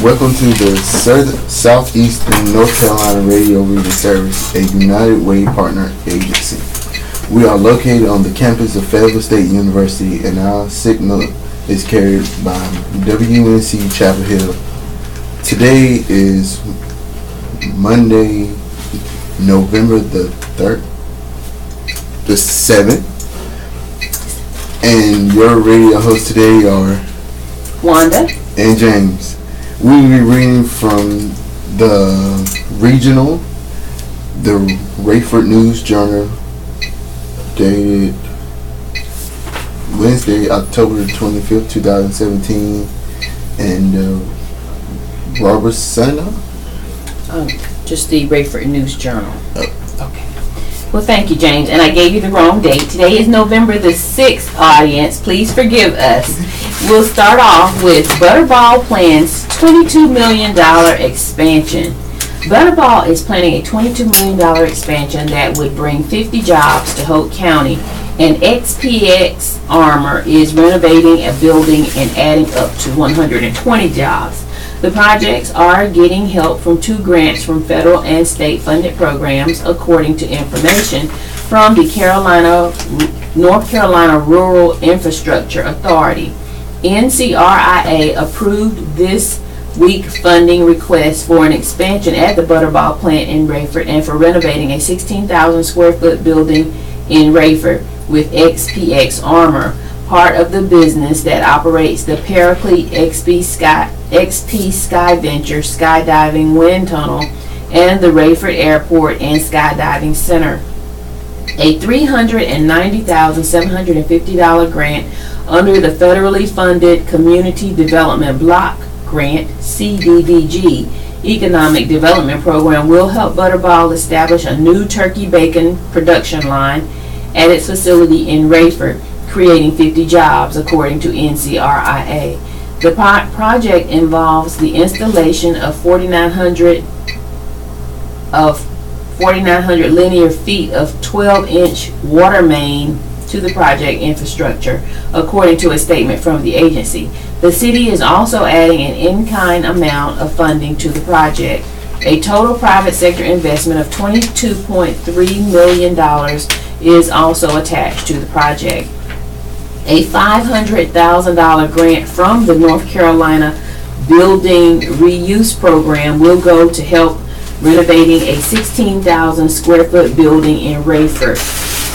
Welcome to the Southeast and North Carolina Radio Reading Service, a United Way partner agency. We are located on the campus of Fayetteville State University, and our signal is carried by WNC Chapel Hill. Today is Monday, November the 7th, and your radio hosts today are Wanda and James. We will be reading from the Reginial, the Rayford News Journal, dated Wednesday, October 25th, 2017, and Robert Sana. Just the Rayford News Journal. Okay. Well, thank you, James. And I gave you the wrong date. Today is November the 6th, audience. Please forgive us. We'll start off with Butterball plans $22 million expansion. Butterball is planning a $22 million expansion that would bring 50 jobs to Hope County. And XPX Armor is renovating a building and adding up to 120 jobs. The projects are getting help from 2 grants from federal and state funded programs, according to information from the North Carolina Rural Infrastructure Authority. NCRIA approved this week funding request for an expansion at the Butterball plant in Rayford and for renovating a 16,000 square foot building in Rayford with XPX Armor, part of the business that operates the Paraclete XP Sky Venture skydiving wind tunnel and the Rayford Airport and Skydiving Center. A $390,750 grant under the federally funded Community Development Block Grant (CDBG) Economic Development Program will help Butterball establish a new turkey bacon production line at its facility in Rayford, creating 50 jobs, according to NCRIA. The project involves the installation of 4,900 linear feet of 12-inch water main to the project infrastructure, according to a statement from the agency. The city is also adding an in-kind amount of funding to the project. A total private sector investment of $22.3 million is also attached to the project. A $500,000 grant from the North Carolina Building Reuse Program will go to help renovating a 16,000 square foot building in Rayford.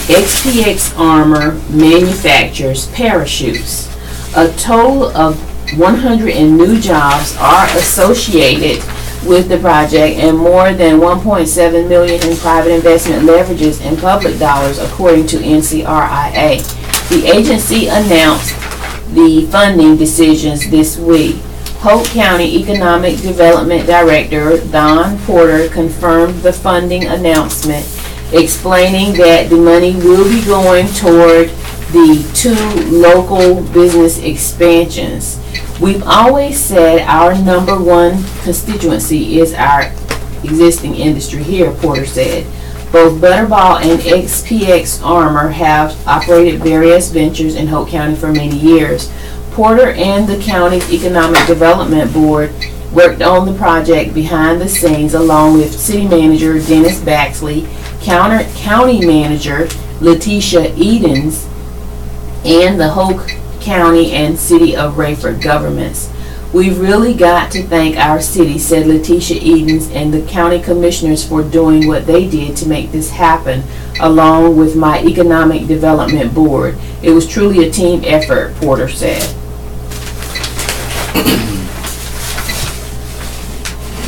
XPX Armor manufactures parachutes. A total of 100 new jobs are associated with the project, and more than $1.7 million in private investment leverages in public dollars, according to NCRIA. The agency announced the funding decisions this week. Hope County Economic Development Director Don Porter confirmed the funding announcement, explaining that the money will be going toward the 2 local business expansions. We've always said our number one constituency is our existing industry here, Porter said. Both Butterball and XPX Armor have operated various ventures in Hope County for many years. Porter and the county's Economic Development Board worked on the project behind the scenes along with City Manager Dennis Baxley, County Manager Letitia Edens, and the Hope County and City of Rayford governments. We've really got to thank our city, said Letitia Edens, and the county commissioners for doing what they did to make this happen, along with my Economic Development Board. It was truly a team effort, Porter said.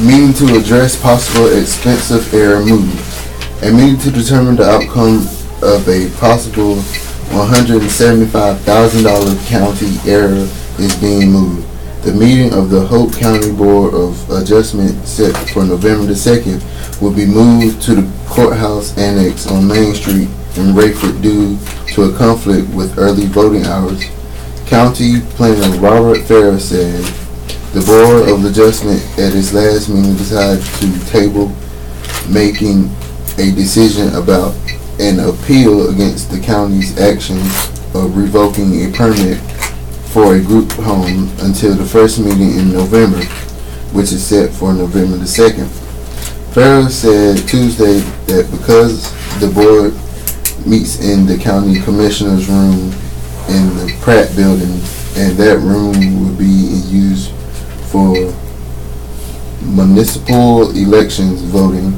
Meeting to address possible expensive air move. A meeting to determine the outcome of a possible $175,000 county error is being moved. The meeting of the Hope County Board of Adjustment set for November the 2nd will be moved to the courthouse annex on Main Street in Rayford due to a conflict with early voting hours. County Planner Robert Farrell said the Board of Adjustment at its last meeting decided to table making a decision about an appeal against the county's action of revoking a permit for a group home until the first meeting in November. which is set for November the 2nd. Farrell said Tuesday that because the board meets in the county commissioner's room in the Pratt building, and that room would be used for municipal elections voting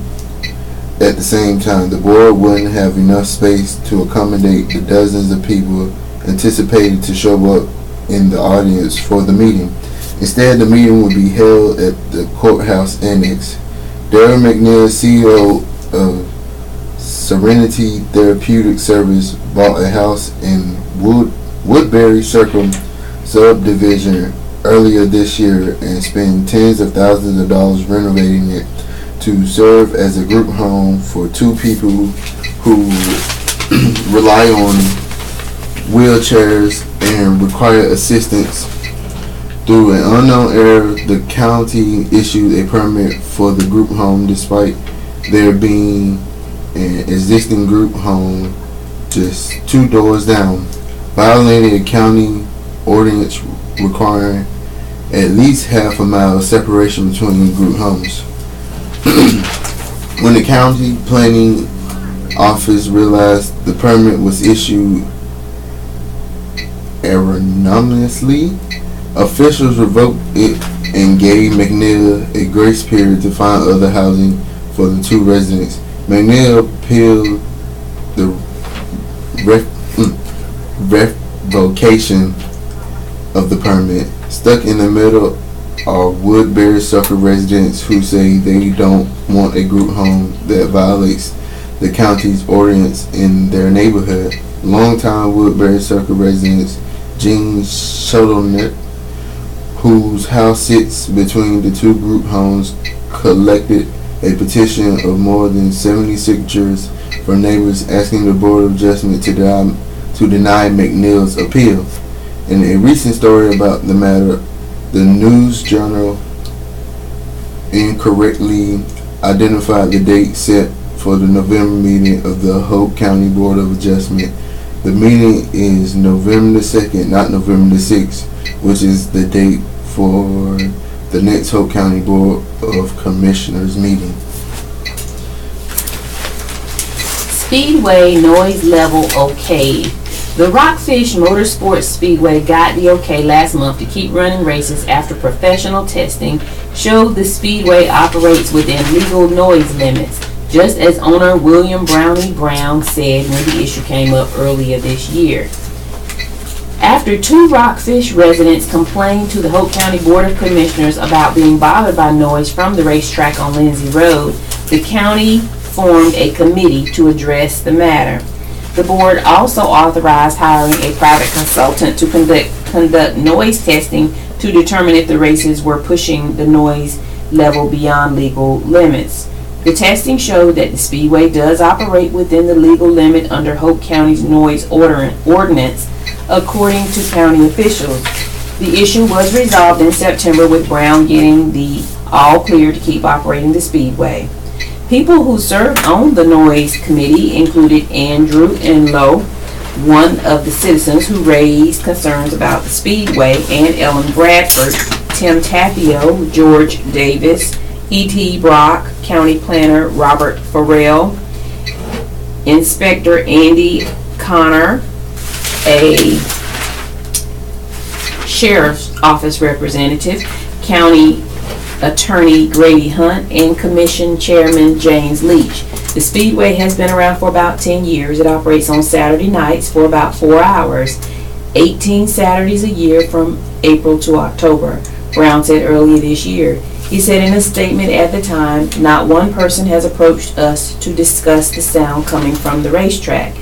at the same time, the board wouldn't have enough space to accommodate the dozens of people anticipated to show up in the audience for the meeting. Instead, the meeting would be held at the courthouse annex. Darren McNeil, CEO of Serenity Therapeutic Service, bought a house in Woodbury Circle subdivision earlier this year and spent tens of thousands of dollars renovating it to serve as a group home for two people who rely on wheelchairs and require assistance. Through an unknown error, the county issued a permit for the group home despite there being an existing group home just 2 doors down, violating a county ordinance requiring at least half a mile separation between group homes. When the county planning office realized the permit was issued erroneously, officials revoked it and gave McNeil a grace period to find other housing for the two residents. McNeil appealed the revocation of the permit. Stuck in the middle are Woodbury Circle residents who say they don't want a group home that violates the county's ordinance in their neighborhood. Longtime Woodbury Circle residents Jean Shuttlenet, whose house sits between the two group homes, collected a petition of more than 70 signatures from neighbors asking the Board of Adjustment to deny McNeil's appeal. In a recent story about the matter, the News Journal incorrectly identified the date set for the November meeting of the Hope County Board of Adjustment. The meeting is November the 2nd, not November the 6th, which is the date for the next Hope County Board of Commissioners meeting. Speedway noise level okay. The Rockfish Motorsports Speedway got the okay last month to keep running races after professional testing showed the speedway operates within legal noise limits, just as owner William Brownie Brown said when the issue came up earlier this year. After two Rockfish residents complained to the Hope County Board of Commissioners about being bothered by noise from the racetrack on Lindsay Road, the county formed a committee to address the matter. The board also authorized hiring a private consultant to conduct noise testing to determine if the races were pushing the noise level beyond legal limits. The testing showed that the speedway does operate within the legal limit under Hope County's noise ordinance, according to county officials. The issue was resolved in September with Brown getting the all clear to keep operating the speedway. People who served on the noise committee included Andrew Enlow, one of the citizens who raised concerns about the speedway, and Ellen Bradford, Tim Tapio, George Davis, E.T. Brock, County Planner Robert Farrell, Inspector Andy Connor, a Sheriff's Office representative, County Attorney Grady Hunt, and Commission Chairman James Leach. The Speedway has been around for about 10 years. It operates on Saturday nights for about 4 hours, 18 Saturdays a year from April to October, Brown said earlier this year. He said in a statement at the time, "Not one person has approached us to discuss the sound coming from the racetrack.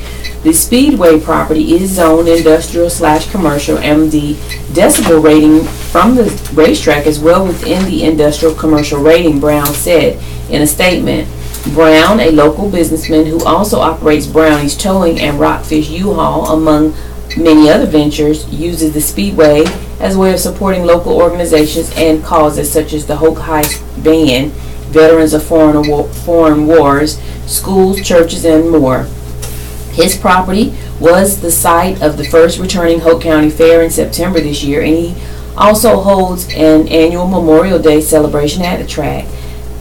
The Speedway property is zoned industrial/commercial, and the decibel rating from the racetrack is well within the industrial commercial rating," Brown said in a statement. Brown, a local businessman who also operates Brownie's Towing and Rockfish U-Haul, among many other ventures, uses the Speedway as a way of supporting local organizations and causes such as the Hoke Heist Band, Veterans of Foreign Wars, schools, churches, and more. His property was the site of the first returning Hope County Fair in September this year, and he also holds an annual Memorial Day celebration at the track.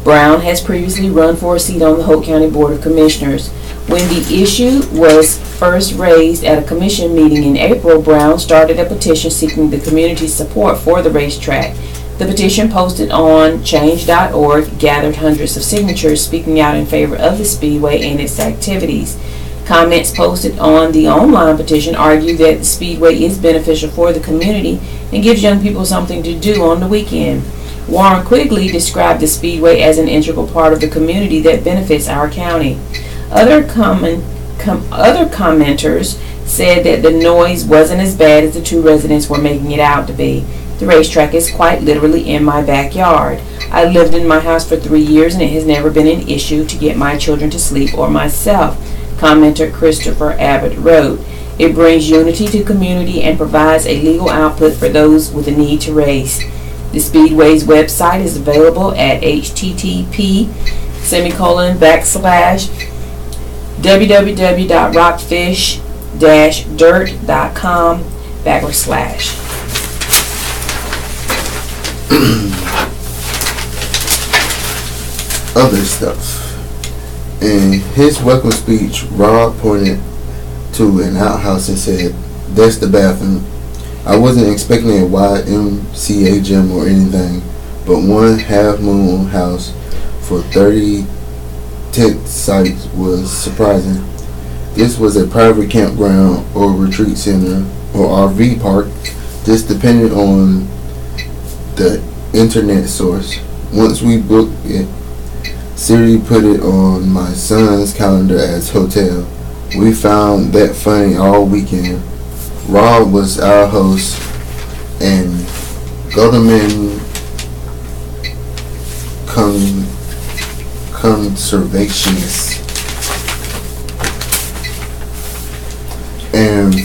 Brown has previously run for a seat on the Hope County Board of Commissioners. When the issue was first raised at a commission meeting in April, Brown started a petition seeking the community's support for the racetrack. The petition, posted on change.org, gathered hundreds of signatures speaking out in favor of the Speedway and its activities. Comments posted on the online petition argue that the Speedway is beneficial for the community and gives young people something to do on the weekend. Warren Quigley described the Speedway as an integral part of the community that benefits our county. Other commenters said that the noise wasn't as bad as the two residents were making it out to be. The racetrack is quite literally in my backyard. I lived in my house for 3 years and it has never been an issue to get my children to sleep or myself, commenter Christopher Abbott wrote. It brings unity to community and provides a legal output for those with a need to race. The Speedway's website is available at http://www.rockfish-dirt.com/. Other stuff. In his welcome speech, Rob pointed to an outhouse and said, "That's the bathroom." I wasn't expecting a YMCA gym or anything, but one half-moon house for 30 tent sites was surprising. This was a private campground or retreat center or RV park, just depending on the internet source. Once we booked it, Siri put it on my son's calendar as hotel. We found that funny all weekend. Rob was our host and Goldman conservationist and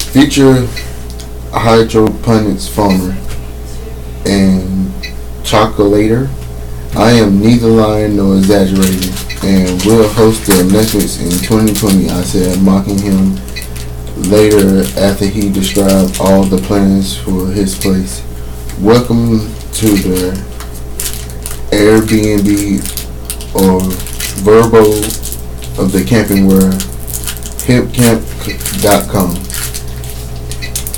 future hydroponics farmer and chocolater. I am neither lying nor exaggerating, and will host the Olympics in 2020, I said, mocking him later after he described all the plans for his place. Welcome to the Airbnb or Verbo of the camping world, hipcamp.com.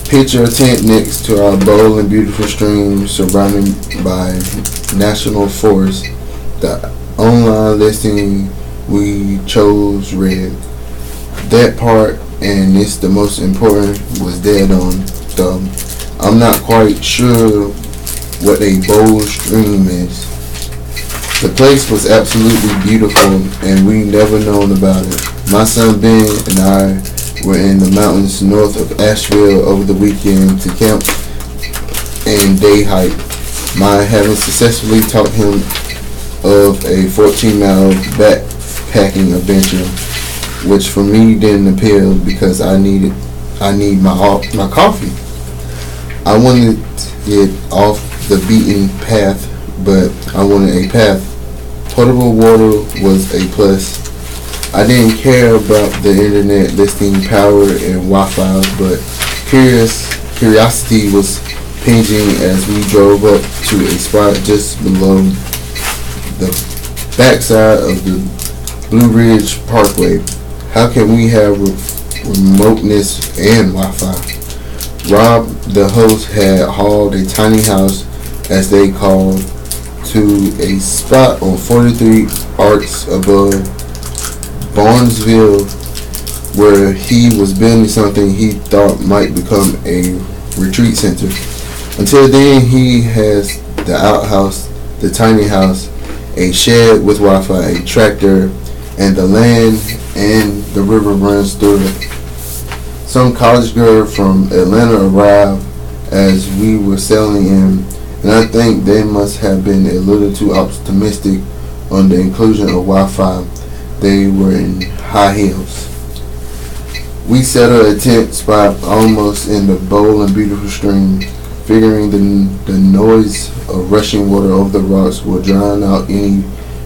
Picture a tent next to our bold and beautiful stream surrounded by national forest. The online listing we chose read, that part, and it's the most important, was dead on, though. I'm not quite sure what a bold stream is. The place was absolutely beautiful and we never known about it. My son Ben and I were in the mountains north of Asheville over the weekend to camp and day hike. My having successfully taught him of a 14-mile backpacking adventure, which for me didn't appeal because I need my coffee. I wanted it off the beaten path, but I wanted a path. Potable water was a plus. I didn't care about the internet listing power and Wi-Fi, but curiosity was pinging as we drove up to a spot just below the backside of the Blue Ridge Parkway. How can we have remoteness and Wi-Fi? Rob, the host, had hauled a tiny house, as they called, to a spot on 43 Arts above Barnesville, where he was building something he thought might become a retreat center. Until then, he has the outhouse, the tiny house, a shed with Wi-Fi, a tractor, and the land and the river runs through it. Some college girl from Atlanta arrived as we were sailing in, and I think they must have been a little too optimistic on the inclusion of Wi-Fi. They were in high heels. We settled a tent spot almost in the bold and beautiful stream, figuring the noise of rushing water over the rocks will drown out any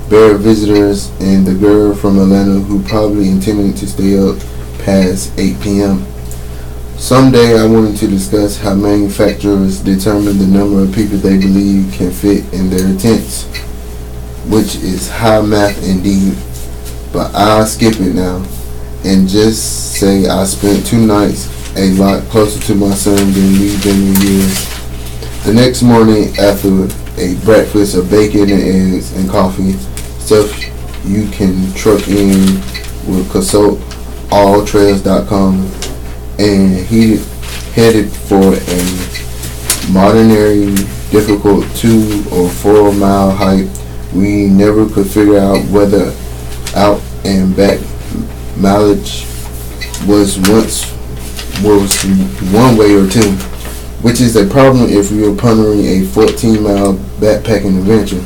bear visitors and the girl from Atlanta who probably intended to stay up past 8 p.m. Someday I wanted to discuss how manufacturers determine the number of people they believe can fit in their tents, which is high math indeed. But I'll skip it now and just say I spent 2 nights a lot closer to my son than we've been in years. The next morning, after a breakfast of bacon and eggs and coffee, stuff you can truck in, will consult alltrails.com, and he headed for a modernary, difficult 2 or 4 mile hike. We never could figure out whether out and back mileage was one way or 2, which is a problem if you're pondering a 14-mile backpacking adventure.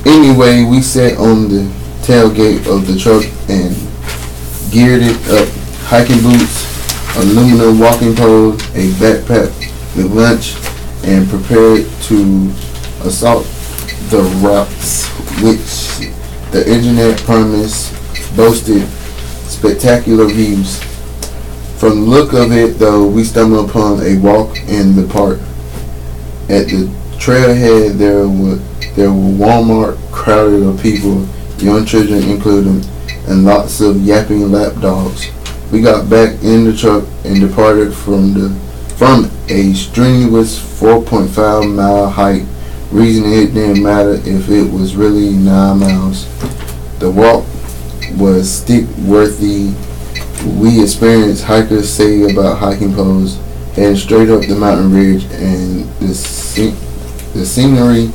Anyway, we sat on the tailgate of the truck and geared it up: hiking boots, aluminum walking poles, a backpack with lunch, and prepared to assault the routes, which the internet promised boasted spectacular views. From the look of it, though, we stumbled upon a walk in the park. At the trailhead, there were Walmart crowded of people, young children included, and lots of yapping lap dogs. We got back in the truck and departed from a strenuous 4.5 mile hike, reasoning it didn't matter if it was really 9 miles. The walk was stick worthy. We experienced hikers say about hiking poles, heading straight up the mountain ridge, and the scenery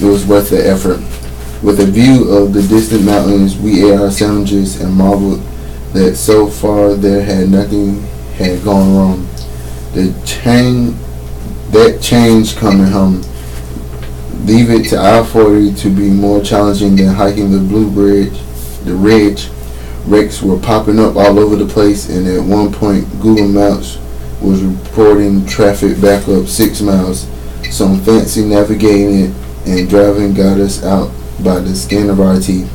was worth the effort. With a view of the distant mountains, we ate our sandwiches and marveled that so far nothing had gone wrong. That change coming home. Leave it to I-40 to be more challenging than hiking the Blue Bridge, the ridge. Wrecks were popping up all over the place, and at one point Google Maps was reporting traffic back up 6 miles. Some fancy navigating and driving got us out by the skin of our teeth.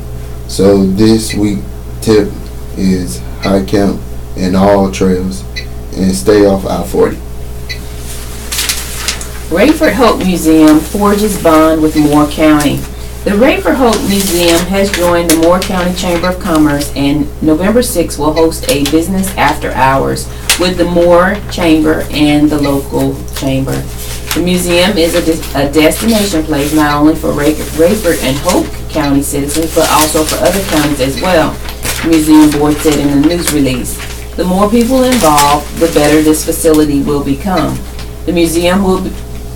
So this week tip is high camp in all trails and stay off I-40. Rayford Hope Museum forges bond with Moore County. The Rayford Hope Museum has joined the Moore County Chamber of Commerce, and November 6th will host a business after hours with the Moore Chamber and the local chamber. The museum is a destination place not only for Rayford and Hope County citizens, but also for other counties as well, the museum board said in a news release. The more people involved, the better this facility will become. The museum will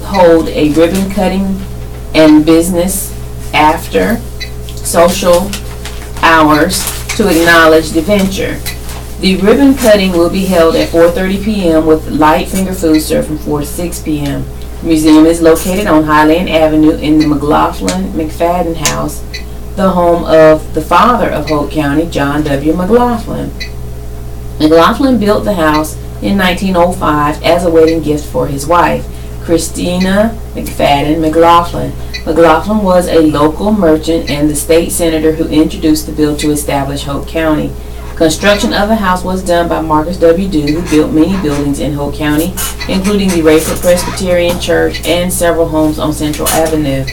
hold a ribbon cutting and business after social hours to acknowledge the venture. The ribbon cutting will be held at 4:30 p.m. with light finger food served from 4 to 6 p.m. The museum is located on Highland Avenue in the McFadden House, the home of the father of Hope County, John W. McLaughlin. McLaughlin built the house in 1905 as a wedding gift for his wife, Christina McFadden McLaughlin. McLaughlin was a local merchant and the state senator who introduced the bill to establish Hope County. Construction of the house was done by Marcus W. Dew, who built many buildings in Hope County, including the Rayford Presbyterian Church and several homes on Central Avenue.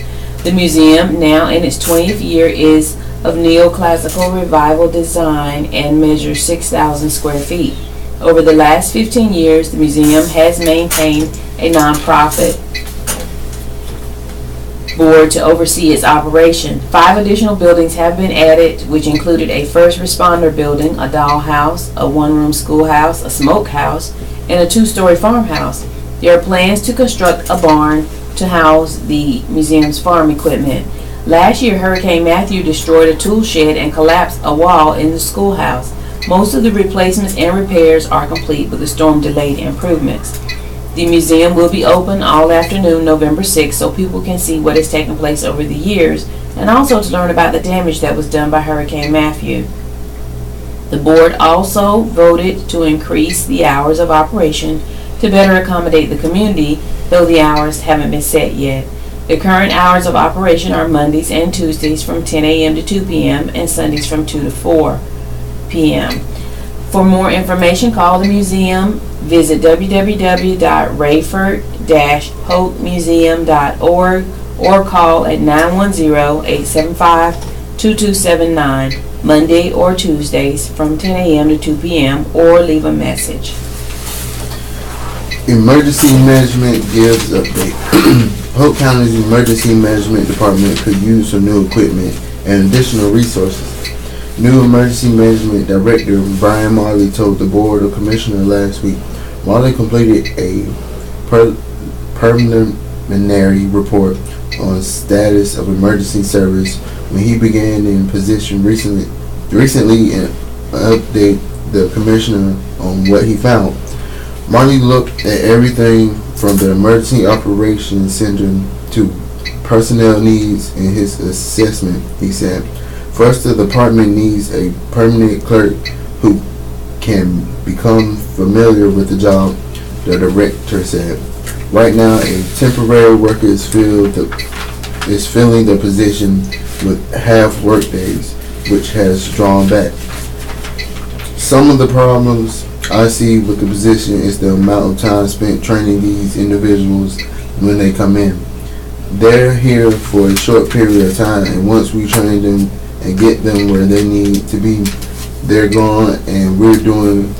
The museum, now in its 20th year, is of neoclassical revival design and measures 6,000 square feet. Over the last 15 years, the museum has maintained a nonprofit board to oversee its operation. 5 additional buildings have been added, which included a first responder building, a dollhouse, a one-room schoolhouse, a smokehouse, and a 2-story farmhouse. There are plans to construct a barn to house the museum's farm equipment. Last year, Hurricane Matthew destroyed a tool shed and collapsed a wall in the schoolhouse. Most of the replacements and repairs are complete, but the storm delayed improvements. The museum will be open all afternoon November 6th so people can see what has taken place over the years and also to learn about the damage that was done by Hurricane Matthew. The board also voted to increase the hours of operation to better accommodate the community, though the hours haven't been set yet. The current hours of operation are Mondays and Tuesdays from 10 a.m. to 2 p.m. and Sundays from 2 to 4 p.m. For more information, call the museum. Visit www.rayford-hopemuseum.org or call at 910-875-2279, Monday or Tuesdays from 10 a.m. to 2 p.m. or leave a message. Emergency Management gives update. Hope County's Emergency Management Department could use some new equipment and additional resources. New Emergency Management Director Brian Marley told the Board of Commissioners last week. Marley completed a preliminary report on status of emergency service when he began in position recently and update the commissioner on what he found. Marley looked at everything from the emergency operations center to personnel needs in his assessment. He said, first, the department needs a permanent clerk who can become familiar with the job, the director said. Right now, a temporary worker is filling the position with half work days, which has drawn back. Some of the problems I see with the position is the amount of time spent training these individuals when they come in. They're here for a short period of time, and once we train them and get them where they need to be, they're gone, and we're going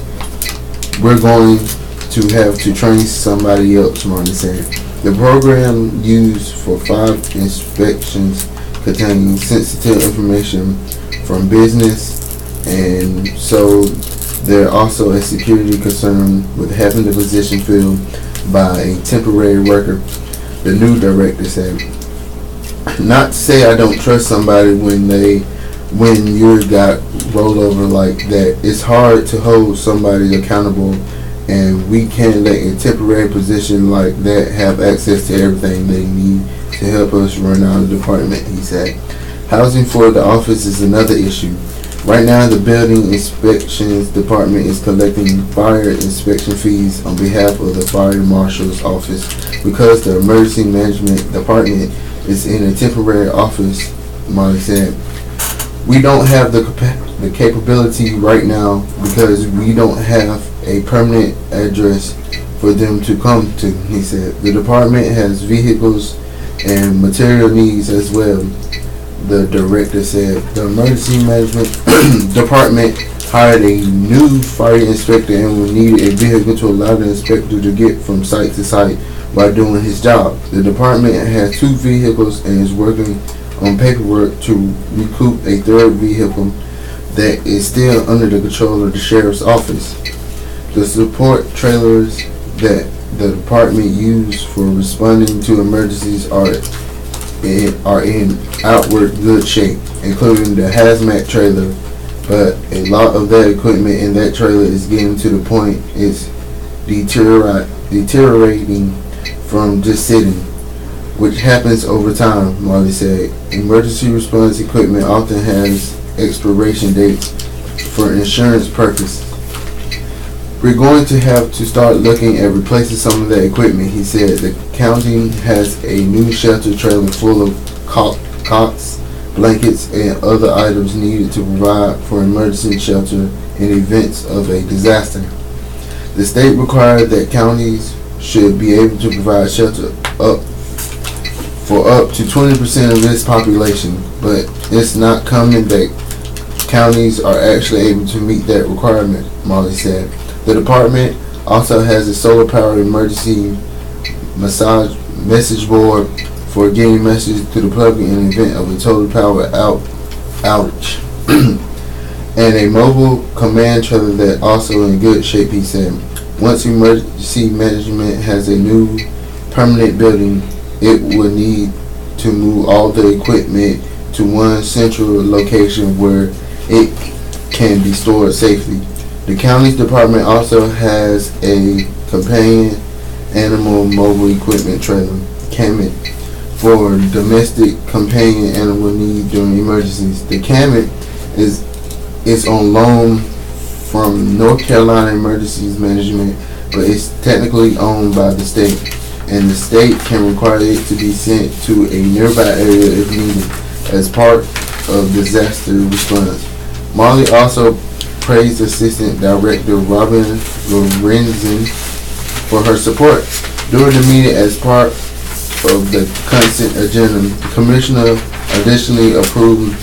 to have to train somebody else, Marty said. The program used for 5 inspections containing sensitive information from business, and so there's also a security concern with having the position filled by a temporary worker, the new director said. Not to say I don't trust somebody when you got rollover like that. It's hard to hold somebody accountable, and we can't let a temporary position like that have access to everything they need to help us run our department, he said. Housing for the office is another issue. Right now, the building inspections department is collecting fire inspection fees on behalf of the fire marshal's office because the emergency management department is in a temporary office, Molly said. We don't have the capability right now because we don't have a permanent address for them to come to, he said. The department has vehicles and material needs as well, the director said. The emergency management department hired a new fire inspector and will need a vehicle to allow the inspector to get from site to site while doing his job. The department has 2 vehicles and is working on paperwork to recoup a 3rd vehicle that is still under the control of the sheriff's office. The support trailers that the department used for responding to emergencies are in outward good shape, including the hazmat trailer, but a lot of that equipment in that trailer is getting to the point it's deteriorating from just sitting, which happens over time, Marley said. Emergency response equipment often has expiration dates for insurance purposes. We're going to have to start looking at replacing some of that equipment, he said. The county has a new shelter trailer full of cots, blankets, and other items needed to provide for emergency shelter in events of a disaster. The state required that counties should be able to provide shelter for up to 20% of its population, but it's not common that counties are actually able to meet that requirement, Molly said. The department also has a solar-powered emergency message board for getting messages to the public in the event of a total power outage, and a mobile command trailer that also in good shape, he said. Once emergency management has a new permanent building, it will need to move all the equipment to one central location where it can be stored safely. The county's department also has a companion animal mobile equipment trailer, CAMIT, for domestic companion animal needs during emergencies. The CAMIT is on loan from North Carolina Emergencies Management, but it's technically owned by the state, and the state can require it to be sent to a nearby area if needed as part of disaster response. Marley also praised Assistant Director Robin Lorenzen for her support. During the meeting, as part of the consent agenda, the Commissioner additionally approved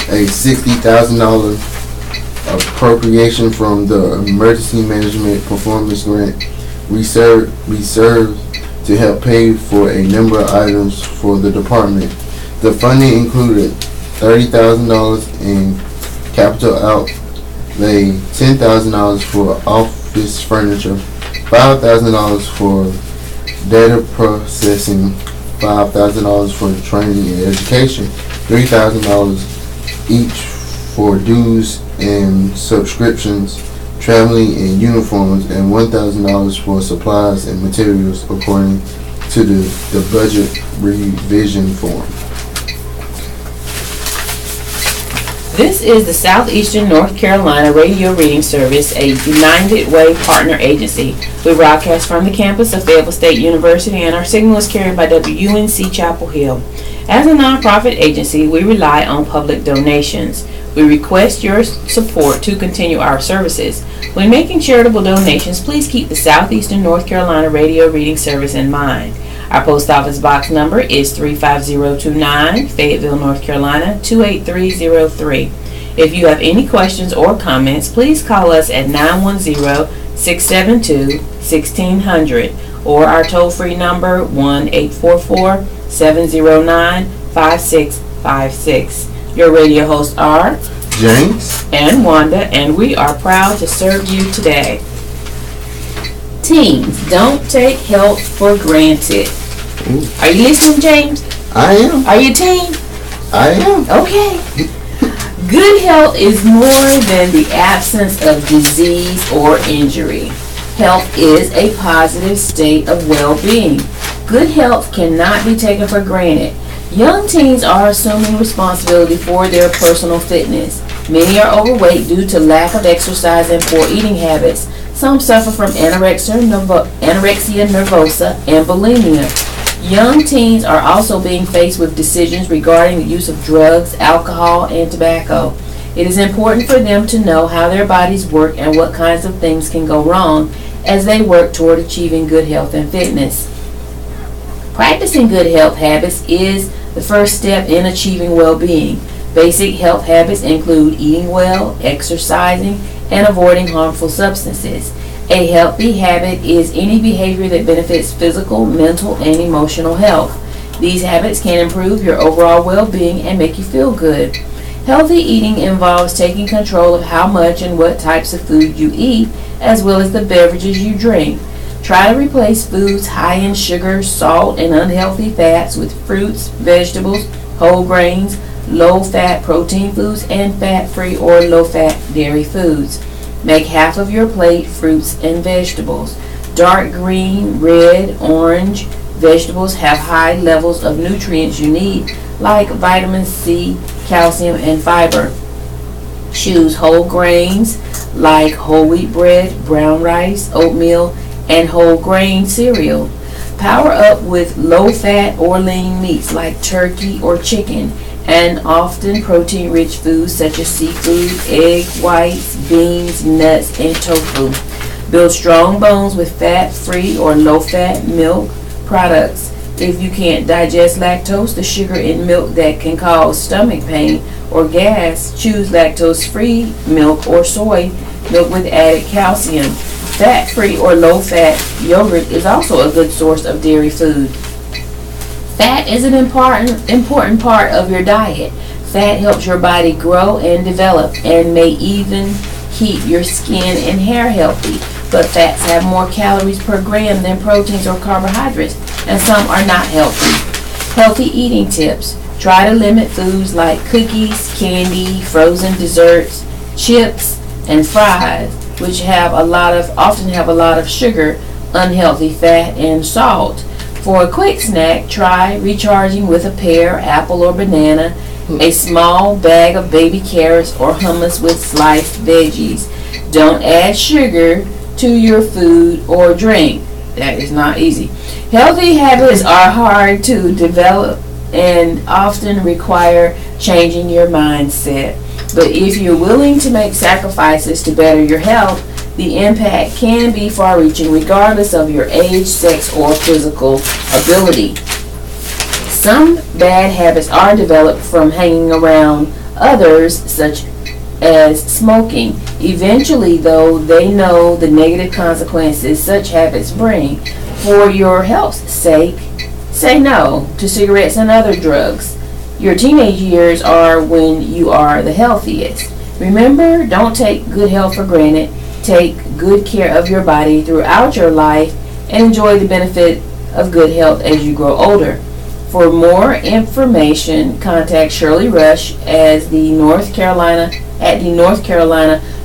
a $60,000 appropriation from the Emergency Management Performance Grant reserved to help pay for a number of items for the department. The funding included $30,000 in capital outlay, $10,000 for office furniture, $5,000 for data processing, $5,000 for training and education, $3,000 each for dues and subscriptions, traveling and uniforms, and $1,000 for supplies and materials according to the budget revision form. This is the Southeastern North Carolina Radio Reading Service, a United Way partner agency. We broadcast from the campus of Fayetteville State University, and our signal is carried by WUNC Chapel Hill. As a nonprofit agency, we rely on public donations. We request your support to continue our services. When making charitable donations, please keep the Southeastern North Carolina Radio Reading Service in mind. Our post office box number is 35029, Fayetteville, North Carolina 28303. If you have any questions or comments, please call us at 910-672-1600 or our toll-free number 1-844-709-5656. Your radio hosts are James and Wanda, and we are proud to serve you today. Teens, don't take health for granted. Ooh. Are you listening, James? I am. Are you a teen? I am. Okay. Good health is more than the absence of disease or injury. Health is a positive state of well-being. Good health cannot be taken for granted. Young teens are assuming responsibility for their personal fitness. Many are overweight due to lack of exercise and poor eating habits. Some suffer from anorexia nervosa and bulimia. Young teens are also being faced with decisions regarding the use of drugs, alcohol, and tobacco. It is important for them to know how their bodies work and what kinds of things can go wrong as they work toward achieving good health and fitness. Practicing good health habits is the first step in achieving well-being. Basic health habits include eating well, exercising, and avoiding harmful substances. A healthy habit is any behavior that benefits physical, mental, and emotional health. These habits can improve your overall well-being and make you feel good. Healthy eating involves taking control of how much and what types of food you eat, as well as the beverages you drink. Try to replace foods high in sugar, salt, and unhealthy fats with fruits, vegetables, whole grains, low-fat protein foods, and fat-free or low-fat dairy foods. Make half of your plate fruits and vegetables. Dark green, red, orange vegetables have high levels of nutrients you need, like vitamin C, calcium, and fiber. Choose whole grains like whole wheat bread, brown rice, oatmeal, and whole grain cereal. Power up with low-fat or lean meats like turkey or chicken, and often protein-rich foods such as seafood, egg whites, beans, nuts, and tofu. Build strong bones with fat-free or low-fat milk products. If you can't digest lactose, the sugar in milk that can cause stomach pain or gas, choose lactose-free milk or soy milk with added calcium. Fat-free or low-fat yogurt is also a good source of dairy food. Fat is an important part of your diet. Fat helps your body grow and develop and may even keep your skin and hair healthy. But fats have more calories per gram than proteins or carbohydrates, and some are not healthy. Healthy eating tips. Try to limit foods like cookies, candy, frozen desserts, chips, and fries, which often have a lot of sugar, unhealthy fat, and salt. For a quick snack, try recharging with a pear, apple, or banana, a small bag of baby carrots, or hummus with sliced veggies. Don't add sugar to your food or drink. That is not easy. Healthy habits are hard to develop and often require changing your mindset. But if you're willing to make sacrifices to better your health, the impact can be far-reaching regardless of your age, sex, or physical ability. Some bad habits are developed from hanging around others, such as smoking. Eventually, though, they know the negative consequences such habits bring. For your health's sake, say no to cigarettes and other drugs. Your teenage years are when you are the healthiest. Remember, don't take good health for granted. Take good care of your body throughout your life and enjoy the benefit of good health as you grow older. For more information, contact Shirley Rush at the North Carolina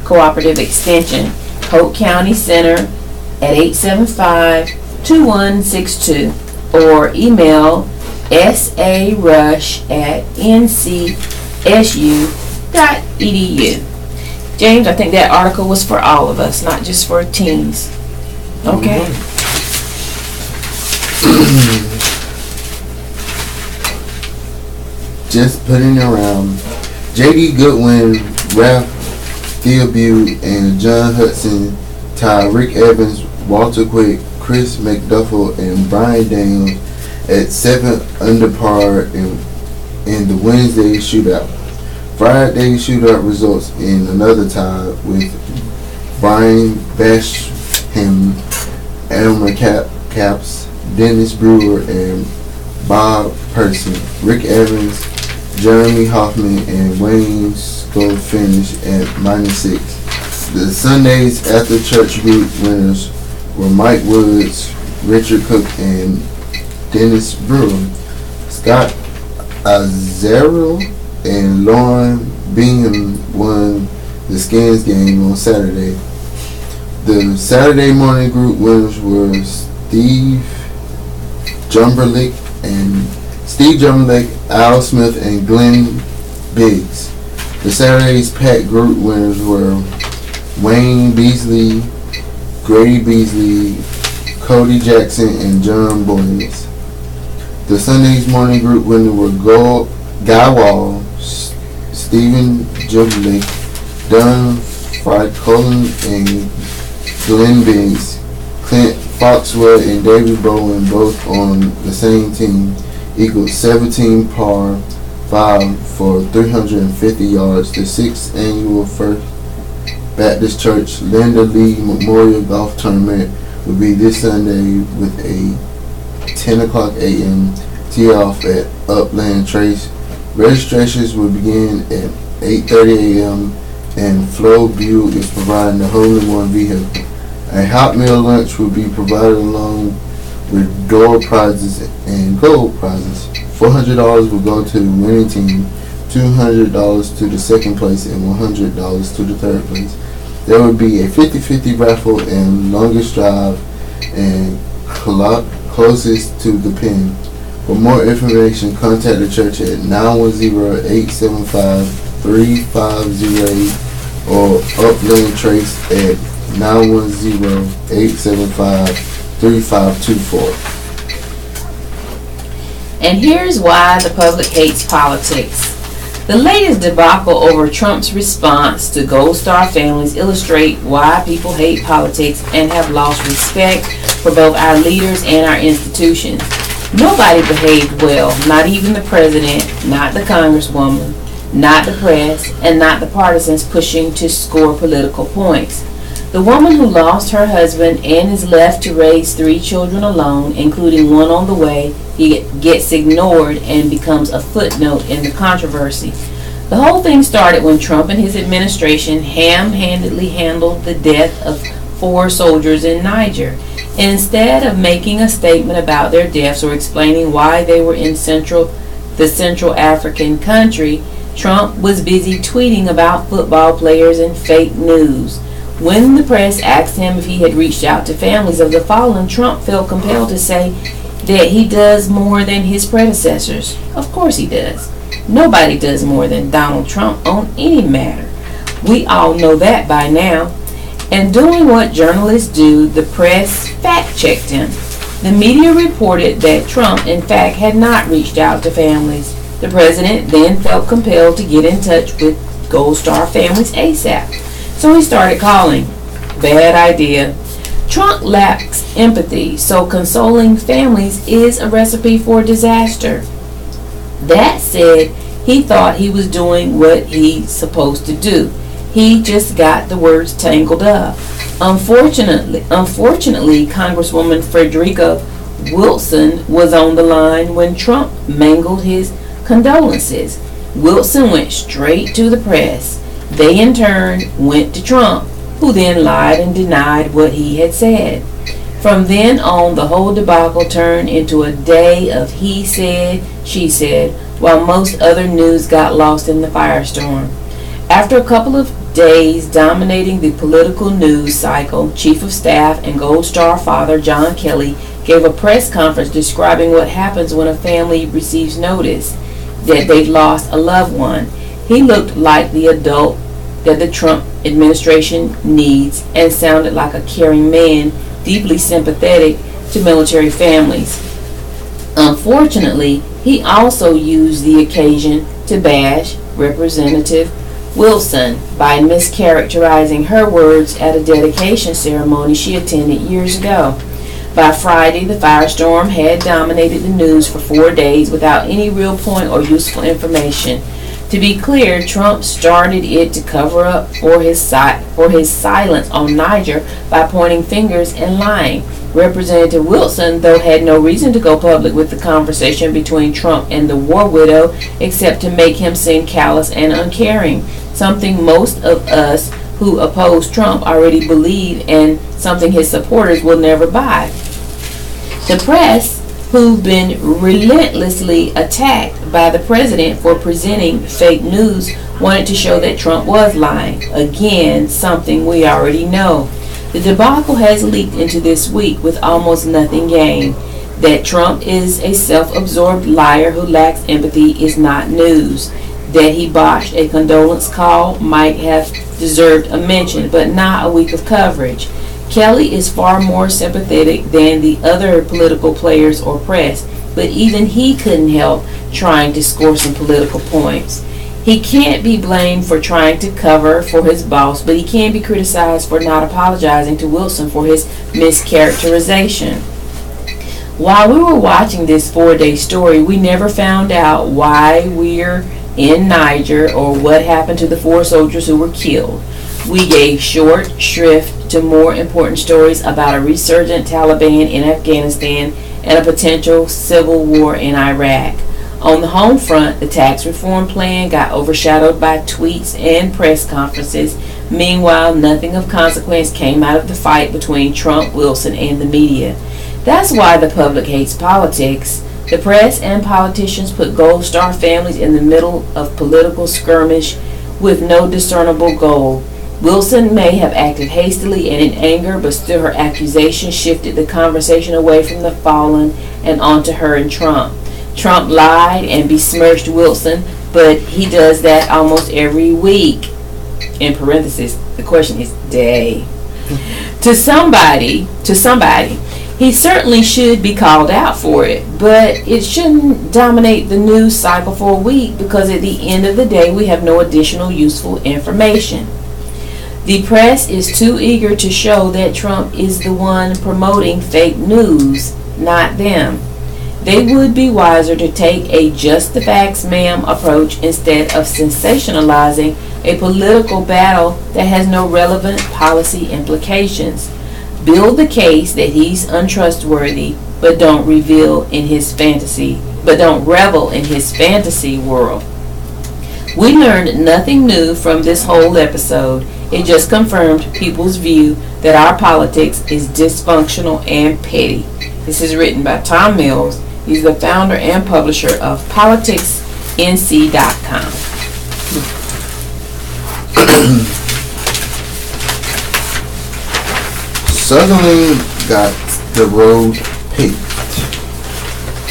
Cooperative Extension, Hope County Center at 875-2162, or email sarush@ncsu.edu. James, I think that article was for all of us, not just for teens. Okay. Just putting around. J.D. Goodwin, Ralph Theobald, and John Hudson tie Rick Evans, Walter Quick, Chris McDuffie, and Brian Daniels at 7 under par in the Wednesday shootout. Friday's shootout results in another tie with Brian Basham, Elmer Caps, Dennis Brewer, and Bob Person. Rick Evans, Jeremy Hoffman, and Wayne Skull finished at -6. The Sunday's after church group winners were Mike Woods, Richard Cook, and Dennis Brewer. Scott Azarel and Lauren Bingham won the Skins game on Saturday. The Saturday morning group winners were Steve Jumberlake, Al Smith, and Glenn Biggs. The Saturday's pack group winners were Wayne Beasley, Grady Beasley, Cody Jackson, and John Boyes. The Sunday's morning group winners were Guy Wall, Stephen Jumberlake, Don Fricolin, and Glenn Biggs. Clint Foxwood and David Bowen, both on the same team, equaled 17 par 5 for 350 yards. The 6th annual First Baptist Church Linda Lee Memorial Golf Tournament will be this Sunday with a 10 o'clock a.m. tee-off at Upland Trace. Registrations will begin at 8:30 a.m. and Flo Buell is providing the hole-in-one vehicle. A hot meal lunch will be provided along with door prizes and gold prizes. $400 will go to the winning team, $200 to the second place, and $100 to the third place. There will be a 50-50 raffle and longest drive and closest to the pin. For more information, contact the church at 910-875-3508 or Upland Trace at 910-875-3524. And here's why the public hates politics. The latest debacle over Trump's response to Gold Star families illustrate why people hate politics and have lost respect for both our leaders and our institutions. Nobody behaved well, not even the president, not the congresswoman, not the press, and not the partisans pushing to score political points. The woman who lost her husband and is left to raise 3 children alone, including one on the way, gets ignored and becomes a footnote in the controversy. The whole thing started when Trump and his administration ham-handedly handled the death of 4 soldiers in Niger. Instead of making a statement about their deaths or explaining why they were in the Central African country, Trump was busy tweeting about football players and fake news. When the press asked him if he had reached out to families of the fallen, Trump felt compelled to say that he does more than his predecessors. Of course he does. Nobody does more than Donald Trump on any matter. We all know that by now. And doing what journalists do, the press fact-checked him. The media reported that Trump, in fact, had not reached out to families. The president then felt compelled to get in touch with Gold Star families ASAP. So he started calling. Bad idea. Trump lacks empathy, so consoling families is a recipe for disaster. That said, he thought he was doing what he's supposed to do. He just got the words tangled up. Unfortunately, Congresswoman Frederica Wilson was on the line when Trump mangled his condolences. Wilson went straight to the press. They in turn went to Trump, who then lied and denied what he had said. From then on, the whole debacle turned into a day of he said, she said, while most other news got lost in the firestorm. After a couple of days dominating the political news cycle, Chief of Staff and Gold Star father John Kelly gave a press conference describing what happens when a family receives notice that they've lost a loved one. He looked like the adult that the Trump administration needs and sounded like a caring man, deeply sympathetic to military families. Unfortunately, he also used the occasion to bash Representative Wilson by mischaracterizing her words at a dedication ceremony she attended years ago. By Friday, the firestorm had dominated the news for 4 days without any real point or useful information. To be clear, Trump started it to cover up for his silence on Niger by pointing fingers and lying. Representative Wilson, though, had no reason to go public with the conversation between Trump and the war widow except to make him seem callous and uncaring, something most of us who oppose Trump already believe and something his supporters will never buy. The press, who've been relentlessly attacked by the president for presenting fake news, wanted to show that Trump was lying. Again, something we already know. The debacle has leaked into this week with almost nothing gained. That Trump is a self-absorbed liar who lacks empathy is not news. That he botched a condolence call might have deserved a mention, but not a week of coverage. Kelly is far more sympathetic than the other political players or press, but even he couldn't help trying to score some political points. He can't be blamed for trying to cover for his boss, but he can be criticized for not apologizing to Wilson for his mischaracterization. While we were watching this 4-day story, we never found out why we're in Niger or what happened to the 4 soldiers who were killed. We gave short shrift to more important stories about a resurgent Taliban in Afghanistan and a potential civil war in Iraq. On the home front, the tax reform plan got overshadowed by tweets and press conferences. Meanwhile, nothing of consequence came out of the fight between Trump, Wilson, and the media. That's why the public hates politics. The press and politicians put Gold Star families in the middle of political skirmish with no discernible goal. Wilson may have acted hastily and in anger, but still her accusation shifted the conversation away from the fallen and onto her and Trump. Trump lied and besmirched Wilson, but he does that almost every week. In parentheses, the question is day. To somebody, he certainly should be called out for it, but it shouldn't dominate the news cycle for a week because at the end of the day we have no additional useful information. The press is too eager to show that Trump is the one promoting fake news, not them. They would be wiser to take a just the facts ma'am approach instead of sensationalizing a political battle that has no relevant policy implications. Build the case that he's untrustworthy, but don't revel in his fantasy world. We learned nothing new from this whole episode. It just confirmed people's view that our politics is dysfunctional and petty. This is written by Tom Mills. He's the founder and publisher of politicsnc.com. Sutherland got the road paved.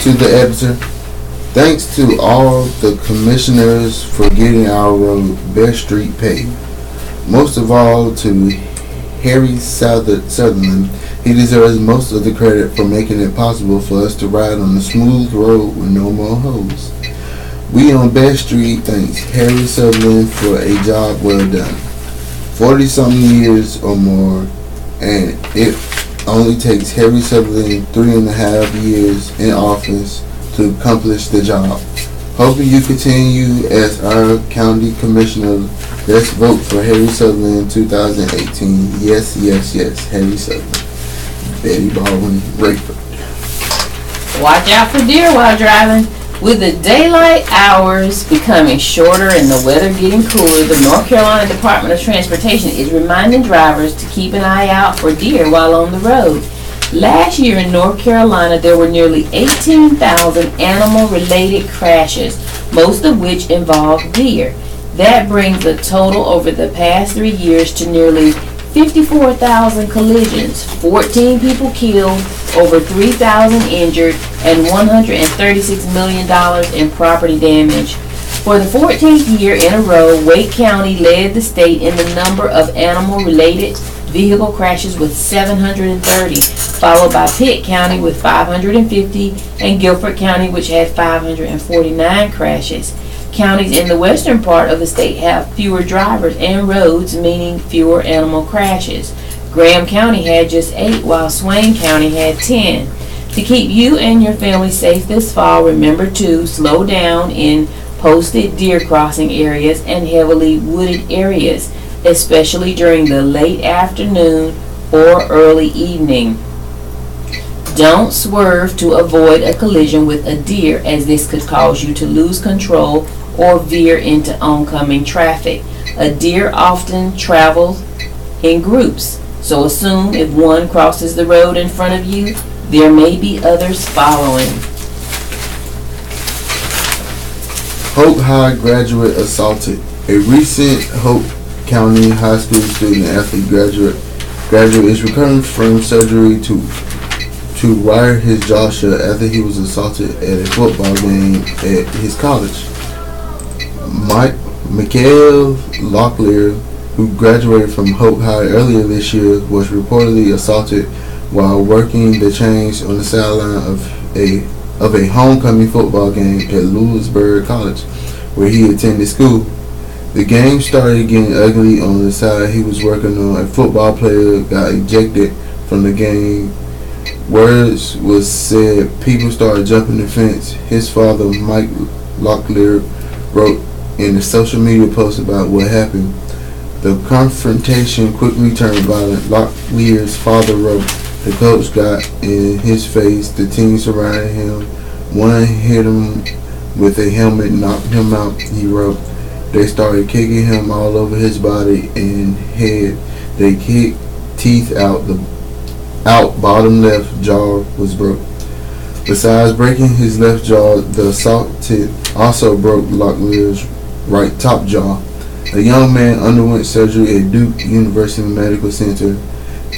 To the editor, thanks to all the commissioners for getting our road, Best Street, paved. Most of all to Harry Sutherland. He deserves most of the credit for making it possible for us to ride on a smooth road with no more holes. We on Best Street thanks Harry Sutherland for a job well done. 40-something years or more, and it only takes Harry Sutherland 3.5 years in office to accomplish the job. Hoping you continue as our county commissioner. Let's vote for Harry Sutherland 2018. Yes, yes, yes, Harry Sutherland. Betty Baldwin, Rayford. Watch out for deer while driving. With the daylight hours becoming shorter and the weather getting cooler, the North Carolina Department of Transportation is reminding drivers to keep an eye out for deer while on the road. Last year in North Carolina, there were nearly 18,000 animal-related crashes, most of which involved deer. That brings the total over the past 3 years to nearly 54,000 collisions, 14 people killed, over 3,000 injured, and $136 million in property damage. For the 14th year in a row, Wake County led the state in the number of animal-related vehicle crashes with 730, followed by Pitt County with 550 and Guilford County, which had 549 crashes. Counties in the western part of the state have fewer drivers and roads, meaning fewer animal crashes. Graham County had just 8, while Swain County had 10. To keep you and your family safe this fall, remember to slow down in posted deer crossing areas and heavily wooded areas, especially during the late afternoon or early evening. Don't swerve to avoid a collision with a deer, as this could cause you to lose control or veer into oncoming traffic. A deer often travels in groups, so assume if one crosses the road in front of you, there may be others following. Hope High graduate assaulted. A recent Hope County High School student athlete graduate is recovering from surgery to wire his jaw shut after he was assaulted at a football game at his college. Michael Locklear, who graduated from Hope High earlier this year, was reportedly assaulted while working the chains on the sideline of a homecoming football game at Lewisburg College, where he attended school. The game started getting ugly on the side he was working on. A football player got ejected from the game. Words was said. People started jumping the fence. His father, Mike Locklear, wrote in a social media post about what happened. The confrontation quickly turned violent. Locklear's father wrote, "The coach got in his face. The team surrounded him. One hit him with a helmet, knocked him out," he wrote. "They started kicking him all over his body and head. They kicked teeth out. The bottom left jaw was broke." Besides breaking his left jaw, the assaulted also broke Locklear's right top jaw. A young man underwent surgery at Duke University Medical Center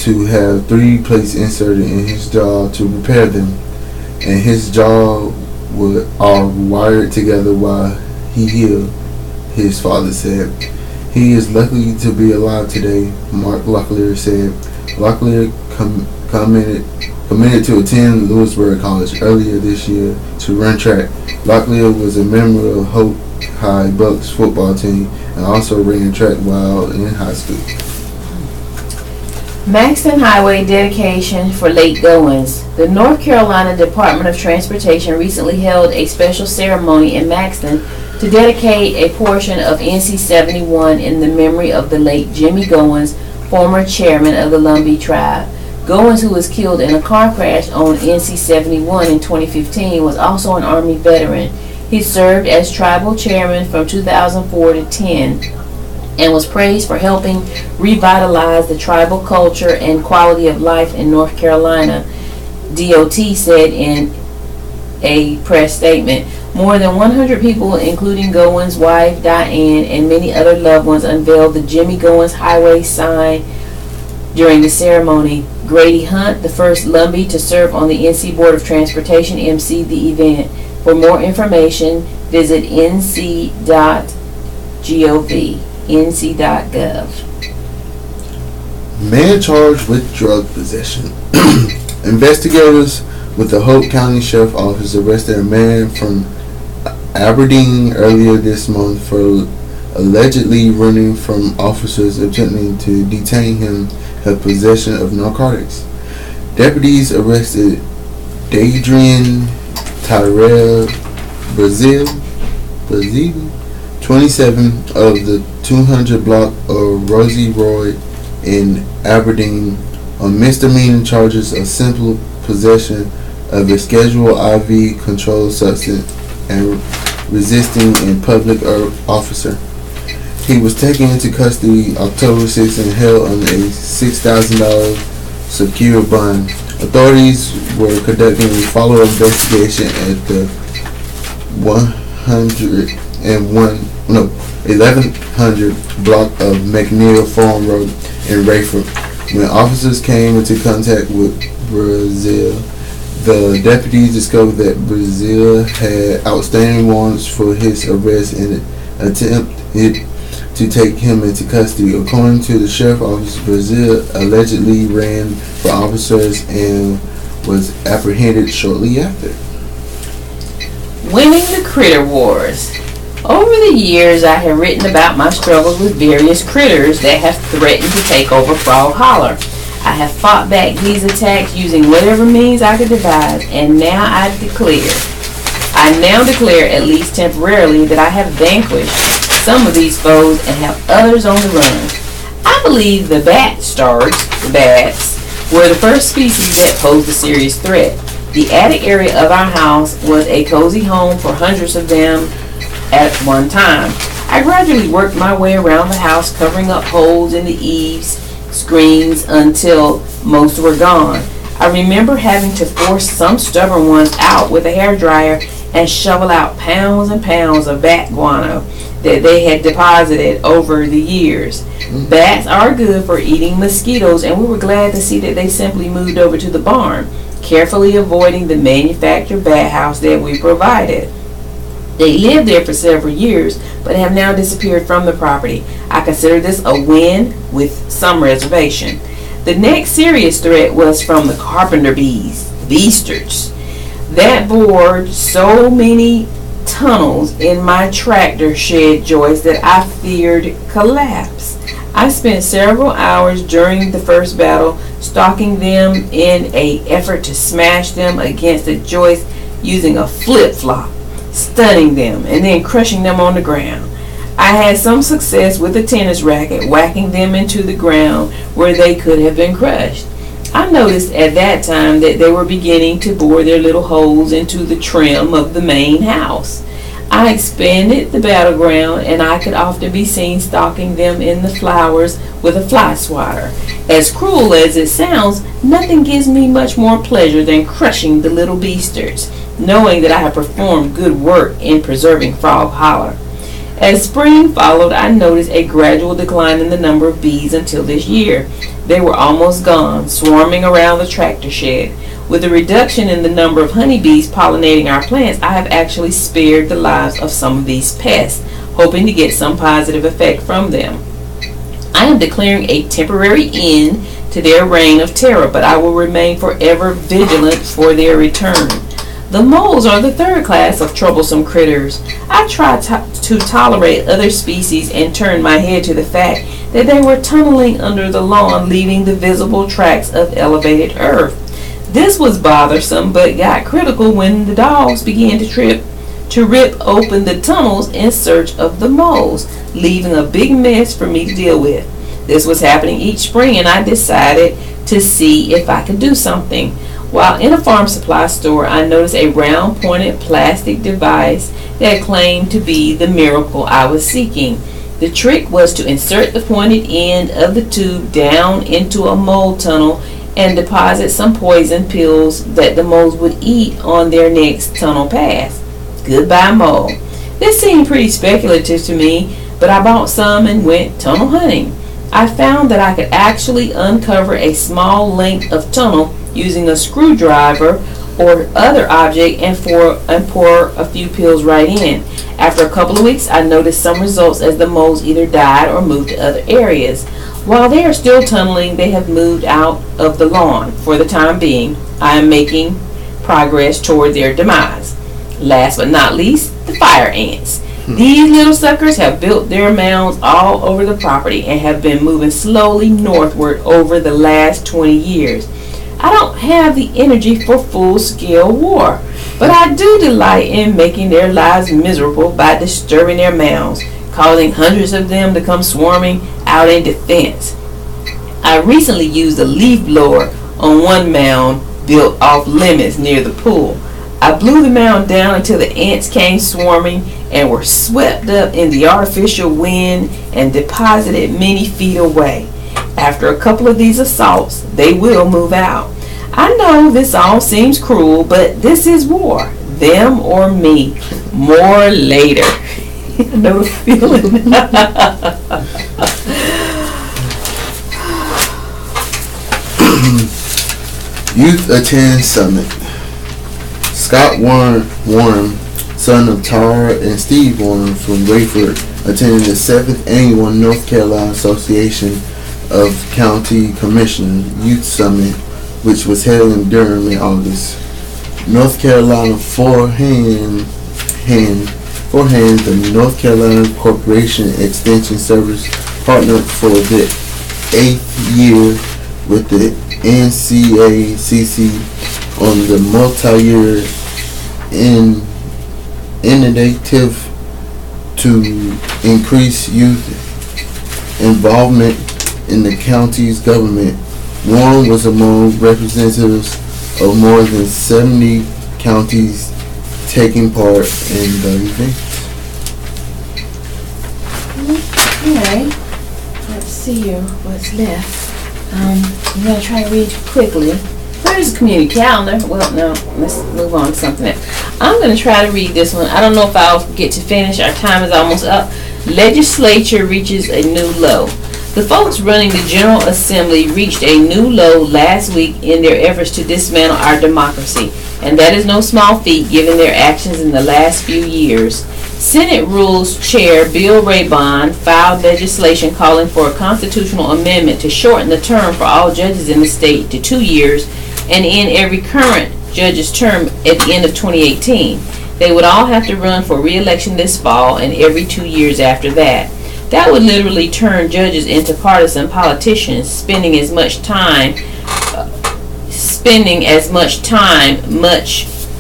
to have 3 plates inserted in his jaw to repair them, and his jaw were all wired together while he healed, his father said. "He is lucky to be alive today," Mark Locklear said. Locklear committed to attend Lewisburg College earlier this year to run track. Locklear was a member of Hope High Bucks football team and also ran track while in high school. Maxton Highway dedication for late Goins. The North Carolina Department of Transportation recently held a special ceremony in Maxton to dedicate a portion of NC 71 in the memory of the late Jimmy Goins, former chairman of the Lumbee tribe. Goins, who was killed in a car crash on NC 71 in 2015, was also an Army veteran. He served as tribal chairman from 2004 to 10 and was praised for helping revitalize the tribal culture and quality of life in North Carolina, DOT said in a press statement. More than 100 people, including Goins' wife, Diane, and many other loved ones, unveiled the Jimmy Goins Highway sign during the ceremony. Grady Hunt, the first Lumbee to serve on the NC Board of Transportation, emceed the event. For more information, visit nc.gov, nc.gov. Man charged with drug possession. Investigators with the Hope County Sheriff's Office arrested a man from Aberdeen earlier this month for allegedly running from officers attempting to detain him had possession of narcotics. Deputies arrested Dadrian Tyrell Brazil, 27, of the 200 block of Rosie Roy in Aberdeen on misdemeanor charges of simple possession of a scheduled IV controlled substance and resisting in public officer. He was taken into custody October 6th and held on a $6,000 secure bond. Authorities were conducting a follow-up investigation at the 1100 block of McNeil Farm Road in Rayford. When officers came into contact with Brazil, the deputies discovered that Brazil had outstanding warrants for his arrest and attempted to take him into custody. According to the sheriff's office, Brazil allegedly ran for officers and was apprehended shortly after. Winning the critter wars. Over the years, I have written about my struggles with various critters that have threatened to take over Frog Holler. I have fought back these attacks using whatever means I could devise, and now I now declare, at least temporarily, that I have vanquished some of these foes and have others on the run. I believe the bats were the first species that posed a serious threat. The attic area of our house was a cozy home for hundreds of them at one time. I gradually worked my way around the house, covering up holes in the eaves, screens, until most were gone. I remember having to force some stubborn ones out with a hairdryer and shovel out pounds and pounds of bat guano that they had deposited over the years. Bats are good for eating mosquitoes, and we were glad to see that they simply moved over to the barn, carefully avoiding the manufactured bat house that we provided. They lived there for several years, but have now disappeared from the property. I consider this a win with some reservation. The next serious threat was from the carpenter beasters that bored so many tunnels in my tractor shed joists that I feared collapse. I spent several hours during the first battle stalking them in an effort to smash them against the joist using a flip-flop, stunning them, and then crushing them on the ground. I had some success with a tennis racket, whacking them into the ground where they could have been crushed. I noticed at that time that they were beginning to bore their little holes into the trim of the main house. I expanded the battleground, and I could often be seen stalking them in the flowers with a fly swatter. As cruel as it sounds, nothing gives me much more pleasure than crushing the little beasters, knowing that I have performed good work in preserving Frog Holler. As spring followed, I noticed a gradual decline in the number of bees until this year. They were almost gone, swarming around the tractor shed. With a reduction in the number of honeybees pollinating our plants, I have actually spared the lives of some of these pests, hoping to get some positive effect from them. I am declaring a temporary end to their reign of terror, but I will remain forever vigilant for their return. The moles are the third class of troublesome critters. I tried to tolerate other species and turned my head to the fact that they were tunneling under the lawn, leaving the visible tracks of elevated earth. This was bothersome, but got critical when the dogs began to rip open the tunnels in search of the moles, leaving a big mess for me to deal with. This was happening each spring, and I decided to see if I could do something. While in a farm supply store, I noticed a round pointed plastic device that claimed to be the miracle I was seeking. The trick was to insert the pointed end of the tube down into a mole tunnel and deposit some poison pills that the moles would eat on their next tunnel pass. Goodbye, mole. This seemed pretty speculative to me, but I bought some and went tunnel hunting. I found that I could actually uncover a small length of tunnel using a screwdriver or other object and pour a few pills right in. After a couple of weeks, I noticed some results as the moles either died or moved to other areas. While they are still tunneling, they have moved out of the lawn. For the time being, I am making progress toward their demise. Last but not least, the fire ants. These little suckers have built their mounds all over the property and have been moving slowly northward over the last 20 years. I don't have the energy for full-scale war, but I do delight in making their lives miserable by disturbing their mounds, causing hundreds of them to come swarming out in defense. I recently used a leaf blower on one mound built off limits near the pool. I blew the mound down until the ants came swarming and were swept up in the artificial wind and deposited many feet away. After a couple of these assaults, they will move out. I know this all seems cruel, but this is war. Them or me. More later. I know the feeling. Youth attend summit. Scott Warren, son of Tara and Steve Warren from Rayford, attended the 7th Annual North Carolina Association of County Commissioners Youth Summit, which was held in Durham in August. North Carolina forehand the North Carolina Corporation Extension Service partnered for the 8th year with the NCACC on the multi-year initiative to increase youth involvement in the county's government. Warren was among representatives of more than 70 counties taking part in the event. Okay, let's see here what's left. I'm going to try to read quickly. Where's the community calendar? Well, no, let's move on to something else. I'm going to try to read this one. I don't know if I'll get to finish. Our time is almost up. Legislature reaches a new low. The folks running the General Assembly reached a new low last week in their efforts to dismantle our democracy, and that is no small feat given their actions in the last few years. Senate Rules Chair Bill Raybon filed legislation calling for a constitutional amendment to shorten the term for all judges in the state to 2 years and end every current judge's term at the end of 2018. They would all have to run for re-election this fall and every 2 years after that. That would literally turn judges into partisan politicians, spending as much time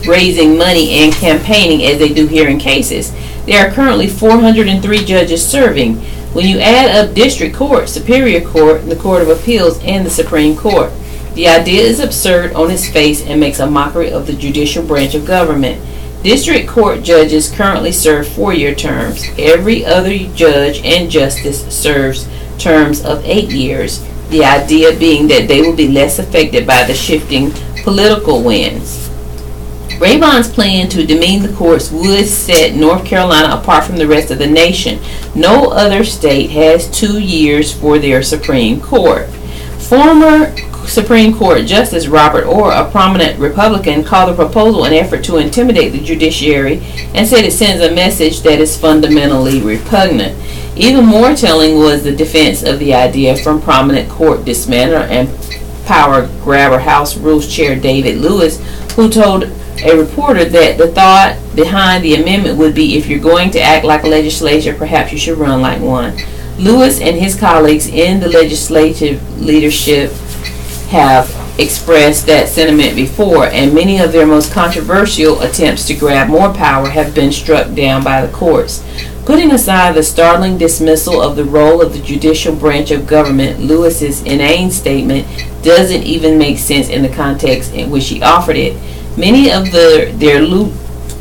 raising money and campaigning as they do hearing cases. There are currently 403 judges serving. When you add up district court, superior court, the Court of Appeals, and the Supreme Court, the idea is absurd on its face and makes a mockery of the judicial branch of government. District court judges currently serve 4-year terms. Every other judge and justice serves terms of 8 years, the idea being that they will be less affected by the shifting political winds. Raybon's plan to demean the courts would set North Carolina apart from the rest of the nation. No other state has 2 years for their Supreme Court. Former Supreme Court Justice Robert Orr, a prominent Republican, called the proposal an effort to intimidate the judiciary and said it sends a message that is fundamentally repugnant. Even more telling was the defense of the idea from prominent court dismantler and power grabber House Rules Chair David Lewis, who told a reporter that the thought behind the amendment would be, if you're going to act like a legislature, perhaps you should run like one. Lewis and his colleagues in the legislative leadership have expressed that sentiment before, and many of their most controversial attempts to grab more power have been struck down by the courts. Putting aside the startling dismissal of the role of the judicial branch of government, Lewis's inane statement doesn't even make sense in the context in which he offered it. Many of their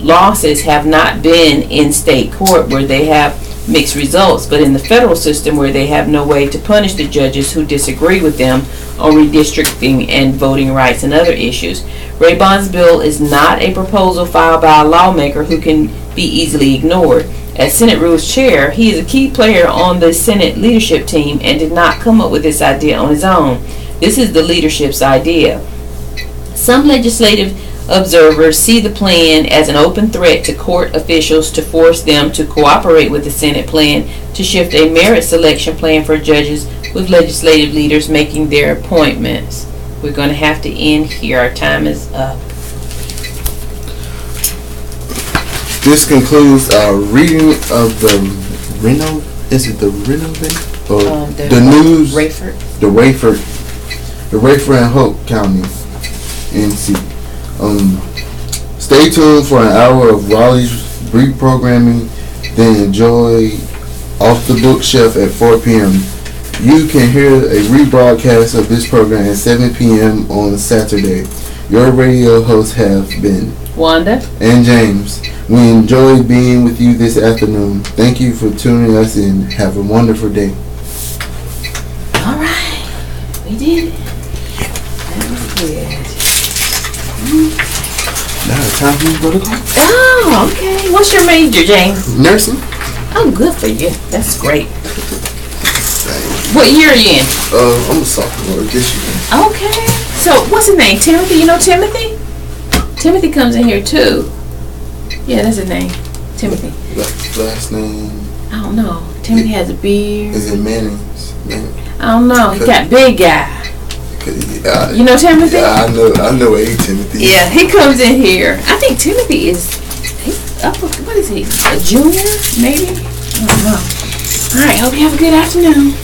losses have not been in state court where they have mixed results, but in the federal system where they have no way to punish the judges who disagree with them on redistricting and voting rights and other issues. Raybon's bill is not a proposal filed by a lawmaker who can be easily ignored. As Senate Rules Chair, he is a key player on the Senate leadership team and did not come up with this idea on his own. This is the leadership's idea. Some legislative observers see the plan as an open threat to court officials to force them to cooperate with the Senate plan to shift a merit selection plan for judges, with legislative leaders making their appointments. We're going to have to end here. Our time is up. This concludes our reading of the Reno. Is it the Renovate or the news? Rayford. The Rayford and Hope County, NC. Stay tuned for an hour of Raleigh's brief programming. Then enjoy Off the Bookshelf at 4 p.m. You can hear a rebroadcast of this program at 7 p.m. on Saturday. Your radio hosts have been Wanda and James. We enjoyed being with you this afternoon. Thank you for tuning us in. Have a wonderful day. All right, we did it. That was good. Now it's time for you to go to class. Oh, okay. What's your major, James? Nursing. Oh, good for you. That's great. What year are you in? I'm a sophomore this year. Okay. So, what's his name? Timothy? You know Timothy? Timothy comes in here too. Yeah, that's his name. Timothy. Last name? I don't know. Timothy has a beard. Is it Mannings? I don't know. He got big guy. You know Timothy? Yeah, I know a Timothy. Yeah, he comes in here. I think Timothy he's up. What is he? A junior, maybe? I don't know. All right. Hope you have a good afternoon.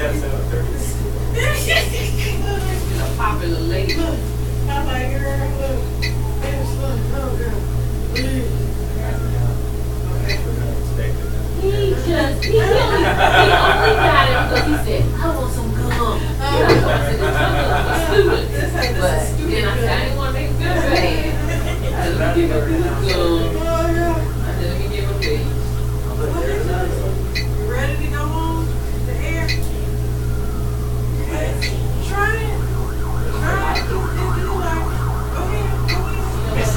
A popular lady. I'm like, girl, look. It's look, oh, girl. He only got it because he said, I want some gum. But then I said, I didn't want to make him feel bad. I said, let me give him this gum. I said, let me give him this. You ready to go home? The air? Try it. Try it. Go ahead. It's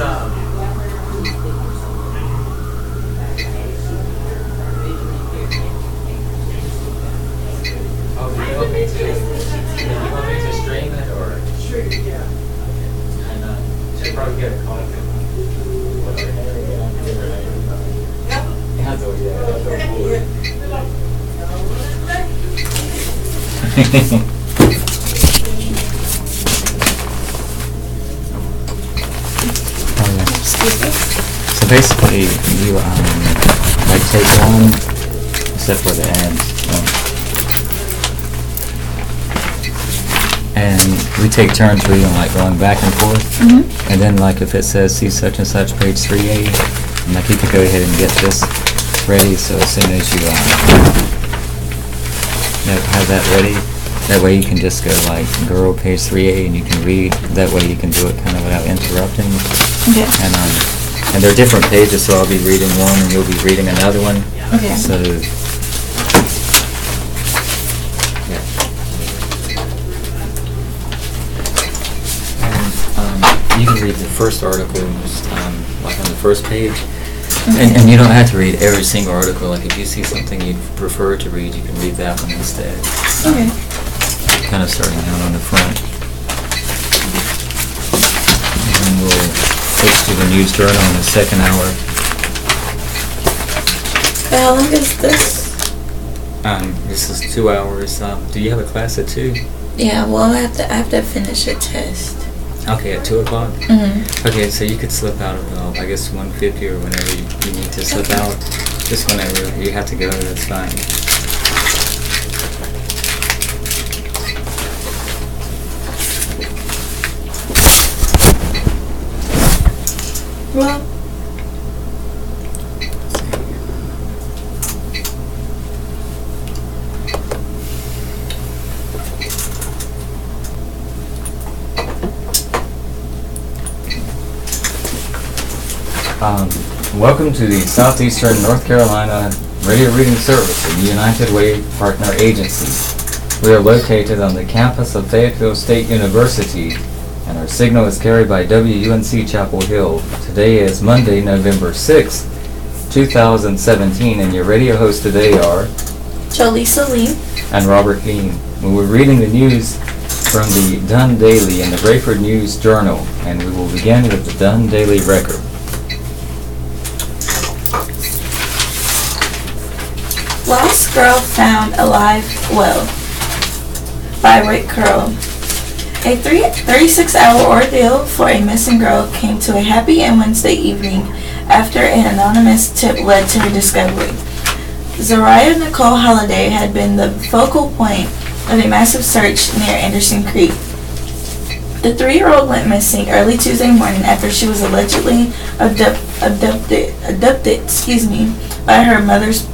you want me to stream it or? Sure, yeah. And should probably get a copy. So basically, you like take one, except for the ads, and we take turns reading, like going back and forth. And then, like if it says see such and such page 3A, and like you could go ahead and get this ready. So as soon as you have that ready, that way you can just go like girl page 3A and you can read. That way you can do it kind of without interrupting. Okay. And they're different pages, so I'll be reading one and you'll be reading another one. Okay. So, yeah. And you can read the first article, like on the first page. And you don't have to read every single article. Like if you see something you prefer to read, you can read that one instead. Okay. Kind of starting out on the front. And we'll switch to the news journal in the second hour. How long is this? This is 2 hours. Do you have a class at 2? Yeah, well, I have to finish a test. Okay, at 2 o'clock? Mm-hmm. Okay, so you could slip out about, I guess, 1:50 or whenever you need to slip out. Just whenever you have to go, that's fine. Well, welcome to the Southeastern North Carolina Radio Reading Service of United Way Partner Agency. We are located on the campus of Fayetteville State University, and our signal is carried by WUNC Chapel Hill. Today is Monday, November 6th, 2017, and your radio hosts today are Jolisa Lee and Robert Bean. We were reading the news from the Dunn Daily and the Rayford News Journal, and we will begin with the Dunn Daily Record. Lost Girl Found Alive Well by Rick Curl. A 36-hour ordeal for a missing girl came to a happy end Wednesday evening after an anonymous tip led to her discovery. Zariah Nicole Holliday had been the focal point of a massive search near Anderson Creek. The 3-year-old went missing early Tuesday morning after she was allegedly abducted by her mother's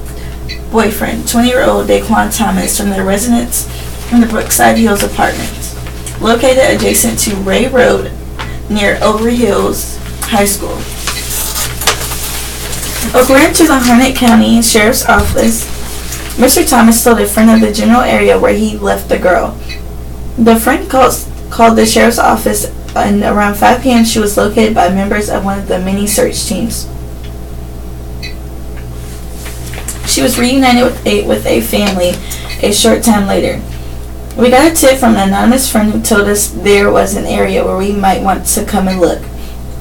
boyfriend, 20-year-old Daquan Thomas, from their residence in the Brookside Hills Apartments, located adjacent to Ray Road near Overy Hills High School. According to the Harnett County Sheriff's Office, Mr. Thomas told a friend of the general area where he left the girl. The friend called the Sheriff's Office, and around 5 p.m. she was located by members of one of the many search teams. She was reunited with a family a short time later. We got a tip from an anonymous friend who told us there was an area where we might want to come and look,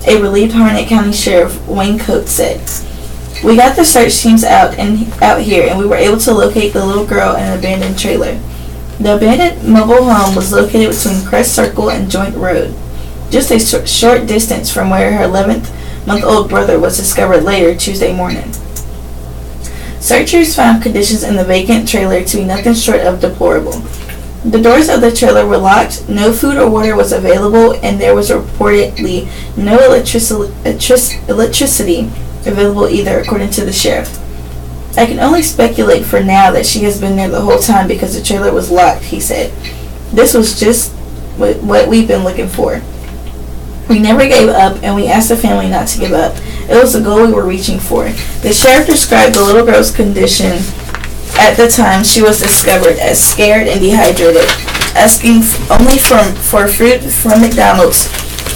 a relieved Harnett County Sheriff Wayne Coates said. We got the search teams out here, and we were able to locate the little girl in an abandoned trailer. The abandoned mobile home was located between Crest Circle and Joint Road, just a short distance from where her 11-month-old brother was discovered later Tuesday morning. Searchers found conditions in the vacant trailer to be nothing short of deplorable. The doors of the trailer were locked, no food or water was available, and there was reportedly no electricity available either, according to the sheriff. I can only speculate for now that she has been there the whole time because the trailer was locked, he said. This was just what we've been looking for. We never gave up, and we asked the family not to give up. It was the goal we were reaching for. The sheriff described the little girl's condition at the time she was discovered as scared and dehydrated, asking only for food from McDonald's,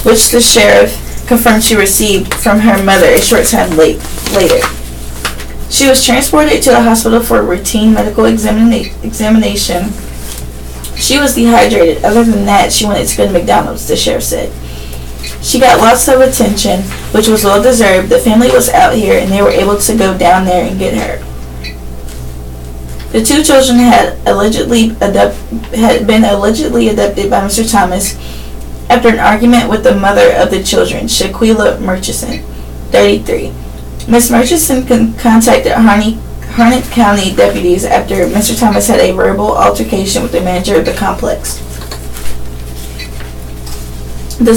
which the sheriff confirmed she received from her mother a short time later. She was transported to the hospital for a routine medical examination. She was dehydrated. Other than that, she wanted to go to McDonald's, the sheriff said. She got lots of attention, which was well deserved. The family was out here and they were able to go down there and get her. The two children had been allegedly adopted by Mr. Thomas after an argument with the mother of the children, Shaquilla Murchison, 33. Ms. Murchison contacted Harnett County deputies after Mr. Thomas had a verbal altercation with the manager of the complex. The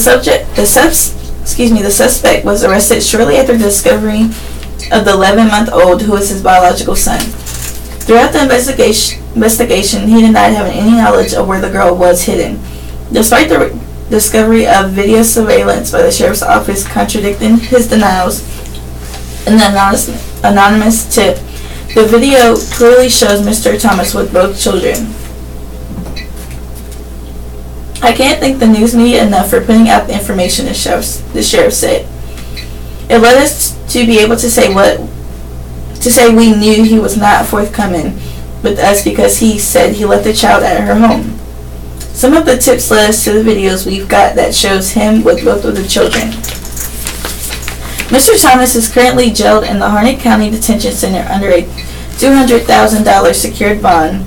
suspect was arrested shortly after the discovery of the 11-month-old, who was his biological son. Throughout the investigation, he denied having any knowledge of where the girl was hidden. Despite the discovery of video surveillance by the sheriff's office contradicting his denials, an anonymous tip, the video clearly shows Mr. Thomas with both children. I can't thank the news media enough for putting out the information, the sheriff said. It led us to be able to say we knew he was not forthcoming with us because he said he left the child at her home. Some of the tips led us to the videos we've got that shows him with both of the children. Mr. Thomas is currently jailed in the Harnett County Detention Center under a $200,000 secured bond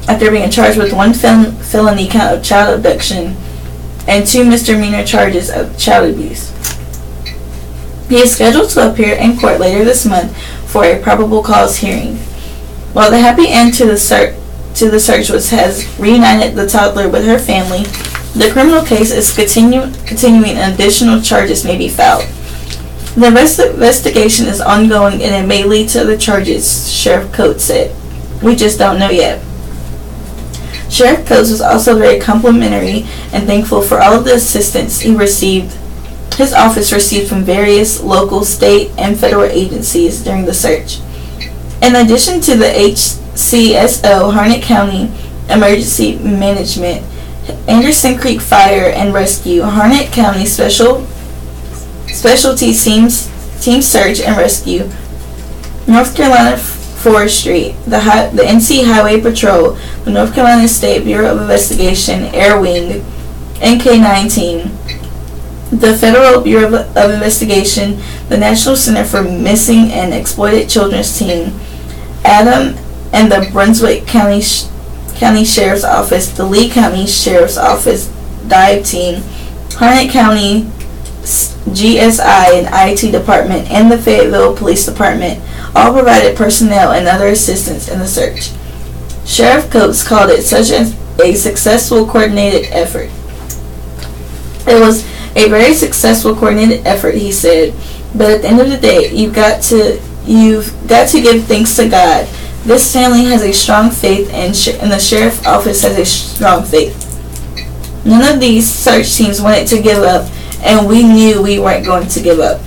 after being charged with one felony count of child abduction and 2 misdemeanor charges of child abuse. He is scheduled to appear in court later this month for a probable cause hearing. While the happy end to the search has reunited the toddler with her family, the criminal case is continuing and additional charges may be filed. The investigation is ongoing and it may lead to other charges, Sheriff Coates said. We just don't know yet. Sheriff Coates was also very complimentary and thankful for all of the assistance his office received from various local, state, and federal agencies during the search. In addition to the HCSO, Harnett County Emergency Management, Anderson Creek Fire and Rescue, Harnett County Specialty Team Search and Rescue, North Carolina Forestry, the NC Highway Patrol, the North Carolina State Bureau of Investigation, Air Wing, NK-19, the Federal Bureau of Investigation, the National Center for Missing and Exploited Children's Team, ADAM, and the Brunswick County Sheriff's Office, the Lee County Sheriff's Office Dive Team, Harnett County GSI and IT Department, and the Fayetteville Police Department all provided personnel and other assistance in the search. Sheriff Coates called it such a successful coordinated effort. It was a very successful coordinated effort, he said, but at the end of the day, you've got to give thanks to God. This family has a strong faith and the sheriff's office has a strong faith. None of these search teams wanted to give up, and we knew we weren't going to give up.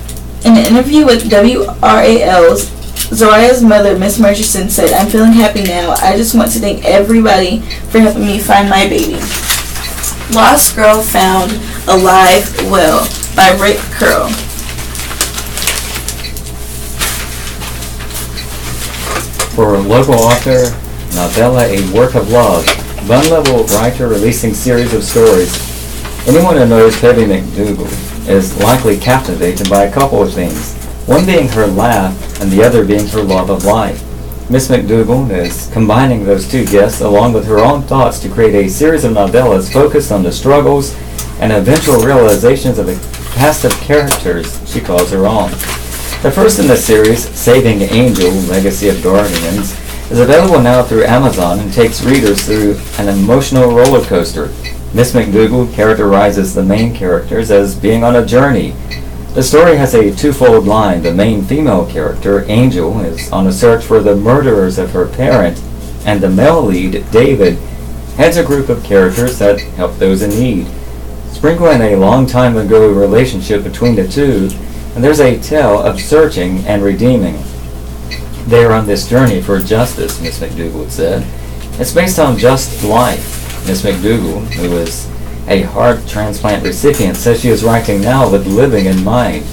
In an interview with WRAL's, Zoraya's mother, Miss Murchison, said, "I'm feeling happy now. I just want to thank everybody for helping me find my baby." Lost Girl Found Alive Well by Rick Curl. For local author, novella A Work of Love, one-level writer releasing series of stories. Anyone who knows Debbie McDougall is likely captivated by a couple of things, one being her laugh and the other being her love of life. Miss McDougall is combining those two gifts along with her own thoughts to create a series of novellas focused on the struggles and eventual realizations of the cast of characters she calls her own. The first in the series, Saving Angel, Legacy of Guardians, is available now through Amazon and takes readers through an emotional roller coaster. Miss McDougal characterizes the main characters as being on a journey. The story has a twofold line. The main female character, Angel, is on a search for the murderers of her parent, and the male lead, David, heads a group of characters that help those in need. Sprinkle in a long time ago relationship between the two, and there's a tale of searching and redeeming. They are on this journey for justice, Miss McDougal said. It's based on just life. Miss McDougal, who is a heart transplant recipient, says she is writing now with living in mind.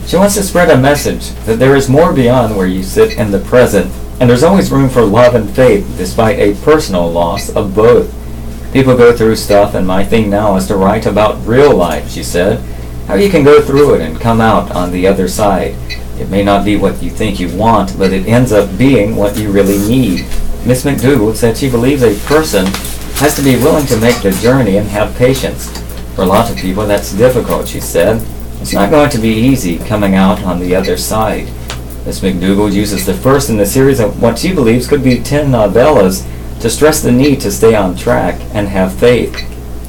She wants to spread a message that there is more beyond where you sit in the present, and there's always room for love and faith despite a personal loss of both. People go through stuff, and my thing now is to write about real life, she said. How you can go through it and come out on the other side. It may not be what you think you want, but it ends up being what you really need. Miss McDougal said she believes a person has to be willing to make the journey and have patience. For a lot of people, that's difficult, she said. It's not going to be easy coming out on the other side. Miss McDougal uses the first in the series of what she believes could be 10 novellas to stress the need to stay on track and have faith.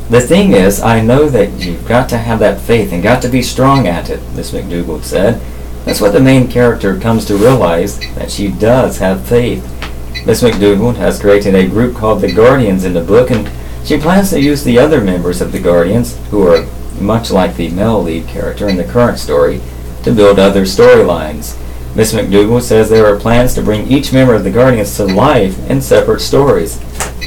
The thing is, I know that you've got to have that faith and got to be strong at it, Miss McDougal said. That's what the main character comes to realize, that she does have faith. Miss McDougal has created a group called the Guardians in the book, and she plans to use the other members of the Guardians, who are much like the male lead character in the current story, to build other storylines. Miss McDougal says there are plans to bring each member of the Guardians to life in separate stories.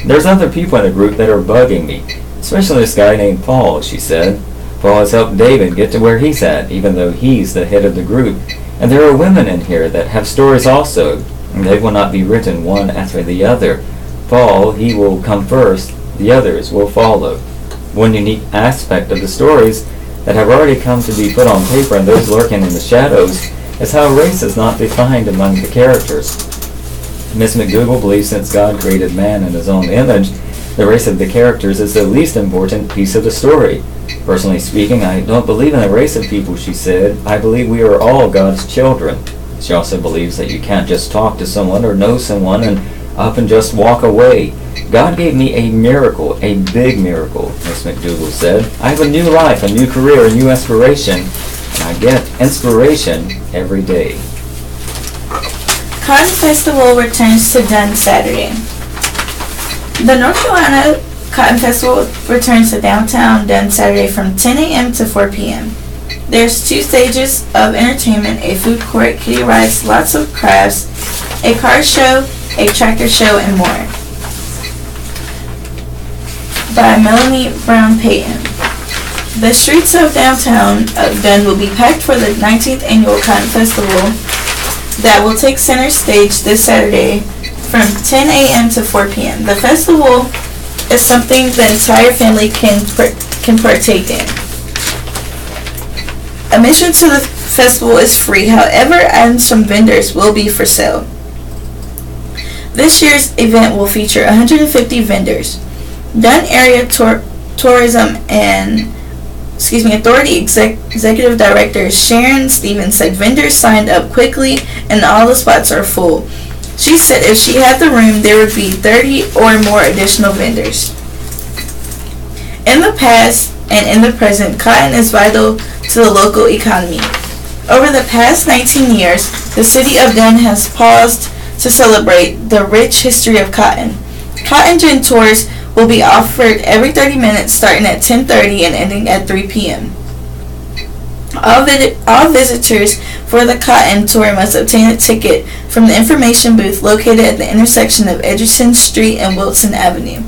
There's other people in the group that are bugging me, especially this guy named Paul, she said. Paul has helped David get to where he's at, even though he's the head of the group. And there are women in here that have stories also. They will not be written one after the other. Paul, he will come first, the others will follow. One unique aspect of the stories that have already come to be put on paper and those lurking in the shadows is how race is not defined among the characters. Miss McDougal believes since God created man in his own image, the race of the characters is the least important piece of the story. Personally speaking, I don't believe in a race of people, she said. I believe we are all God's children. She also believes that you can't just talk to someone or know someone and up and just walk away. God gave me a miracle, a big miracle, Miss McDougal said. I have a new life, a new career, a new aspiration, and I get inspiration every day. Cotton Festival returns to Dunn Saturday. The North Carolina Cotton Festival returns to downtown Dunn Saturday from 10 a.m. to 4 p.m. There's 2 stages of entertainment, a food court, kiddie rides, lots of crafts, a car show, a tractor show, and more. By Melanie Brown Payton. The streets of downtown Dunn will be packed for the 19th annual Cotton Festival that will take center stage this Saturday from 10 a.m. to 4 p.m. The festival is something the entire family can partake in. Admission to the festival is free, however, items from vendors will be for sale. This year's event will feature 150 vendors. Dunn Area Tourism and Authority Executive Director Sharon Stevens said vendors signed up quickly and all the spots are full. She said if she had the room, there would be 30 or more additional vendors. In the past and in the present, cotton is vital to the local economy. Over the past 19 years, the city of Dunn has paused to celebrate the rich history of cotton. Cotton gin tours will be offered every 30 minutes starting at 10:30 and ending at 3 p.m. All visitors for the cotton tour must obtain a ticket from the information booth located at the intersection of Edgerton Street and Wilson Avenue.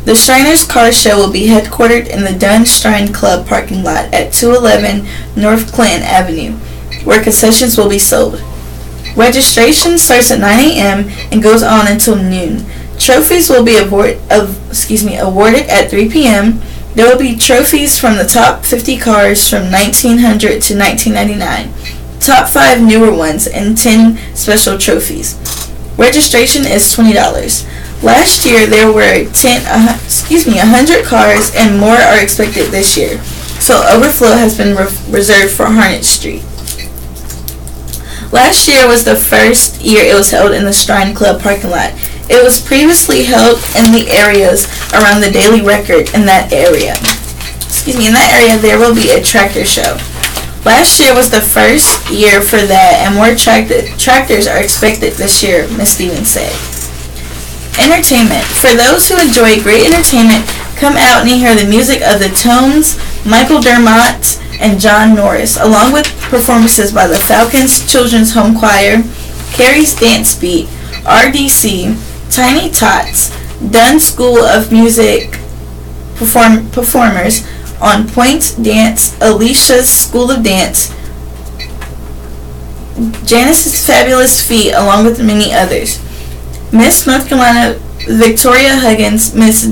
The Shriners Car Show will be headquartered in the Dunn Shrine Club parking lot at 211 North Clinton Avenue, where concessions will be sold. Registration starts at 9 a.m. and goes on until noon. Trophies will be awarded at 3 p.m. There will be trophies from the top 50 cars from 1900 to 1999, top 5 newer ones, and 10 special trophies. Registration is $20. Last year there were 100 cars, and more are expected this year. So overflow has been reserved for Harnett Street. Last year was the first year it was held in the Shrine Club parking lot. It was previously held in the areas around the Daily Record in that area. In that area there will be a tractor show. Last year was the first year for that, and more tractors are expected this year, Ms. Stevens said. Entertainment. For those who enjoy great entertainment, come out and hear the music of the Tones, Michael Dermott, and John Norris, along with performances by the Falcons Children's Home Choir, Carrie's Dance Beat, RDC, Tiny Tots, Dunn School of Music performers, On Point Dance, Alicia's School of Dance, Janice's Fabulous Feet, along with many others. Miss North Carolina Victoria Huggins, Miss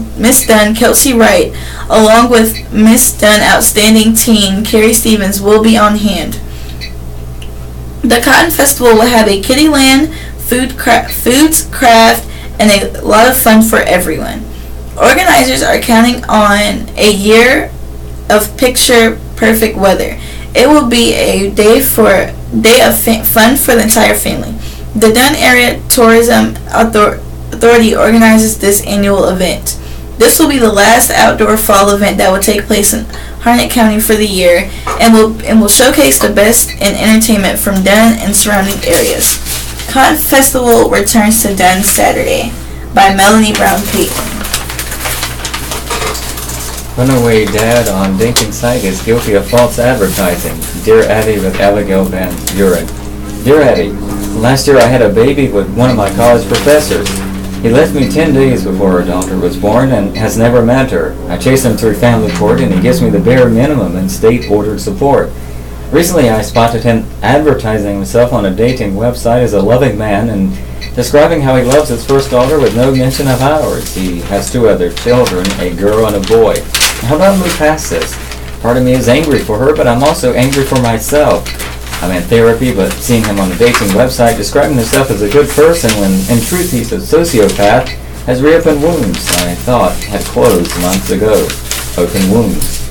Dunn Kelsey Wright, along with Miss Dunn Outstanding Teen Carrie Stevens will be on hand. The Cotton Festival will have a kiddie land, foods, craft, and a lot of fun for everyone. Organizers are counting on a year of picture-perfect weather. It will be a day of fun for the entire family. The Dunn Area Tourism Authority organizes this annual event. This will be the last outdoor fall event that will take place in Harnett County for the year, and will showcase the best in entertainment from Dunn and surrounding areas. Cotton Festival returns to Dunn Saturday, by Melanie Brown Payton. Runaway dad on dating site is guilty of false advertising. Dear Addie with Abigail Van Buren. Dear Addie, last year I had a baby with one of my college professors. He left me 10 days before our daughter was born and has never met her. I chased him through family court and he gives me the bare minimum in state-ordered support. Recently I spotted him advertising himself on a dating website as a loving man and describing how he loves his first daughter with no mention of ours. He has 2 other children, a girl and a boy. How do I move past this? Part of me is angry for her, but I'm also angry for myself. I'm in therapy, but seeing him on a dating website describing himself as a good person when in truth he's a sociopath has reopened wounds I thought had closed months ago. Open wounds.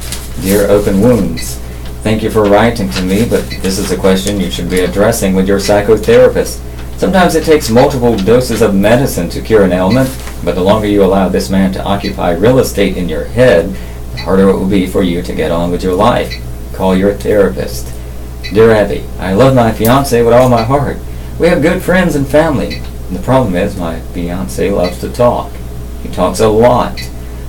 Dear Open Wounds, thank you for writing to me, but this is a question you should be addressing with your psychotherapist. Sometimes it takes multiple doses of medicine to cure an ailment, but the longer you allow this man to occupy real estate in your head, the harder it will be for you to get on with your life. Call your therapist. Dear Abby, I love my fiancé with all my heart. We have good friends and family. And the problem is my fiancé loves to talk. He talks a lot.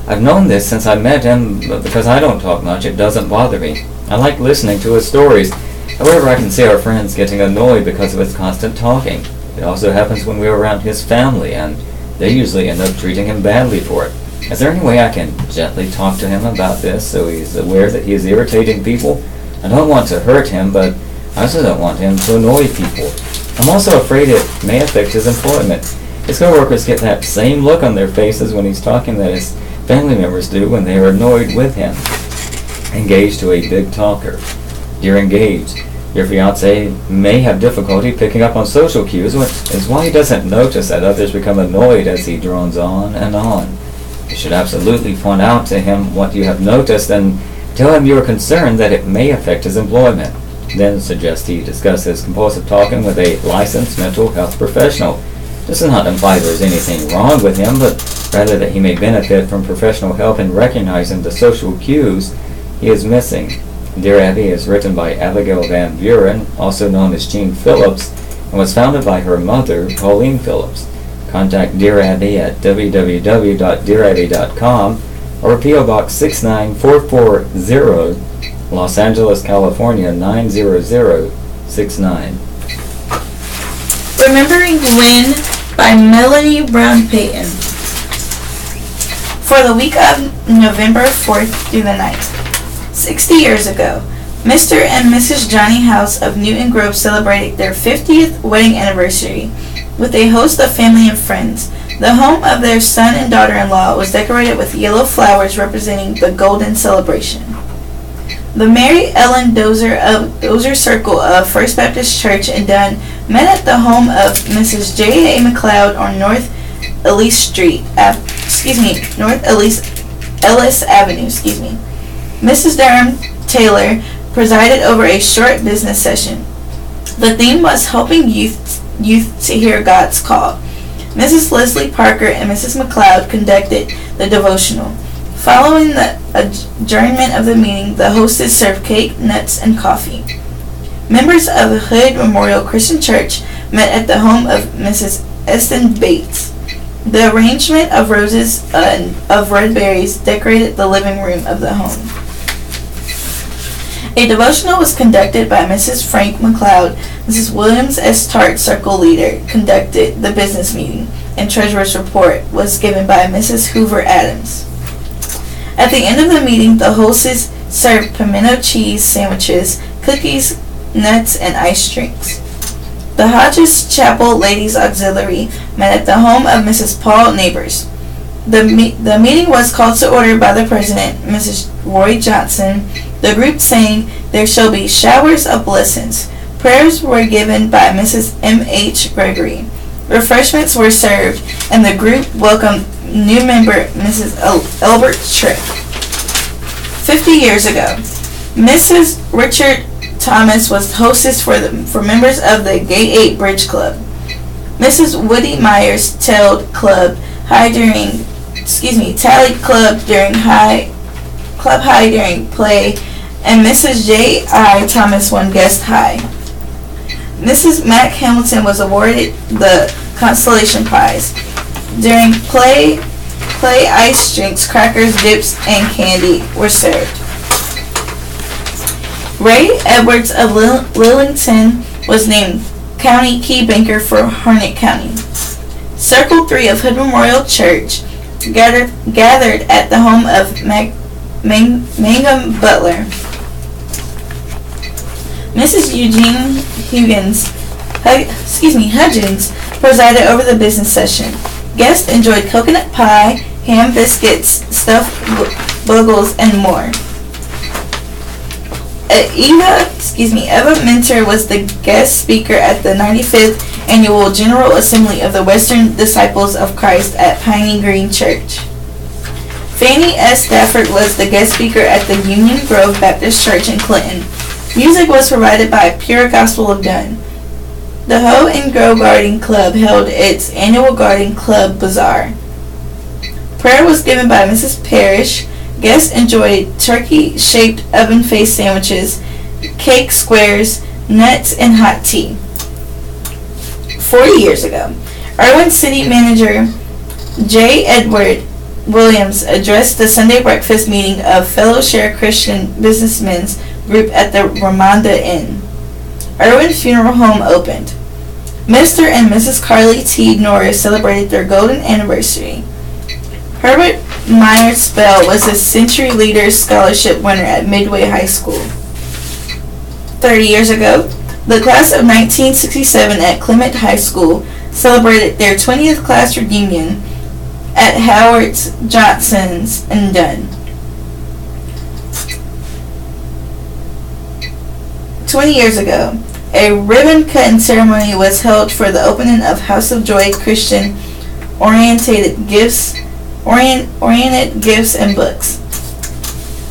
I've known this since I met him, but because I don't talk much, it doesn't bother me. I like listening to his stories. However, I can see our friends getting annoyed because of his constant talking. It also happens when we're around his family, and they usually end up treating him badly for it. Is there any way I can gently talk to him about this so he's aware that he is irritating people? I don't want to hurt him, but I also don't want him to annoy people. I'm also afraid it may affect his employment. His coworkers get that same look on their faces when he's talking that his family members do when they are annoyed with him. Engaged to a big talker. Dear Engaged, your fiancé may have difficulty picking up on social cues, which is why he doesn't notice that others become annoyed as he drones on and on. You should absolutely point out to him what you have noticed and tell him you are concerned that it may affect his employment. Then suggest he discuss his compulsive talking with a licensed mental health professional. This does not imply there is anything wrong with him, but rather that he may benefit from professional help in recognizing the social cues he is missing. Dear Abby is written by Abigail Van Buren, also known as Jean Phillips, and was founded by her mother, Pauline Phillips. Contact Dear Abby at www.dearabby.com or P.O. Box 69440, Los Angeles, California 90069. Remembering When by Melanie Brown Payton. For the week of November 4th through the 9th. 60 years ago, Mr. and Mrs. Johnny House of Newton Grove celebrated their 50th wedding anniversary with a host of family and friends. The home of their son and daughter-in-law was decorated with yellow flowers representing the golden celebration. The Mary Ellen Dozer Circle of First Baptist Church in Dunn met at the home of Mrs. J. A. McLeod on North Ellis Avenue. Mrs. Durham Taylor presided over a short business session. The theme was helping youth to hear God's call. Mrs. Leslie Parker and Mrs. McLeod conducted the devotional. Following the adjournment of the meeting, the hostess served cake, nuts, and coffee. Members of the Hood Memorial Christian Church met at the home of Mrs. Eston Bates. The arrangement of roses and of red berries decorated the living room of the home. A devotional was conducted by Mrs. Frank McLeod. Mrs. Williams S. Tart, circle leader, conducted the business meeting, and treasurer's report was given by Mrs. Hoover Adams. At the end of the meeting, the hostess served pimento cheese sandwiches, cookies, nuts, and iced drinks. The Hodges Chapel Ladies Auxiliary met at the home of Mrs. Paul Neighbors. The meeting was called to order by the president, Mrs. Roy Johnson. The group sang, "There shall be showers of blessings." Prayers were given by Mrs. M.H. Gregory. Refreshments were served, and the group welcomed new member Mrs. Elbert Trick. 50 years ago, Mrs. Richard Thomas was hostess for members of the Gate 8 Bridge Club. Mrs. Woody Myers tallied club during play, and Mrs. J.I. Thomas won guest high. Mrs. Mac Hamilton was awarded the consolation prize. During play ice drinks, crackers, dips, and candy were served. Ray Edwards of Lillington was named county key banker for Harnett County. Circle 3 of Hood Memorial Church gathered at the home of Mangum Butler. Mrs. Eugene Hudgens presided over the business session. Guests enjoyed coconut pie, ham biscuits, stuffed bugles, and more. Eva Minter was the guest speaker at the 95th Annual General Assembly of the Western Disciples of Christ at Piney Green Church. Fannie S. Stafford was the guest speaker at the Union Grove Baptist Church in Clinton. Music was provided by Pure Gospel of Dunn. The Hoe and Grow Garden Club held its annual Garden Club Bazaar. Prayer was given by Mrs. Parrish. Guests enjoyed turkey-shaped oven-faced sandwiches, cake squares, nuts, and hot tea. 40 years ago, Irwin City Manager J. Edward Williams addressed the Sunday breakfast meeting of Fellow Share Christian Businessmen's Group at the Ramonda Inn. Irwin Funeral Home opened. Mr. and Mrs. Carly T. Norris celebrated their golden anniversary. Herbert Myers Bell was a Century Leaders Scholarship winner at Midway High School. 30 years ago, the class of 1967 at Clement High School celebrated their 20th class reunion at Howard's, Johnson's, and Dunn. 20 years ago, a ribbon-cutting ceremony was held for the opening of House of Joy Christian Oriented Gifts and Books.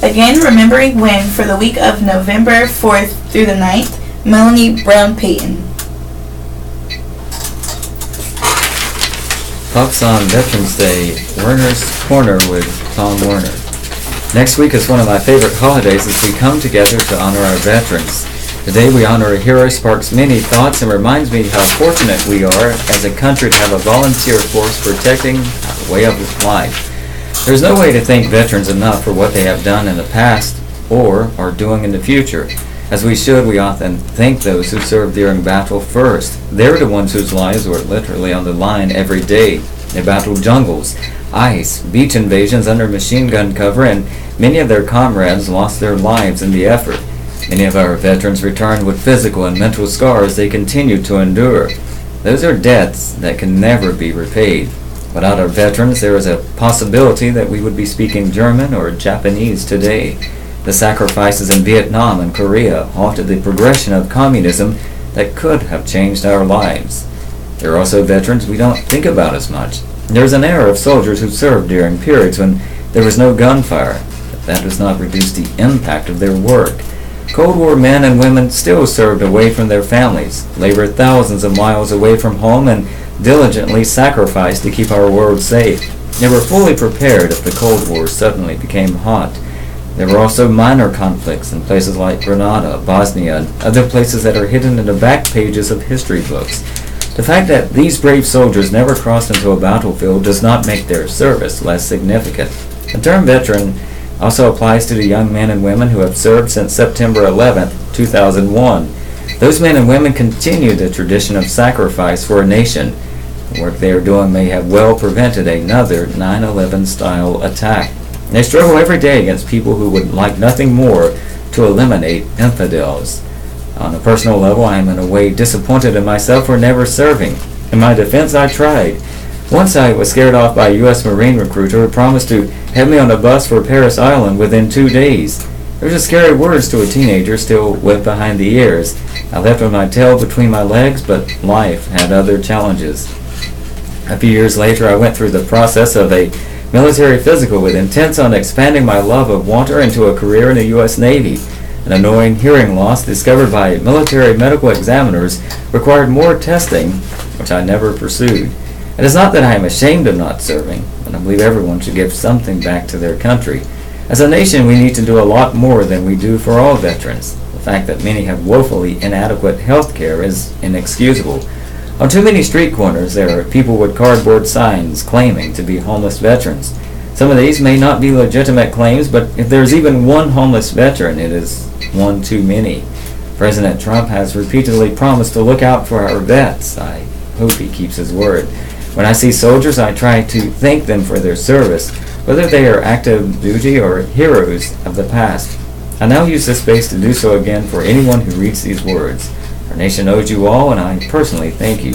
Again, remembering when, for the week of November 4th through the 9th, Melanie Brown Payton. Pops on Veterans Day, Werner's Corner with Tom Werner. Next week is one of my favorite holidays as we come together to honor our veterans. Today we honor a hero sparks many thoughts and reminds me how fortunate we are as a country to have a volunteer force protecting our way of life. There's no way to thank veterans enough for what they have done in the past or are doing in the future. As we should, we often thank those who served during battle first. They're the ones whose lives were literally on the line every day. They battled jungles, ice, beach invasions under machine gun cover, and many of their comrades lost their lives in the effort. Many of our veterans returned with physical and mental scars they continue to endure. Those are debts that can never be repaid. Without our veterans, there is a possibility that we would be speaking German or Japanese today. The sacrifices in Vietnam and Korea halted the progression of communism that could have changed our lives. There are also veterans we don't think about as much. There's an era of soldiers who served during periods when there was no gunfire, but that does not reduce the impact of their work. Cold War men and women still served away from their families, labored thousands of miles away from home, and diligently sacrificed to keep our world safe. They were fully prepared if the Cold War suddenly became hot. There were also minor conflicts in places like Grenada, Bosnia, and other places that are hidden in the back pages of history books. The fact that these brave soldiers never crossed into a battlefield does not make their service less significant. The term veteran also applies to the young men and women who have served since September 11, 2001. Those men and women continue the tradition of sacrifice for a nation. The work they are doing may have well prevented another 9/11 style attack. They struggle every day against people who would like nothing more to eliminate infidels. On a personal level, I am in a way disappointed in myself for never serving. In my defense, I tried. Once I was scared off by a U.S. Marine recruiter who promised to have me on a bus for Paris Island within 2 days. Those are scary words to a teenager still wet behind the ears. I left with my tail between my legs, but life had other challenges. A few years later, I went through the process of a military physical with intents on expanding my love of water into a career in the U.S. Navy. An annoying hearing loss discovered by military medical examiners required more testing, which I never pursued. It is not that I am ashamed of not serving, but I believe everyone should give something back to their country. As a nation, we need to do a lot more than we do for all veterans. The fact that many have woefully inadequate health care is inexcusable. On too many street corners, there are people with cardboard signs claiming to be homeless veterans. Some of these may not be legitimate claims, but if there's even one homeless veteran, it is one too many. President Trump has repeatedly promised to look out for our vets. I hope he keeps his word. When I see soldiers, I try to thank them for their service, whether they are active duty or heroes of the past. I now use this space to do so again for anyone who reads these words. Our nation owes you all, and I personally thank you.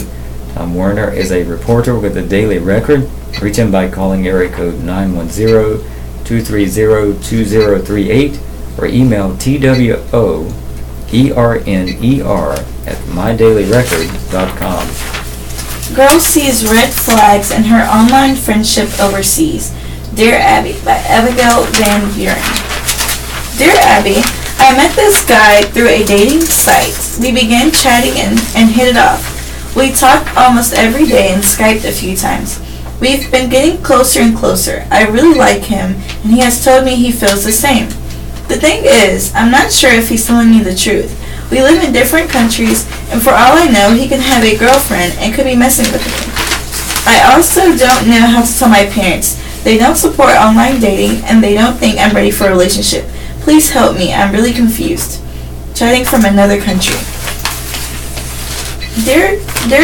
Tom Werner is a reporter with the Daily Record. Reach him by calling area code 910-230-2038 or email twoerner@mydailyrecord.com. Girl sees red flags in her online friendship overseas. Dear Abby by Abigail Van Buren. Dear Abby, I met this guy through a dating site. We began chatting and hit it off. We talked almost every day and Skyped a few times. We've been getting closer and closer. I really like him, and he has told me he feels the same. The thing is, I'm not sure if he's telling me the truth. We live in different countries, and for all I know, he can have a girlfriend and could be messing with me. I also don't know how to tell my parents. They don't support online dating, and they don't think I'm ready for a relationship. Please help me. I'm really confused. Chatting from another country. Dear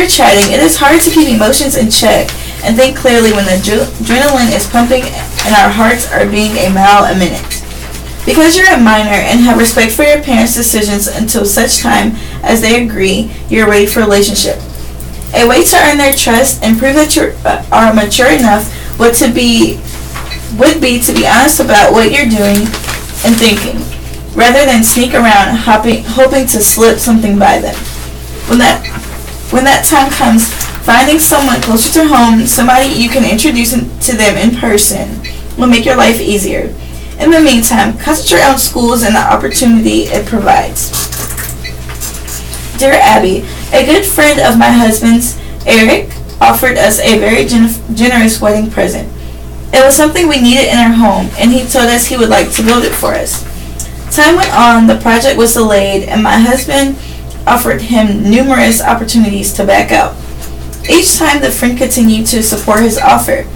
chatting, it is hard to keep emotions in check and think clearly when the adrenaline is pumping and our hearts are beating a mile a minute. Because you're a minor and have respect for your parents' decisions until such time as they agree you're ready for a relationship. A way to earn their trust and prove that you are mature enough would be to be honest about what you're doing and thinking, rather than sneak around hoping to slip something by them. When that time comes, finding someone closer to home, somebody you can introduce to them in person, will make your life easier. In the meantime, concentrate on schools and the opportunity it provides. Dear Abby, a good friend of my husband's, Eric, offered us a very generous wedding present. It was something we needed in our home, and he told us he would like to build it for us. Time went on, the project was delayed, and my husband offered him numerous opportunities to back out. Each time the friend continued to support his offer.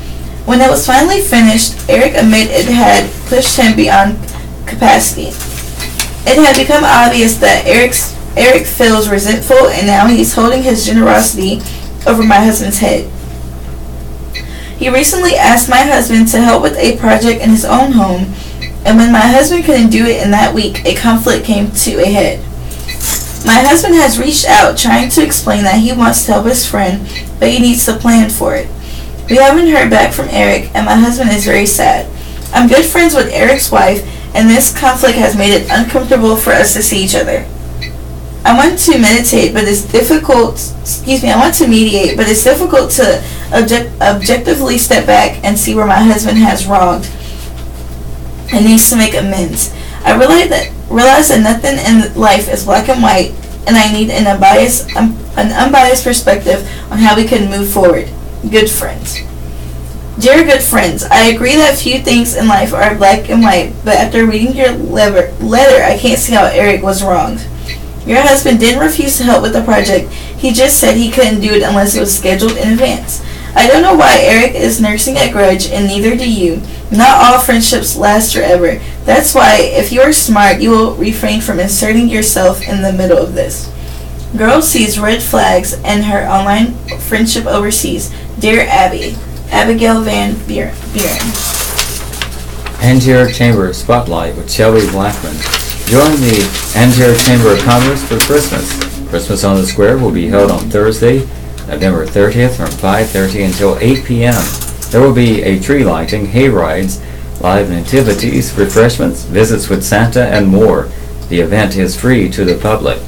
When it was finally finished, Eric admitted it had pushed him beyond capacity. It had become obvious that Eric feels resentful, and now he's holding his generosity over my husband's head. He recently asked my husband to help with a project in his own home, and when my husband couldn't do it in that week, a conflict came to a head. My husband has reached out trying to explain that he wants to help his friend, but he needs to plan for it. We haven't heard back from Eric, and my husband is very sad. I'm good friends with Eric's wife, and this conflict has made it uncomfortable for us to see each other. I want to mediate, but it's difficult to objectively step back and see where my husband has wronged and needs to make amends. I Realize that nothing in life is black and white, and I need an unbiased perspective on how we can move forward. Good friends. Dear good friends, I agree that few things in life are black and white, but after reading your letter, I can't see how Eric was wronged. Your husband didn't refuse to help with the project. He just said he couldn't do it unless it was scheduled in advance. I don't know why Eric is nursing a grudge, and neither do you. Not all friendships last forever. That's why, if you are smart, you will refrain from inserting yourself in the middle of this. Girl sees red flags in her online friendship overseas. Dear Abby. Abigail Van Buren. Angier Chamber Spotlight with Shelley Blackman. Join the Angier Chamber of Commerce for Christmas. Christmas on the Square will be held on Thursday, November 30th from 5:30 until 8 p.m. There will be a tree lighting, hay rides, live nativities, refreshments, visits with Santa, and more. The event is free to the public.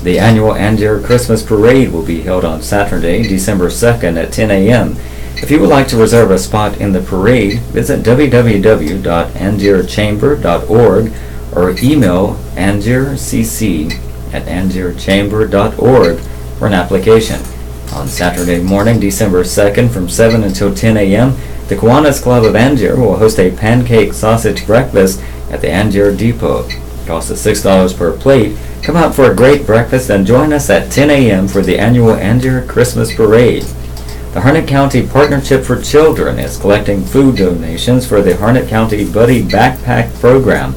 The annual Angier Christmas Parade will be held on Saturday, December 2nd at 10 a.m. If you would like to reserve a spot in the parade, visit www.angierchamber.org or email angiercc@angierchamber.org for an application. On Saturday morning, December 2nd from 7 until 10 a.m., the Kiwanis Club of Angier will host a pancake sausage breakfast at the Angier Depot. It costs us $6 per plate. Come out for a great breakfast and join us at 10 a.m. for the annual Angier Christmas Parade. The Harnett County Partnership for Children is collecting food donations for the Harnett County Buddy Backpack Program.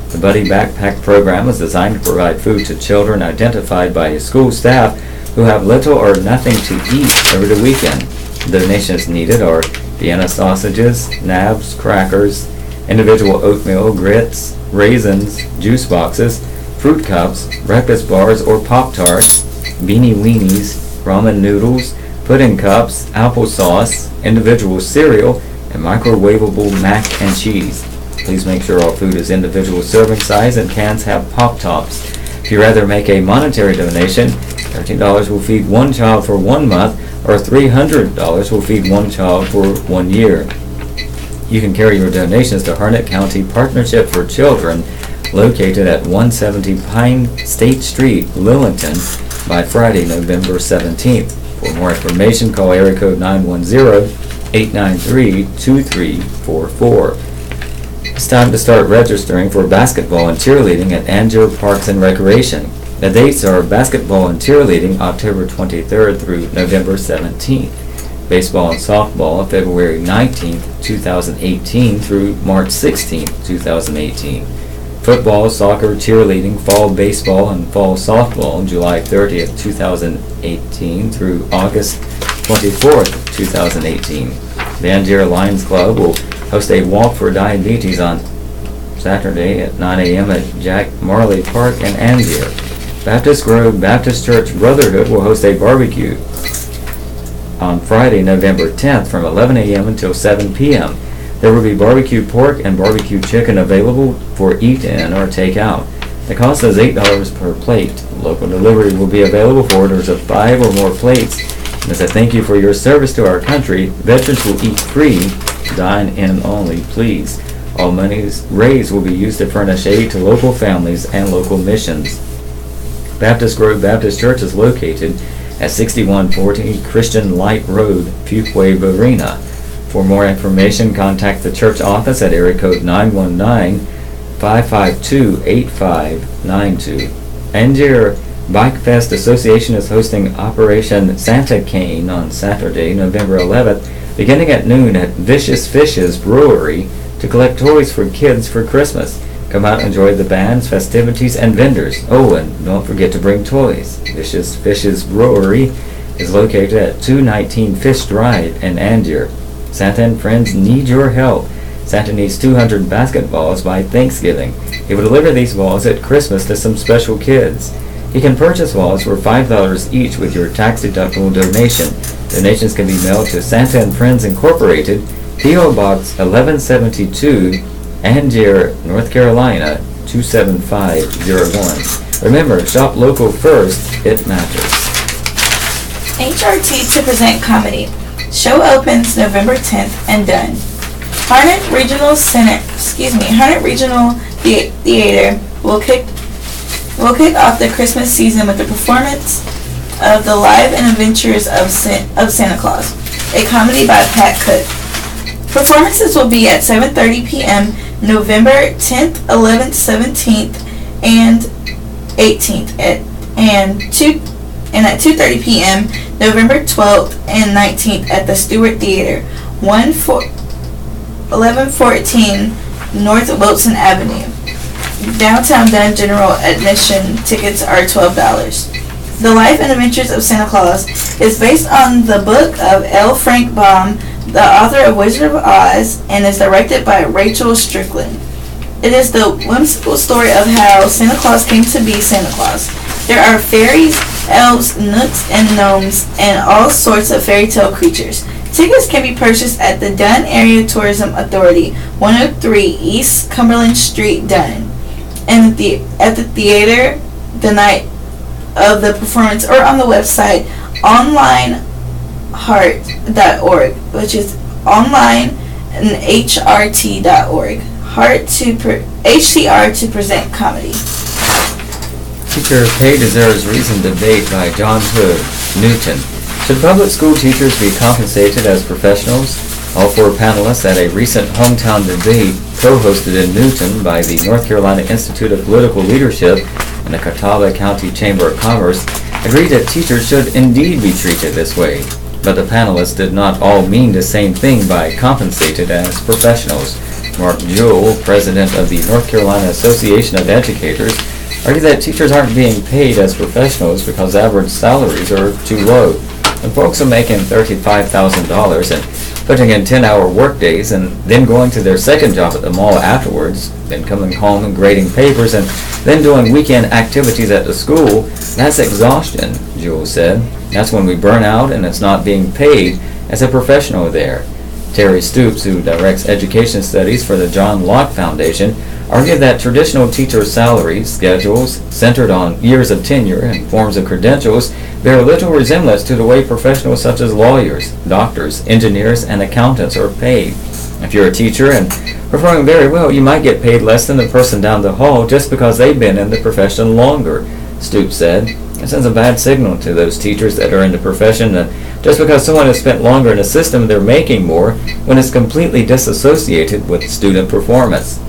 The Buddy Backpack Program is designed to provide food to children identified by school staff who have little or nothing to eat over the weekend. Donations needed are Vienna sausages, nabs, crackers, individual oatmeal, grits, raisins, juice boxes, fruit cups, breakfast bars or Pop-Tarts, beanie weenies, ramen noodles, pudding cups, applesauce, individual cereal, and microwavable mac and cheese. Please make sure all food is individual serving size and cans have pop-tops. If you rather make a monetary donation, $13 will feed one child for 1 month, or $300 will feed one child for 1 year. You can carry your donations to Harnett County Partnership for Children, located at 170 Pine State Street, Lillington, by Friday, November 17th. For more information, call area code 910-893-2344. It's time to start registering for basketball and cheerleading at Angier Parks and Recreation. The dates are basketball and cheerleading October 23rd through November 17th. Baseball and softball February 19th, 2018 through March 16th, 2018. Football, soccer, cheerleading, fall baseball, and fall softball July 30th, 2018 through August 24th, 2018. The Angier Lions Club will host a walk for diabetes on Saturday at 9 a.m. at Jack Marley Park in Angier. Baptist Grove Baptist Church Brotherhood will host a barbecue on Friday, November 10th from 11 a.m. until 7 p.m. There will be barbecue pork and barbecue chicken available for eat-in or take-out. The cost is $8 per plate. Local delivery will be available for orders of 5 or more plates. And as a thank you for your service to our country, veterans will eat free, dine in only, please. All monies raised will be used to furnish aid to local families and local missions. Baptist Grove Baptist Church is located at 6140 Christian Light Road, Fuquay Arena. For more information, contact the church office at area code 919-552-8592. Angier Bike Fest Association is hosting Operation Santa Cane on Saturday, November 11th, beginning at noon at Vicious Fishes Brewery to collect toys for kids for Christmas. Come out and enjoy the bands, festivities, and vendors. Oh, and don't forget to bring toys. Vicious Fishes Brewery is located at 219 Fish Drive in Angier. Santa and friends need your help. Santa needs 200 basketballs by Thanksgiving. He will deliver these balls at Christmas to some special kids. You can purchase balls for $5 each with your tax-deductible donation. Donations can be mailed to Santa and Friends Incorporated, P.O. Box 1172, Angier, North Carolina 27501. Remember, shop local first, it matters. HRT to present comedy. Show opens November 10th and done. Harnett Regional Theater will kick off the Christmas season with the performance of The Life and Adventures of Santa Claus, a comedy by Pat Cook. Performances will be at 7:30 p.m. November 10th, 11th, 17th, and 18th, and at 2:30 p.m. November 12th and 19th at the Stewart Theater, 1114 North Wilson Avenue. Downtown Dunn general admission tickets are $12. The Life and Adventures of Santa Claus is based on the book of L. Frank Baum, the author of Wizard of Oz, and is directed by Rachel Strickland. It is the whimsical story of how Santa Claus came to be Santa Claus. There are fairies, elves, knooks, and gnomes, and all sorts of fairy tale creatures. Tickets can be purchased at the Dunn Area Tourism Authority, 103 East Cumberland Street, Dunn, and at the theater the night of the performance, or on the website onlineheart.org, which is online and hrt.org. HCR to present comedy. Teacher Pay Deserves Reason debate by John Hood, Newton. Should public school teachers be compensated as professionals? All four panelists at a recent hometown debate co-hosted in Newton by the North Carolina Institute of Political Leadership and the Catawba County Chamber of Commerce agreed that teachers should indeed be treated this way. But the panelists did not all mean the same thing by compensated as professionals. Mark Jewell, president of the North Carolina Association of Educators, argued that teachers aren't being paid as professionals because average salaries are too low. When folks are making $35,000 and putting in 10-hour workdays and then going to their second job at the mall afterwards, then coming home and grading papers and then doing weekend activities at the school, that's exhaustion, Jewell said. That's when we burn out and it's not being paid as a professional there. Terry Stoops, who directs education studies for the John Locke Foundation, argued that traditional teacher salaries, schedules, centered on years of tenure and forms of credentials, bear little resemblance to the way professionals such as lawyers, doctors, engineers, and accountants are paid. If you're a teacher and performing very well, you might get paid less than the person down the hall just because they've been in the profession longer, Stoops said. It sends a bad signal to those teachers that are in the profession that just because someone has spent longer in a system, they're making more when it's completely disassociated with student performance.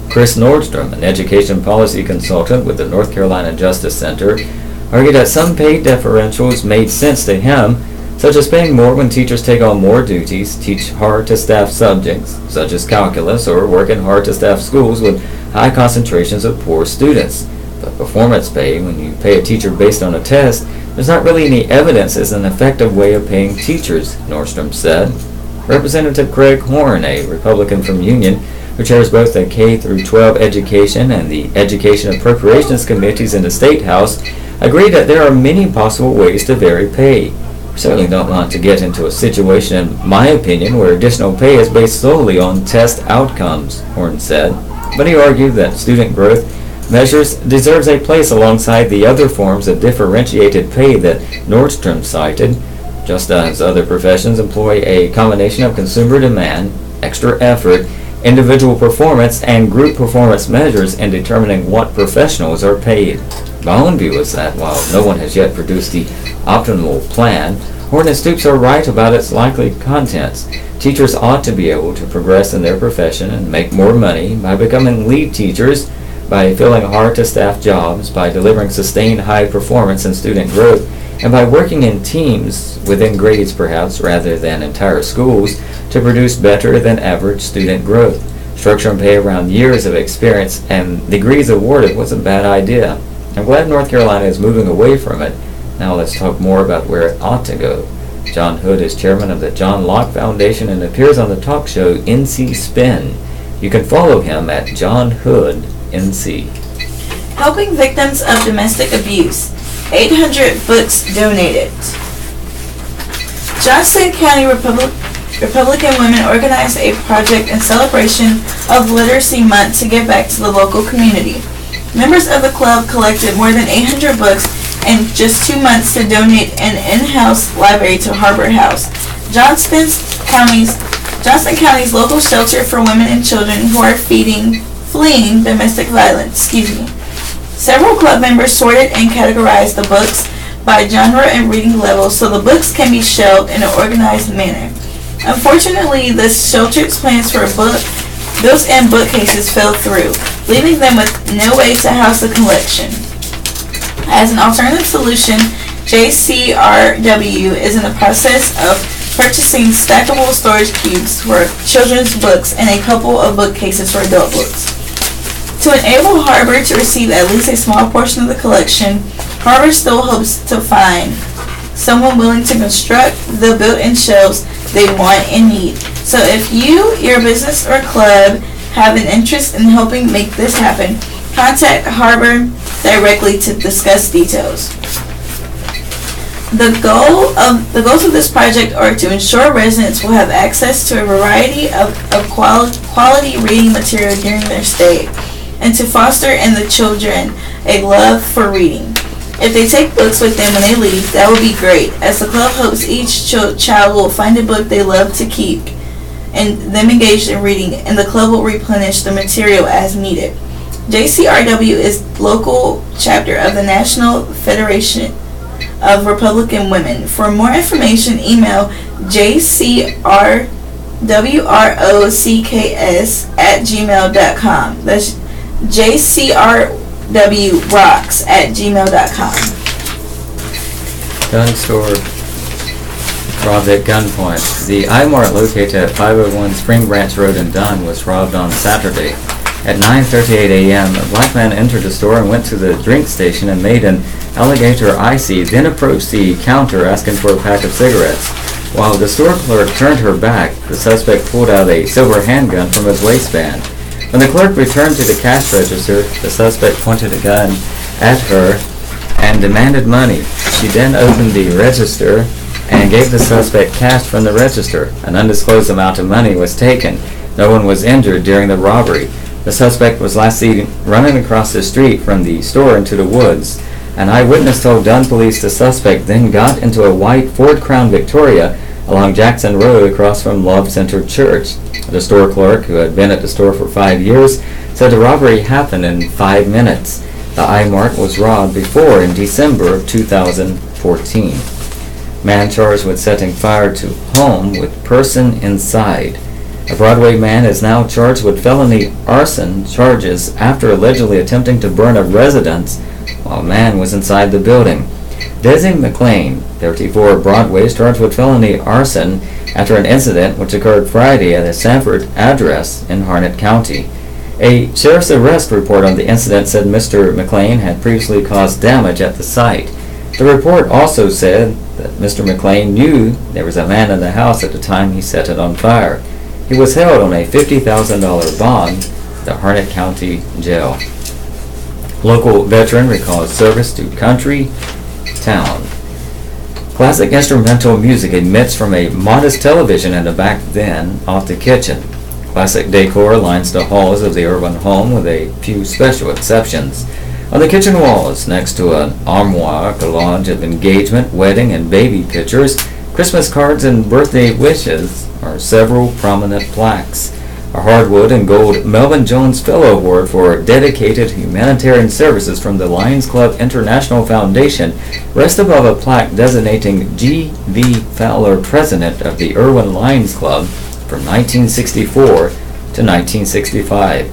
Chris Nordstrom, an education policy consultant with the North Carolina Justice Center, argued that some pay differentials made sense to him, such as paying more when teachers take on more duties, teach hard-to-staff subjects, such as calculus, or work in hard-to-staff schools with high concentrations of poor students. But performance pay, when you pay a teacher based on a test, there's not really any evidence as an effective way of paying teachers, Nordstrom said. Representative Craig Horn, a Republican from Union, who chairs both the K-12 education and the Education Appropriations Committees in the State House, agreed that there are many possible ways to vary pay. We certainly don't want to get into a situation, in my opinion, where additional pay is based solely on test outcomes, Horn said. But he argued that student growth measures deserves a place alongside the other forms of differentiated pay that Nordstrom cited, just as other professions employ a combination of consumer demand, extra effort, individual performance, and group performance measures in determining what professionals are paid. My own view is that while no one has yet produced the optimal plan, Horn and Stoops are right about its likely contents. Teachers ought to be able to progress in their profession and make more money by becoming lead teachers, by filling hard-to-staff jobs, by delivering sustained high performance and student growth, and by working in teams within grades perhaps rather than entire schools to produce better than average student growth. Structure and pay around years of experience and degrees awarded was a bad idea. I'm glad North Carolina is moving away from it. Now let's talk more about where it ought to go. John Hood is chairman of the John Locke Foundation and appears on the talk show NC Spin. You can follow him at John Hood NC. Helping victims of domestic abuse. 800 books donated. Johnson County Republican women organized a project in celebration of Literacy Month to give back to the local community. Members of the club collected more than 800 books in just 2 months to donate an in-house library to Harbor House, Johnson County's local shelter for women and children who are fleeing fleeing domestic violence. Several club members sorted and categorized the books by genre and reading level so the books can be shelved in an organized manner. Unfortunately, the sheltered's plans for built-in bookcases fell through, leaving them with no way to house the collection. As an alternative solution, JCRW is in the process of purchasing stackable storage cubes for children's books and a couple of bookcases for adult books. To enable Harbor to receive at least a small portion of the collection, Harbor still hopes to find someone willing to construct the built-in shelves they want and need. So if you, your business or club have an interest in helping make this happen, contact Harbor directly to discuss details. The goals of this project are to ensure residents will have access to a variety of quality reading material during their stay, and to foster in the children a love for reading. If they take books with them when they leave, that would be great, as the club hopes each child will find a book they love to keep and them engaged in reading, and the club will replenish the material as needed. JCRW is local chapter of the National Federation of Republican Women. For more information, email jcrwrocks@gmail.com. That's jcrwrocks@gmail.com. Gun store robbed at gunpoint. The iMart located at 501 Spring Branch Road in Dunn was robbed on Saturday. At 9:38 a.m., a black man entered the store and went to the drink station and made an alligator icy, then approached the counter asking for a pack of cigarettes. While the store clerk turned her back, the suspect pulled out a silver handgun from his waistband. When the clerk returned to the cash register, the suspect pointed a gun at her and demanded money. She then opened the register and gave the suspect cash from the register. An undisclosed amount of money was taken. No one was injured during the robbery. The suspect was last seen running across the street from the store into the woods. An eyewitness told Dunn police the suspect then got into a white Ford Crown Victoria along Jackson Road across from Love Center Church. The store clerk, who had been at the store for 5 years, said the robbery happened in 5 minutes. The iMart was robbed before in December of 2014. Man charged with setting fire to home with person inside. A Broadway man is now charged with felony arson charges after allegedly attempting to burn a residence while a man was inside the building. Desi McLean, 34, Broadway, is charged with felony arson after an incident which occurred Friday at a Sanford address in Harnett County. A sheriff's arrest report on the incident said Mr. McLean had previously caused damage at the site. The report also said that Mr. McLean knew there was a man in the house at the time he set it on fire. He was held on a $50,000 bond at the Harnett County Jail. Local veteran recalls service to country town. Classic instrumental music emits from a modest television in the back den off the kitchen. Classic decor lines the halls of the urban home with a few special exceptions. On the kitchen walls, next to an armoire collage of engagement, wedding, and baby pictures, Christmas cards, and birthday wishes, are several prominent plaques. A hardwood and gold Melvin Jones Fellow Award for dedicated humanitarian services from the Lions Club International Foundation rests above a plaque designating G.V. Fowler President of the Irwin Lions Club from 1964 to 1965.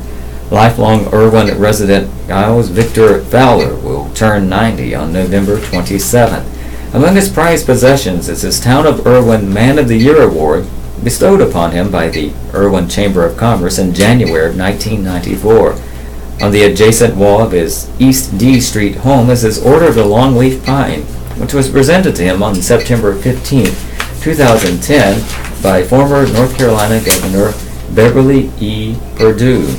Lifelong Irwin resident Giles Victor Fowler will turn 90 on November 27th. Among his prized possessions is his Town of Irwin Man of the Year Award, bestowed upon him by the Irwin Chamber of Commerce in January of 1994. On the adjacent wall of his East D Street home is his Order of the Longleaf Pine, which was presented to him on September 15, 2010 by former North Carolina Governor Beverly E. Perdue.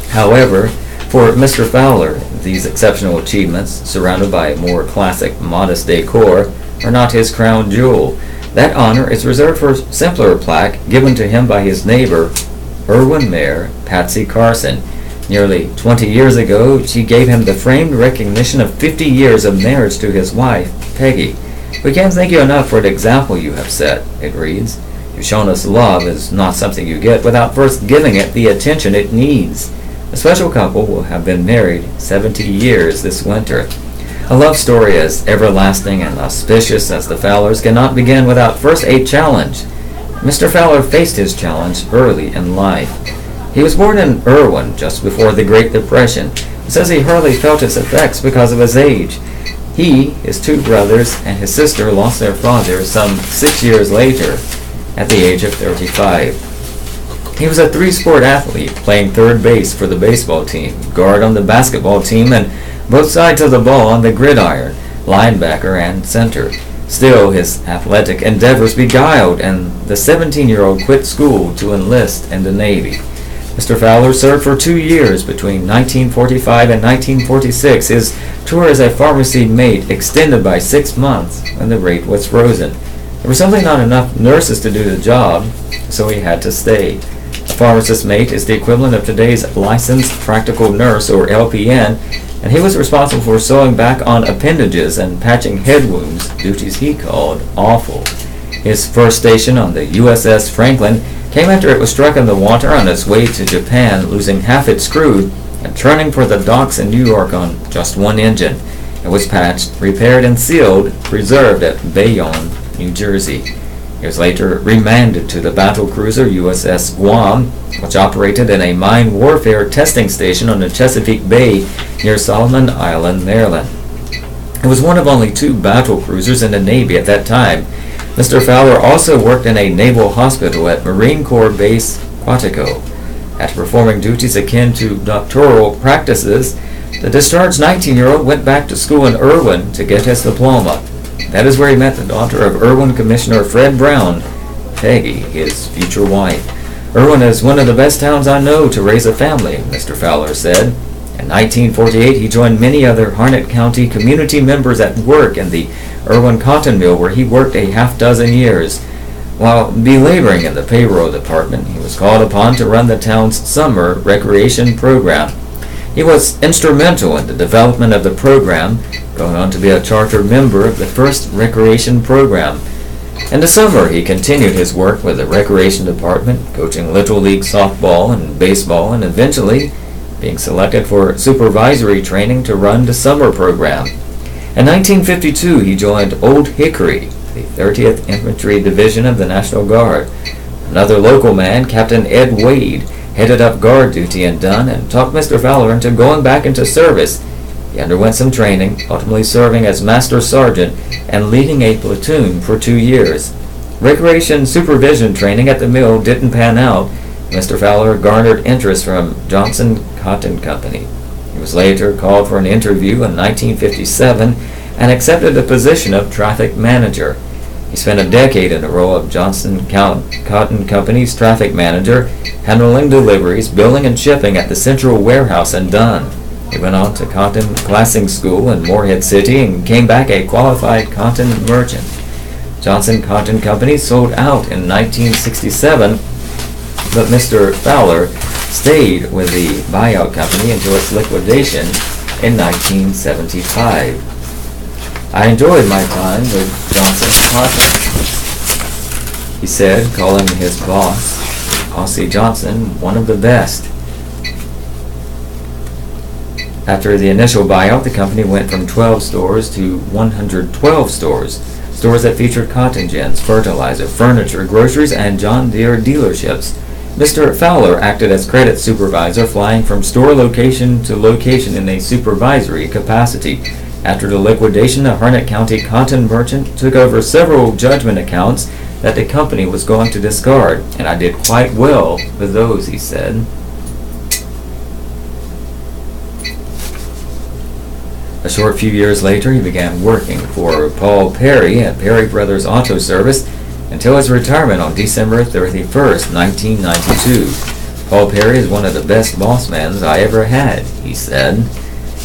However, for Mr. Fowler, these exceptional achievements, surrounded by more classic, modest decor, are not his crown jewel. That honor is reserved for a simpler plaque given to him by his neighbor, Irwin Mayor Patsy Carson. Nearly 20 years ago, she gave him the framed recognition of 50 years of marriage to his wife, Peggy. "We can't thank you enough for the example you have set," it reads. "You've shown us love is not something you get without first giving it the attention it needs. The special couple will have been married 70 years this winter. A love story as everlasting and auspicious as the Fowlers cannot begin without first a challenge. Mr. Fowler faced his challenge early in life. He was born in Irwin just before the Great Depression. He says he hardly felt its effects because of his age. He, his two brothers, and his sister lost their father some 6 years later at the age of 35. He was a three-sport athlete, playing third base for the baseball team, guard on the basketball team, and both sides of the ball on the gridiron, linebacker and center. Still, his athletic endeavors beguiled, and the 17-year-old quit school to enlist in the Navy. Mr. Fowler served for 2 years between 1945 and 1946. His tour as a pharmacy mate extended by 6 months when the rate was frozen. There were simply not enough nurses to do the job, so he had to stay. A pharmacist mate is the equivalent of today's licensed practical nurse, or LPN, and he was responsible for sewing back on appendages and patching head wounds, duties he called awful. His first station on the USS Franklin came after it was struck in the water on its way to Japan, losing half its crew and turning for the docks in New York on just one engine. It was patched, repaired, and sealed, preserved at Bayonne, New Jersey. Years later, remanded to the battle cruiser USS Guam, which operated in a mine warfare testing station on the Chesapeake Bay near Solomon Island, Maryland. It was one of only 2 battle cruisers in the Navy at that time. Mr. Fowler also worked in a naval hospital at Marine Corps Base Quantico. After performing duties akin to doctoral practices, the discharged 19-year-old went back to school in Irwin to get his diploma. That is where he met the daughter of Irwin Commissioner Fred Brown, Peggy, his future wife. Irwin is one of the best towns I know to raise a family, Mr. Fowler said. In 1948, he joined many other Harnett County community members at work in the Irwin Cotton Mill, where he worked a half-dozen years. While belaboring in the payroll department, he was called upon to run the town's summer recreation program. He was instrumental in the development of the program, going on to be a charter member of the first recreation program. In the summer, he continued his work with the recreation department, coaching Little League softball and baseball, and eventually being selected for supervisory training to run the summer program. In 1952, he joined Old Hickory, the 30th Infantry Division of the National Guard. Another local man, Captain Ed Wade, headed up guard duty in Dunn and talked Mr. Fowler into going back into service. He underwent some training, ultimately serving as Master Sergeant and leading a platoon for 2 years. Recreation supervision training at the mill didn't pan out. Mr. Fowler garnered interest from Johnson Cotton Company. He was later called for an interview in 1957 and accepted the position of traffic manager. He spent a decade in the role of Johnson Cotton Company's traffic manager, handling deliveries, billing, and shipping at the central warehouse in Dunn. He went on to cotton classing school in Morehead City and came back a qualified cotton merchant. Johnson Cotton Company sold out in 1967, but Mr. Fowler stayed with the buyout company until its liquidation in 1975. I enjoyed my time with Johnson Cotton, he said, calling his boss, Ossie Johnson, one of the best. After the initial buyout, the company went from 12 stores to 112 stores. Stores that featured cotton gins, fertilizer, furniture, groceries, and John Deere dealerships. Mr. Fowler acted as credit supervisor, flying from store location to location in a supervisory capacity. After the liquidation, the Harnett County cotton merchant took over several judgment accounts that the company was going to discard, and I did quite well with those, he said. A short few years later, he began working for Paul Perry at Perry Brothers Auto Service until his retirement on December 31st, 1992. Paul Perry is one of the best bossmen I ever had, he said.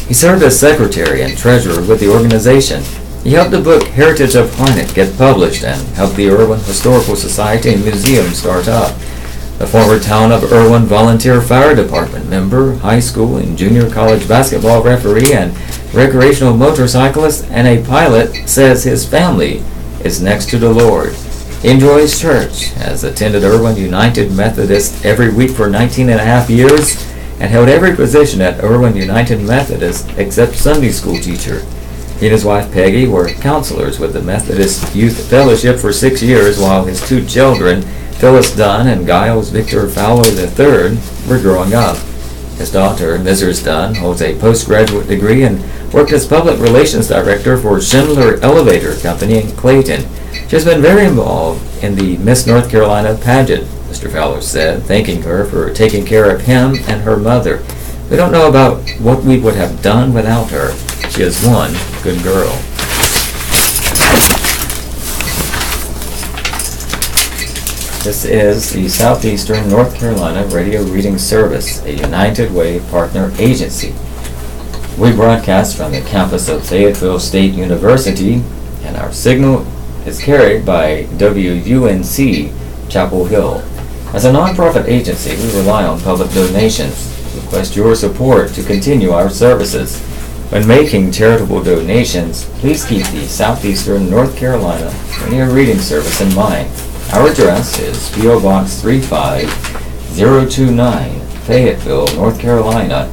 He served as secretary and treasurer with the organization. He helped the book Heritage of Harnett get published and helped the Irwin Historical Society and Museum start up. The former Town of Irwin Volunteer Fire Department member, high school and junior college basketball referee, and recreational motorcyclist and a pilot, says his family is next to the Lord. He enjoys church, has attended Irwin United Methodist every week for 19 and a half years, and held every position at Irwin United Methodist except Sunday school teacher. He and his wife Peggy were counselors with the Methodist Youth Fellowship for 6 years, while his two children, Phyllis Dunn and Giles Victor Fowler III, were growing up. His daughter, Mrs. Dunn, holds a postgraduate degree and worked as public relations director for Schindler Elevator Company in Clayton. She has been very involved in the Miss North Carolina pageant, Mr. Fowler said, thanking her for taking care of him and her mother. We don't know about what we would have done without her. She is one good girl. This is the Southeastern North Carolina Radio Reading Service, a United Way partner agency. We broadcast from the campus of Fayetteville State University, and our signal is carried by WUNC Chapel Hill. As a nonprofit agency, we rely on public donations. We request your support to continue our services. When making charitable donations, please keep the Southeastern North Carolina Radio Reading Service in mind. Our address is P.O. Box 35029, Fayetteville, North Carolina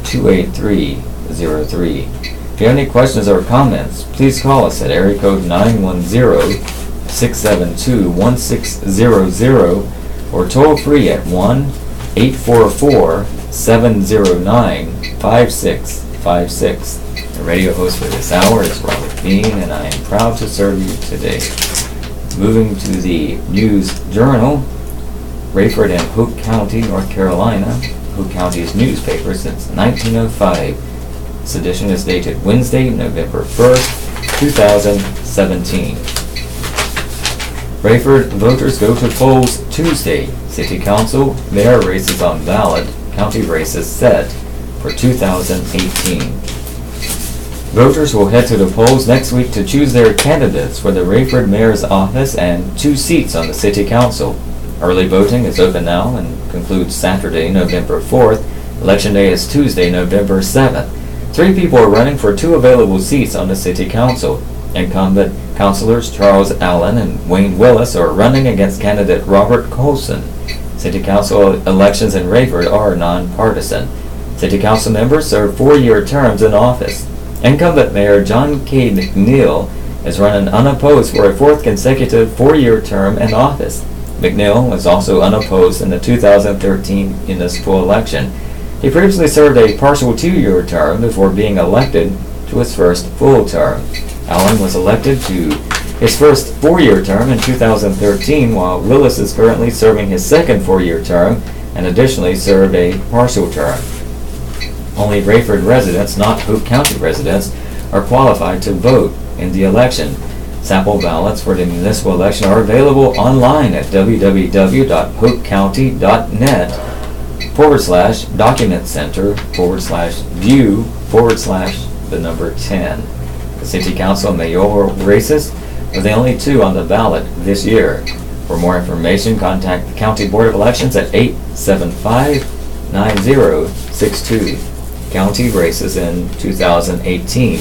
28303. If you have any questions or comments, please call us at area code 910-672-1600 or toll free at 1-844-709-5656. The radio host for this hour is Robert Bean, and I am proud to serve you today. Moving to the News Journal, Rayford and Hope County, North Carolina, Hope County's newspaper since 1905. This edition is dated Wednesday, November 1st, 2017. Rayford voters go to polls Tuesday. City Council, mayor races on ballot, county races set for 2018. Voters will head to the polls next week to choose their candidates for the Rayford Mayor's office and 2 seats on the City Council. Early voting is open now and concludes Saturday, November 4th. Election Day is Tuesday, November 7th. 3 people are running for 2 available seats on the City Council. Incumbent councilors Charles Allen and Wayne Willis are running against candidate Robert Colson. City Council elections in Rayford are nonpartisan. City Council members serve 4-year terms in office. Incumbent Mayor John K. McNeil is running unopposed for a 4th consecutive 4-year term in office. McNeil was also unopposed in the 2013 municipal election. He previously served a partial 2-year term before being elected to his first full term. Allen was elected to his first 4-year term in 2013, while Willis is currently serving his second 4-year term and additionally served a partial term. Only Rayford residents, not Hope County residents, are qualified to vote in the election. Sample ballots for the municipal election are available online at www.hopecountry.net/document center/view/10. The City Council mayoral races are the only 2 on the ballot this year. For more information, contact the County Board of Elections at 875-9062. County races in 2018.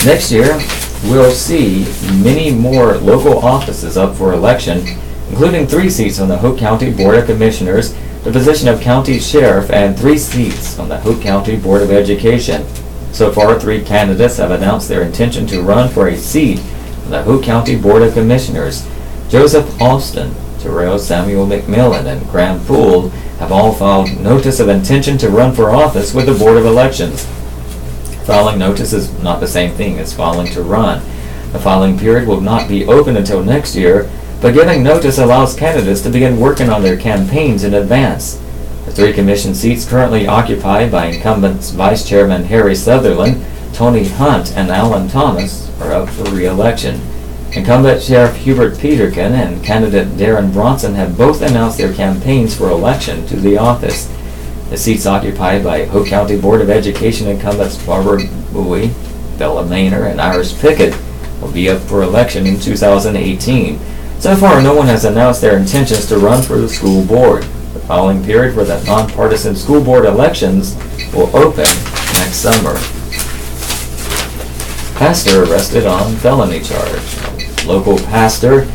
Next year, we'll see many more local offices up for election, including 3 seats on the Hope County Board of Commissioners, the position of County Sheriff, and 3 seats on the Hope County Board of Education. So far, 3 candidates have announced their intention to run for a seat on the Hope County Board of Commissioners. Joseph Austin, Terrell Samuel McMillan, and Graham Poole have all filed notice of intention to run for office with the Board of Elections. Filing notice is not the same thing as filing to run. The filing period will not be open until next year, but giving notice allows candidates to begin working on their campaigns in advance. The 3 commission seats currently occupied by incumbents Vice Chairman Harry Sutherland, Tony Hunt, and Alan Thomas are up for re-election. Incumbent Sheriff Hubert Peterkin and candidate Darren Bronson have both announced their campaigns for election to the office. The seats occupied by Hope County Board of Education incumbents Barbara Bowie, Bella Maynor, and Iris Pickett will be up for election in 2018. So far, no one has announced their intentions to run for the school board. The filing period for the nonpartisan school board elections will open next summer. Pastor arrested on felony charge. Local pastor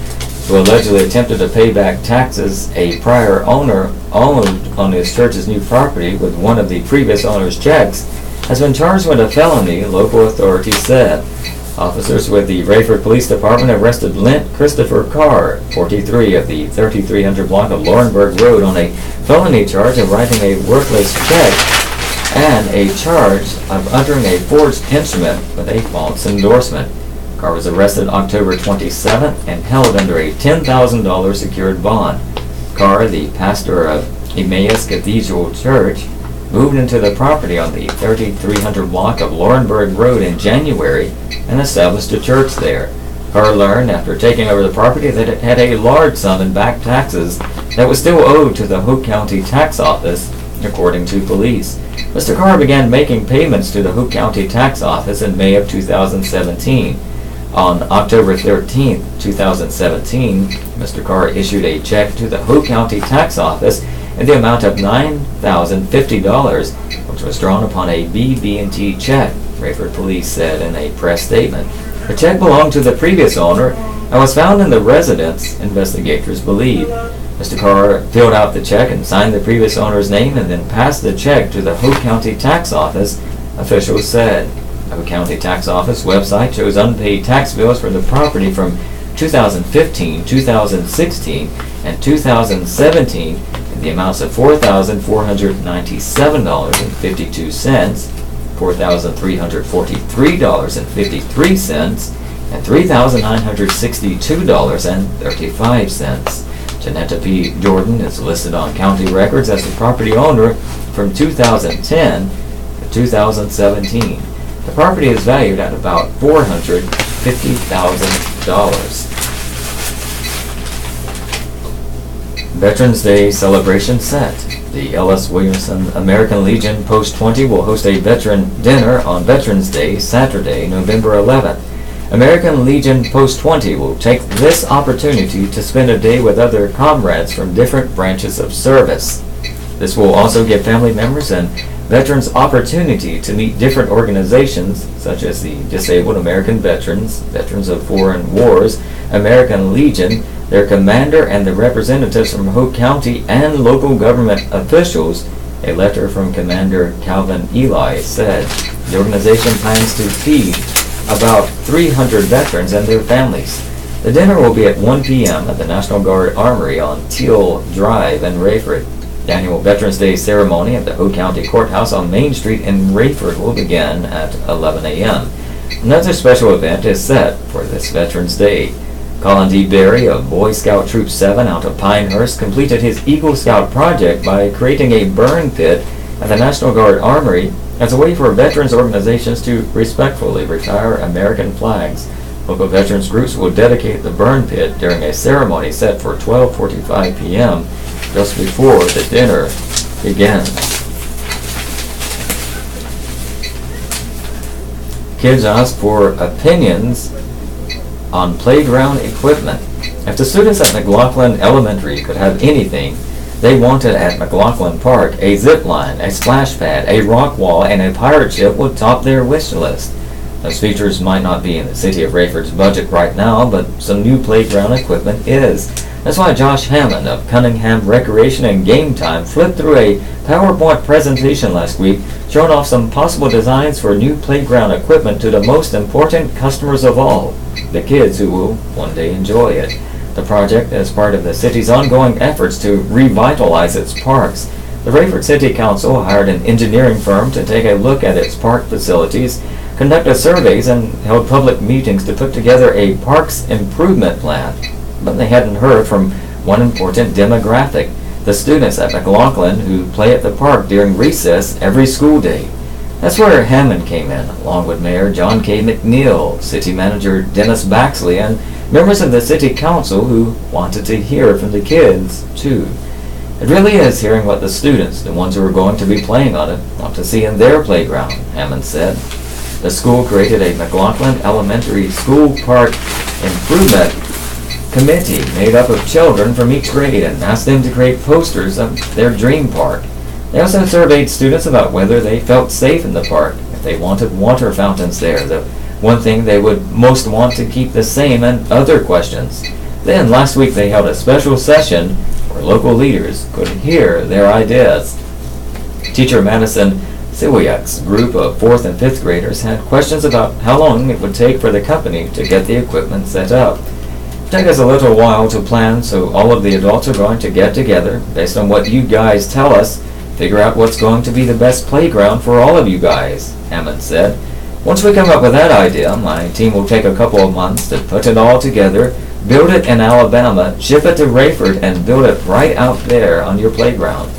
who allegedly attempted to pay back taxes a prior owner owed on his church's new property with one of the previous owner's checks, has been charged with a felony, local authorities said. Officers with the Rayford Police Department arrested Lent Christopher Carr, 43, of the 3300 block of Laurenburg Road on a felony charge of writing a worthless check and a charge of uttering a forged instrument with a false endorsement. Carr was arrested October 27th and held under a $10,000 secured bond. Carr, the pastor of Emmaus Cathedral Church, moved into the property on the 3300 block of Laurenburg Road in January and established a church there. Carr learned after taking over the property that it had a large sum in back taxes that was still owed to the Hope County Tax Office, according to police. Mr. Carr began making payments to the Hope County Tax Office in May of 2017. On October 13, 2017, Mr. Carr issued a check to the Hope County Tax Office in the amount of $9,050, which was drawn upon a BB&T check, Rayford Police said in a press statement. The check belonged to the previous owner and was found in the residence, investigators believe. Mr. Carr filled out the check and signed the previous owner's name and then passed the check to the Hope County Tax Office, officials said. The Hope County Tax Office website shows unpaid tax bills for the property from 2015, 2016, and 2017 in the amounts of $4,497.52, $4,343.53, and $3,962.35. Janetta P. Jordan is listed on county records as the property owner from 2010 to 2017. The property is valued at about $450,000. Veterans Day celebration set. The Ellis Williamson American Legion Post 20 will host a veteran dinner on Veterans Day, Saturday, November 11th. American Legion Post 20 will take this opportunity to spend a day with other comrades from different branches of service. This will also give family members and veterans opportunity to meet different organizations such as the Disabled American Veterans, Veterans of Foreign Wars, American Legion, their commander, and the representatives from Hope County and local government officials, a letter from Commander Calvin Eli said. The organization plans to feed about 300 veterans and their families. The dinner will be at 1 p.m. at the National Guard Armory on Teal Drive in Rayford. The annual Veterans Day ceremony at the Hope County Courthouse on Main Street in Rayford will begin at 11 a.m. Another special event is set for this Veterans Day. Colin D. Berry of Boy Scout Troop 7 out of Pinehurst completed his Eagle Scout project by creating a burn pit at the National Guard Armory as a way for veterans organizations to respectfully retire American flags. Local veterans groups will dedicate the burn pit during a ceremony set for 12:45 p.m. just before the dinner begins. Kids ask for opinions on playground equipment. If the students at McLaughlin Elementary could have anything they wanted at McLaughlin Park, a zip line, a splash pad, a rock wall, and a pirate ship would top their wish list. Those features might not be in the city of Rayford's budget right now, but some new playground equipment is. That's why Josh Hammond of Cunningham Recreation and Game Time flipped through a PowerPoint presentation last week showing off some possible designs for new playground equipment to the most important customers of all, the kids who will one day enjoy it. The project is part of the city's ongoing efforts to revitalize its parks. The Rayford City Council hired an engineering firm to take a look at its park facilities, conducted surveys, and held public meetings to put together a parks improvement plan. But they hadn't heard from one important demographic, the students at McLaughlin who play at the park during recess every school day. That's where Hammond came in, along with Mayor John K. McNeil, City Manager Dennis Baxley, and members of the City Council who wanted to hear from the kids, too. It really is hearing what the students, the ones who are going to be playing on it, want to see in their playground, Hammond said. The school created a McLaughlin Elementary School Park Improvement Committee made up of children from each grade and asked them to create posters of their dream park. They also surveyed students about whether they felt safe in the park, if they wanted water fountains there, the one thing they would most want to keep the same, and other questions. Then, last week, they held a special session where local leaders could hear their ideas. Teacher Madison Siwiak's group of 4th and 5th graders had questions about how long it would take for the company to get the equipment set up. It took us a little while to plan, so all of the adults are going to get together, based on what you guys tell us, figure out what's going to be the best playground for all of you guys, Hammond said. Once we come up with that idea, my team will take a couple of months to put it all together, build it in Alabama, ship it to Rayford, and build it right out there on your playground.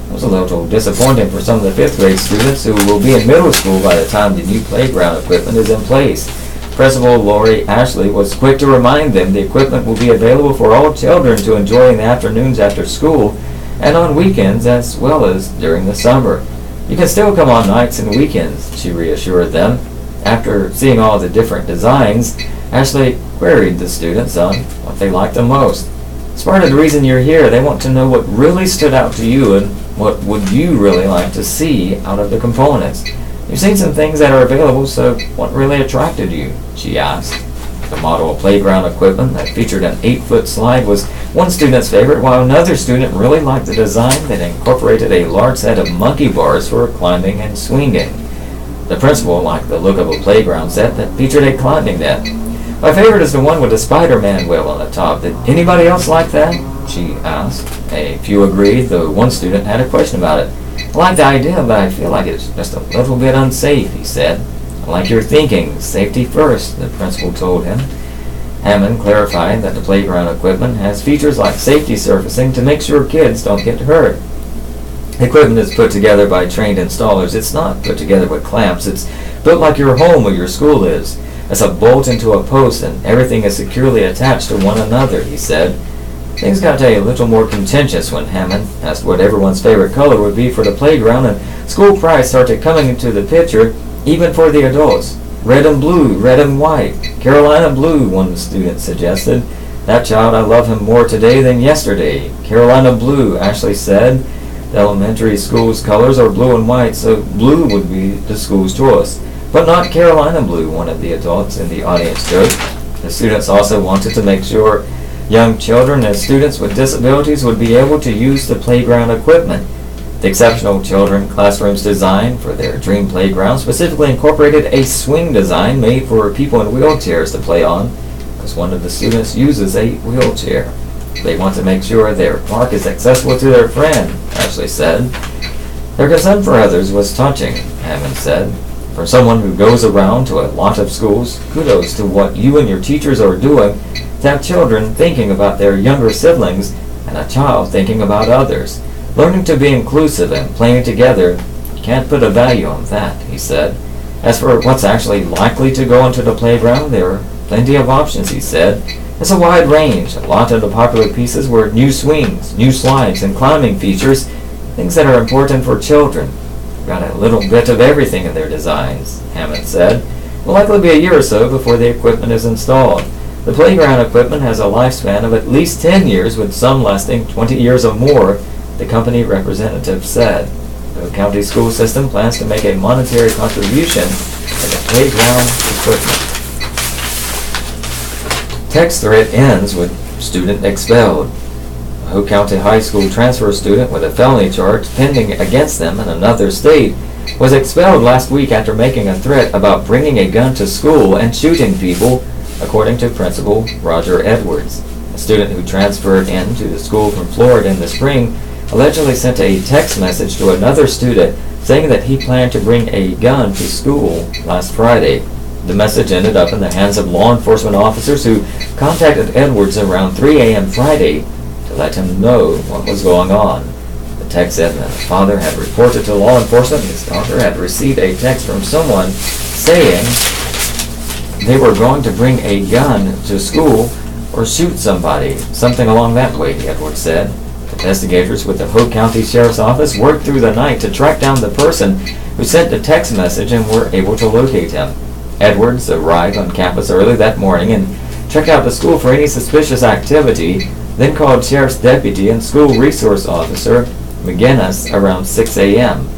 It was a little disappointing for some of the 5th grade students who will be in middle school by the time the new playground equipment is in place. Principal Lori Ashley was quick to remind them the equipment will be available for all children to enjoy in the afternoons after school and on weekends as well as during the summer. You can still come on nights and weekends, she reassured them. After seeing all the different designs, Ashley queried the students on what they liked the most. As part of the reason you're here, they want to know what really stood out to you and what would you really like to see out of the components. You've seen some things that are available, so what really attracted you? She asked. The model of playground equipment that featured an 8-foot slide was one student's favorite, while another student really liked the design that incorporated a large set of monkey bars for climbing and swinging. The principal liked the look of a playground set that featured a climbing net. My favorite is the one with the Spider-Man wheel on the top. Did anybody else like that? She asked. A few agreed, though one student had a question about it. I like the idea, but I feel like it's just a little bit unsafe, he said. I like your thinking. Safety first, the principal told him. Hammond clarified that the playground equipment has features like safety surfacing to make sure kids don't get hurt. The equipment is put together by trained installers. It's not put together with clamps. It's built like your home or your school is. It's a bolt into a post and everything is securely attached to one another, he said. Things got a little more contentious when Hammond asked what everyone's favorite color would be for the playground, and school pride started coming into the picture, even for the adults. Red and blue, red and white. Carolina blue, one student suggested. That child, I love him more today than yesterday. Carolina blue, Ashley said. The elementary school's colors are blue and white, so blue would be the school's choice. But not Carolina blue, one of the adults in the audience joked. The students also wanted to make sure young children and students with disabilities would be able to use the playground equipment. The Exceptional Children Classrooms design for their dream playground specifically incorporated a swing design made for people in wheelchairs to play on, because one of the students uses a wheelchair. They want to make sure their park is accessible to their friend, Ashley said. Their concern for others was touching, Hammond said. For someone who goes around to a lot of schools, kudos to what you and your teachers are doing to have children thinking about their younger siblings and a child thinking about others. Learning to be inclusive and playing together, you can't put a value on that, he said. As for what's actually likely to go into the playground, there are plenty of options, he said. It's a wide range. A lot of the popular pieces were new swings, new slides, and climbing features, things that are important for children. Got a little bit of everything in their designs, Hammond said. It will likely be a year or so before the equipment is installed. The playground equipment has a lifespan of at least 10 years, with some lasting 20 years or more, the company representative said. The county school system plans to make a monetary contribution to the playground equipment. Text thread ends with student expelled. A Hope County High School transfer student with a felony charge pending against them in another state was expelled last week after making a threat about bringing a gun to school and shooting people, according to Principal Roger Edwards. A student who transferred into the school from Florida in the spring allegedly sent a text message to another student saying that he planned to bring a gun to school last Friday. The message ended up in the hands of law enforcement officers who contacted Edwards around 3 a.m. Friday to let him know what was going on. The text said that the father had reported to law enforcement his daughter had received a text from someone saying they were going to bring a gun to school or shoot somebody, something along that way, Edwards said. Investigators with the Hope County Sheriff's Office worked through the night to track down the person who sent the text message and were able to locate him. Edwards arrived on campus early that morning and checked out the school for any suspicious activity, then called Sheriff's Deputy and School Resource Officer McGinnis around 6 a.m.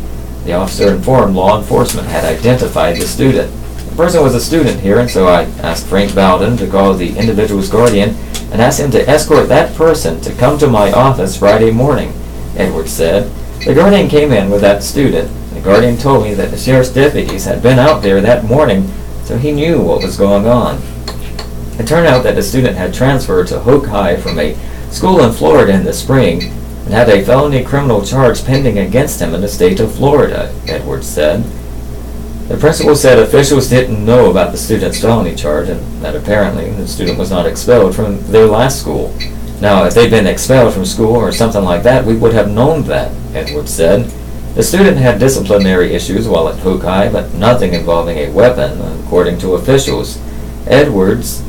The officer informed law enforcement had identified the student. person was a student here, and so I asked Frank Bowden to call the individual's guardian and ask him to escort that person to come to my office Friday morning, Edwards said. The guardian came in with that student. The guardian told me that the sheriff's deputies had been out there that morning, so he knew what was going on. It turned out that the student had transferred to Hoke High from a school in Florida in the spring and had a felony criminal charge pending against him in the state of Florida, Edwards said. The principal said officials didn't know about the student's felony charge and that apparently the student was not expelled from their last school. Now, if they'd been expelled from school or something like that, we would have known that, Edwards said. The student had disciplinary issues while at Hoke High, but nothing involving a weapon, according to officials. Edwards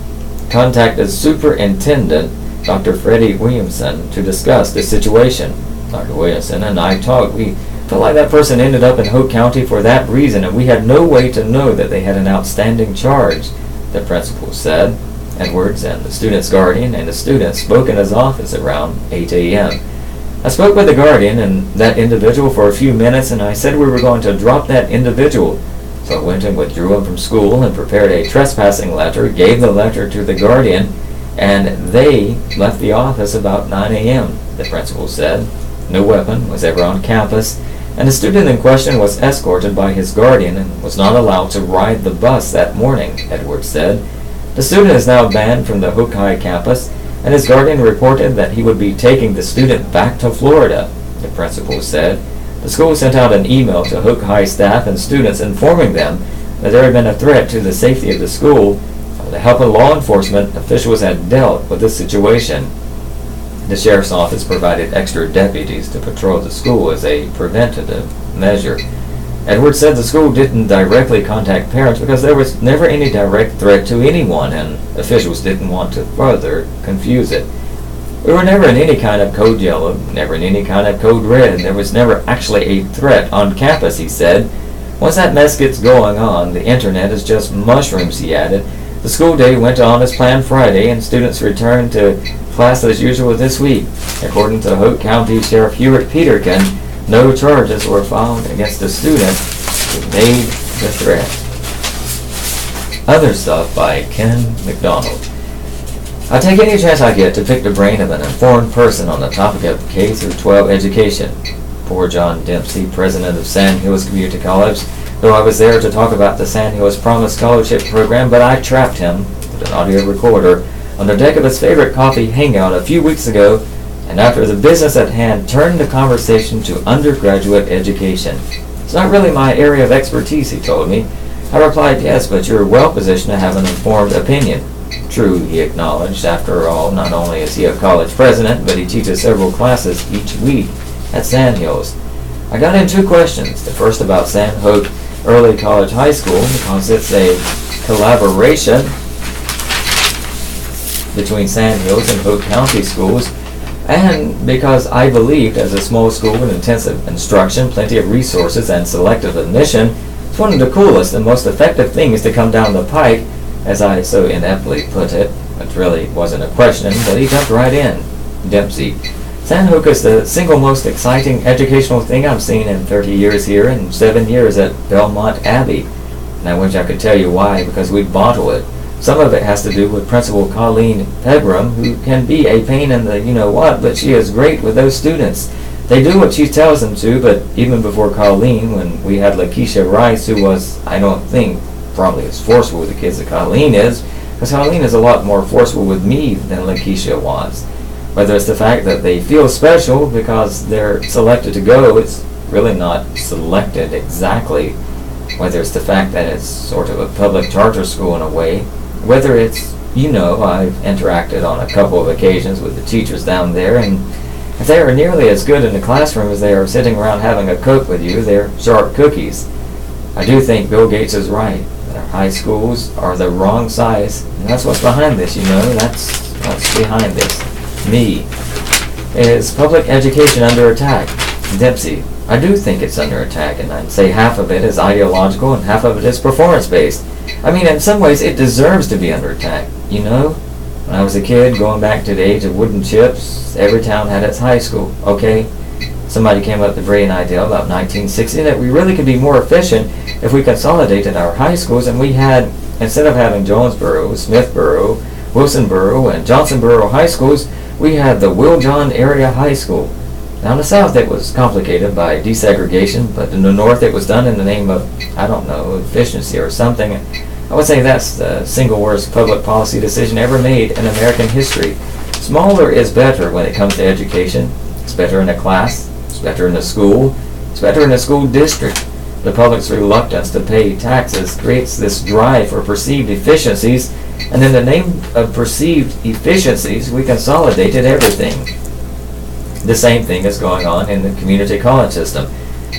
contacted Superintendent Dr. Freddie Williamson to discuss the situation. Dr. Williamson and I talked. We felt like that person ended up in Hoke County for that reason, and we had no way to know that they had an outstanding charge, the principal said. Edwards and the student's guardian and the student spoke in his office around 8 a.m. I spoke with the guardian and that individual for a few minutes, and I said we were going to drop that individual. So I went and withdrew him from school and prepared a trespassing letter, gave the letter to the guardian, and they left the office about 9 a.m., the principal said. No weapon was ever on campus, and the student in question was escorted by his guardian and was not allowed to ride the bus that morning, Edwards said. The student is now banned from the Hoke High campus, and his guardian reported that he would be taking the student back to Florida, the principal said. The school sent out an email to Hoke High staff and students informing them that there had been a threat to the safety of the school. With the help of law enforcement, officials had dealt with the situation. The sheriff's office provided extra deputies to patrol the school as a preventative measure. Edwards said the school didn't directly contact parents because there was never any direct threat to anyone, and officials didn't want to further confuse it. We were never in any kind of code yellow, never in any kind of code red. There was never actually a threat on campus, he said. Once that mess gets going on, the internet is just mushrooms, he added. The school day went on as planned Friday, and students returned to class as usual this week. According to Hoke County Sheriff Hewitt Peterkin, no charges were filed against the student who made the threat. Other stuff by Ken McDonald. I take any chance I get to pick the brain of an informed person on the topic of K through 12 education. Poor John Dempsey, president of Sand Hills Community College, though I was there to talk about the Sand Hills Promise Scholarship Program, but I trapped him with an audio recorder on the deck of his favorite coffee hangout a few weeks ago, and after the business at hand turned the conversation to undergraduate education. It's not really my area of expertise, he told me. I replied, yes, but you're well positioned to have an informed opinion. True, he acknowledged. After all, not only is he a college president, but he teaches several classes each week at Sand Hills. I got in two questions. The first about Sand Hope Early College High School, because it's a collaboration between Sand Hills and Hope County schools, and because I believed as a small school with intensive instruction, plenty of resources, and selective admission, it's one of the coolest and most effective things to come down the pike, as I so ineptly put it, which really wasn't a question, but he jumped right in. Dempsey. Sand Hook is the single most exciting educational thing I've seen in 30 years here and 7 years at Belmont Abbey. And I wish I could tell you why, because we bottle it. Some of it has to do with Principal Colleen Pegram, who can be a pain in the you-know-what, but she is great with those students. They do what she tells them to, but even before Colleen, when we had Lakeisha Rice, who was, I don't think, probably as forceful with the kids as Colleen is, because Colleen is a lot more forceful with me than Lakeisha was. Whether it's the fact that they feel special because they're selected to go, it's really not selected exactly. Whether it's the fact that it's sort of a public charter school in a way, whether it's, I've interacted on a couple of occasions with the teachers down there, and if they are nearly as good in the classroom as they are sitting around having a Coke with you, they're sharp cookies. I do think Bill Gates is right. Our high schools are the wrong size, and that's what's behind this, That's what's behind this. Me. Is public education under attack? Dempsey. I do think it's under attack, and I'd say half of it is ideological and half of it is performance-based. I mean, in some ways, it deserves to be under attack, When I was a kid, going back to the age of wooden chips, every town had its high school, okay? Somebody came up with the brilliant idea about 1960 that we really could be more efficient if we consolidated our high schools and we had, instead of having Jonesboro, Smithboro, Wilsonboro, and Johnsonboro high schools, we had the Will John Area High School. Now in the south it was complicated by desegregation, but in the north it was done in the name of, I don't know, efficiency or something. I would say that's the single worst public policy decision ever made in American history. Smaller is better when it comes to education. It's better in a class, it's better in a school, it's better in a school district. The public's reluctance to pay taxes creates this drive for perceived efficiencies, and in the name of perceived efficiencies, we consolidated everything. The same thing is going on in the community college system.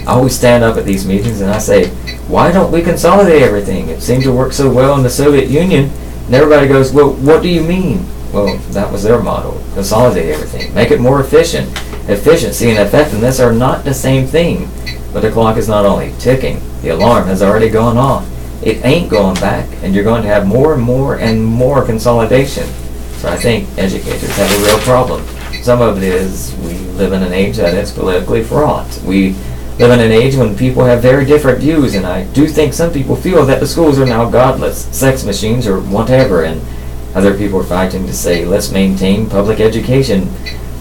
I always stand up at these meetings and I say, why don't we consolidate everything? It seemed to work so well in the Soviet Union. And everybody goes, well, what do you mean? Well, that was their motto. Consolidate everything. Make it more efficient. Efficiency and effectiveness are not the same thing. But the clock is not only ticking, the alarm has already gone off. It ain't going back, and you're going to have more and more and more consolidation. So I think educators have a real problem. Some of it is we live in an age that is politically fraught. We live in an age when people have very different views, and I do think some people feel that the schools are now godless, sex machines, or whatever, and other people are fighting to say, let's maintain public education.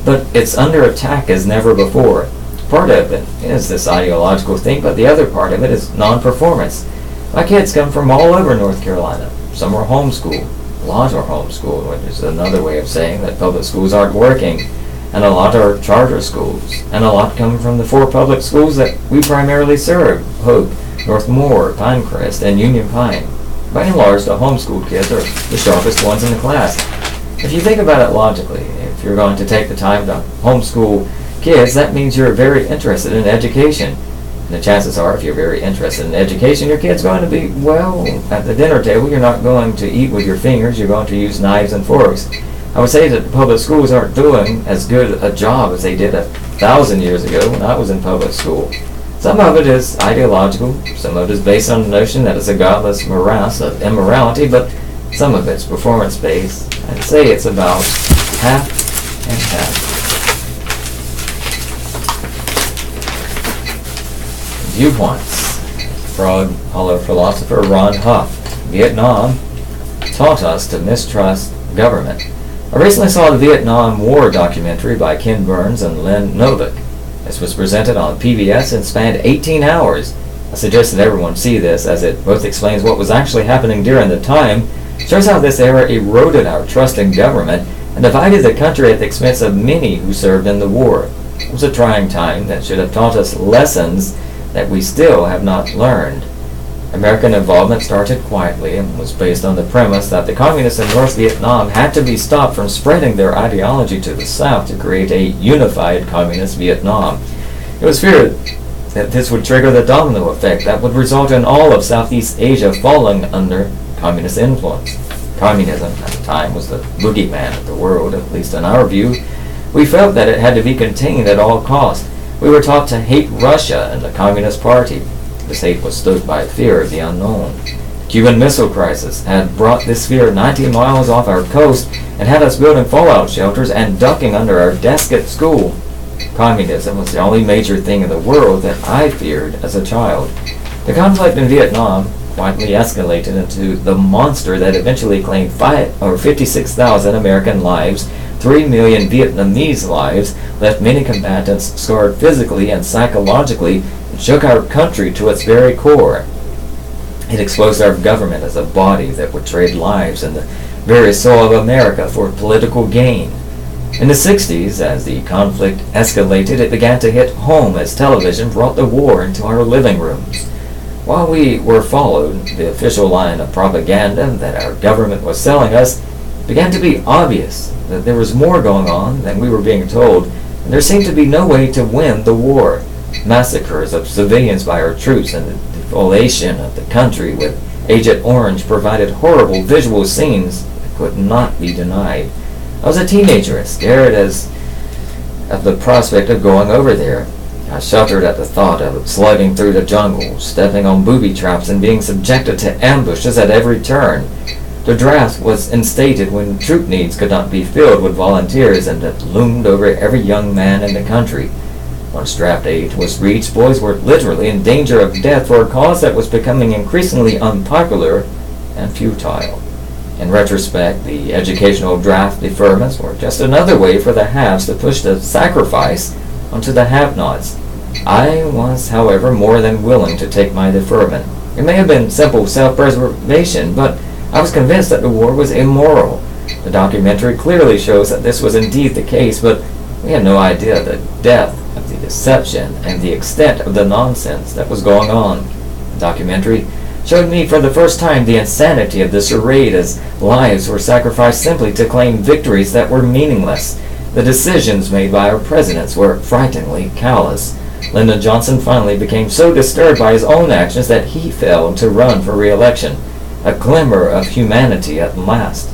But it's under attack as never before. Part of it is this ideological thing, but the other part of it is non-performance. My kids come from all over North Carolina. Some are homeschooled. A lot are homeschooled, which is another way of saying that public schools aren't working. And a lot are charter schools. And a lot come from the 4 public schools that we primarily serve: Hope, North Moore, Pinecrest, and Union Pine. By and large, the homeschooled kids are the sharpest ones in the class. If you think about it logically, if you're going to take the time to homeschool kids, that means you're very interested in education. And the chances are, if you're very interested in education, your kid's going to be, well, at the dinner table, you're not going to eat with your fingers, you're going to use knives and forks. I would say that the public schools aren't doing as good a job as they did 1,000 years ago when I was in public school. Some of it is ideological, some of it is based on the notion that it's a godless morass of immorality, but some of it's performance-based. I'd say it's about half and half. Viewpoints. Frog Hollow philosopher Ron Huff. Vietnam taught us to mistrust government. I recently saw the Vietnam War documentary by Ken Burns and Lynn Novick. This was presented on PBS and spanned 18 hours. I suggest that everyone see this, as it both explains what was actually happening during the time, shows how this era eroded our trust in government, and divided the country at the expense of many who served in the war. It was a trying time that should have taught us lessons that we still have not learned. American involvement started quietly and was based on the premise that the communists in North Vietnam had to be stopped from spreading their ideology to the South to create a unified communist Vietnam. It was feared that this would trigger the domino effect that would result in all of Southeast Asia falling under communist influence. Communism at the time was the boogeyman of the world, at least in our view. We felt that it had to be contained at all costs. We were taught to hate Russia and the Communist Party. This hate was stoked by fear of the unknown. The Cuban Missile Crisis had brought this fear 90 miles off our coast and had us building fallout shelters and ducking under our desk at school. Communism was the only major thing in the world that I feared as a child. The conflict in Vietnam quietly escalated into the monster that eventually claimed 56,000 American lives, 3 million Vietnamese lives, left many combatants scarred physically and psychologically, and shook our country to its very core. It exposed our government as a body that would trade lives and the very soul of America for political gain. In the 60s, as the conflict escalated, it began to hit home as television brought the war into our living rooms. While we were followed the official line of propaganda that our government was selling us, it began to be obvious that there was more going on than we were being told, and there seemed to be no way to win the war. Massacres of civilians by our troops and the defoliation of the country with Agent Orange provided horrible visual scenes that could not be denied. I was a teenager, scared of the prospect of going over there. I shuddered at the thought of slugging through the jungle, stepping on booby traps, and being subjected to ambushes at every turn. The draft was instated when troop needs could not be filled with volunteers, and it loomed over every young man in the country. Once draft age was reached, boys were literally in danger of death for a cause that was becoming increasingly unpopular and futile. In retrospect, the educational draft deferments were just another way for the haves to push the sacrifice onto the have-nots. I was, however, more than willing to take my deferment. It may have been simple self-preservation, but I was convinced that the war was immoral. The documentary clearly shows that this was indeed the case, but we had no idea the depth of the deception and the extent of the nonsense that was going on. The documentary showed me for the first time the insanity of the charade as lives were sacrificed simply to claim victories that were meaningless. The decisions made by our presidents were frighteningly callous. Lyndon Johnson finally became so disturbed by his own actions that he failed to run for re-election. A glimmer of humanity at last.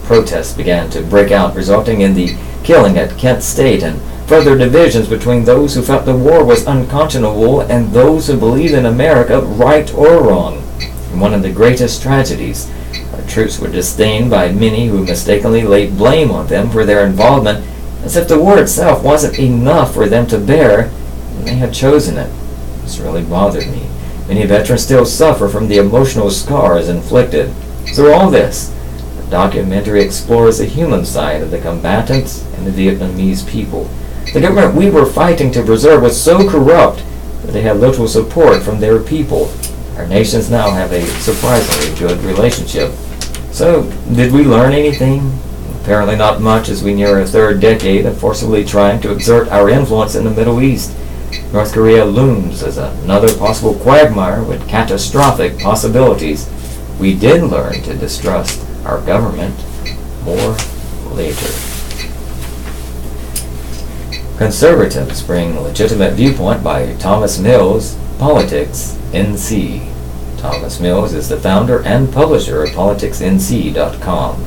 Protests began to break out, resulting in the killing at Kent State and further divisions between those who felt the war was unconscionable and those who believed in America, right or wrong. In one of the greatest tragedies, our troops were disdained by many who mistakenly laid blame on them for their involvement, as if the war itself wasn't enough for them to bear, and they had chosen it. This really bothered me. Many veterans still suffer from the emotional scars inflicted. Through all this, the documentary explores the human side of the combatants and the Vietnamese people. The government we were fighting to preserve was so corrupt that they had little support from their people. Our nations now have a surprisingly good relationship. So, did we learn anything? Apparently not much, as we near a third decade of forcibly trying to exert our influence in the Middle East. North Korea looms as another possible quagmire with catastrophic possibilities. We did learn to distrust our government. More later. Conservatives bring legitimate viewpoint by Thomas Mills, Politics NC. Thomas Mills is the founder and publisher of politicsnc.com.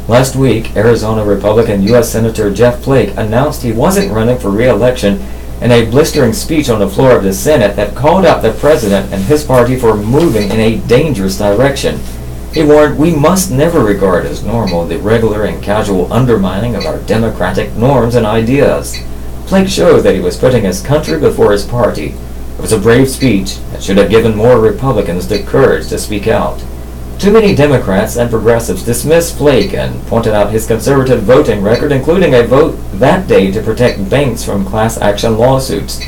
Last week, Arizona Republican U.S. Senator Jeff Flake announced he wasn't running for re-election in a blistering speech on the floor of the Senate that called out the president and his party for moving in a dangerous direction. He warned, "We must never regard as normal the regular and casual undermining of our democratic norms and ideas." Flake showed that he was putting his country before his party. It was a brave speech that should have given more Republicans the courage to speak out. Too many Democrats and progressives dismissed Flake and pointed out his conservative voting record, including a vote that day to protect banks from class action lawsuits.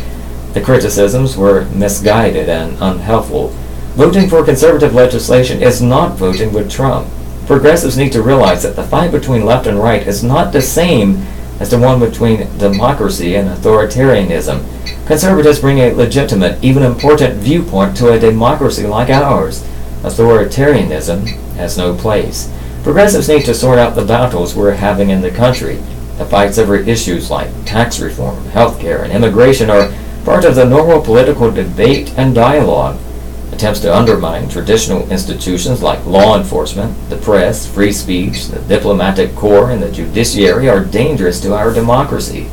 The criticisms were misguided and unhelpful. Voting for conservative legislation is not voting with Trump. Progressives need to realize that the fight between left and right is not the same as the one between democracy and authoritarianism. Conservatives bring a legitimate, even important viewpoint to a democracy like ours. Authoritarianism has no place. Progressives need to sort out the battles we're having in the country. The fights over issues like tax reform, healthcare, and immigration are part of the normal political debate and dialogue. Attempts to undermine traditional institutions like law enforcement, the press, free speech, the diplomatic corps, and the judiciary are dangerous to our democracy.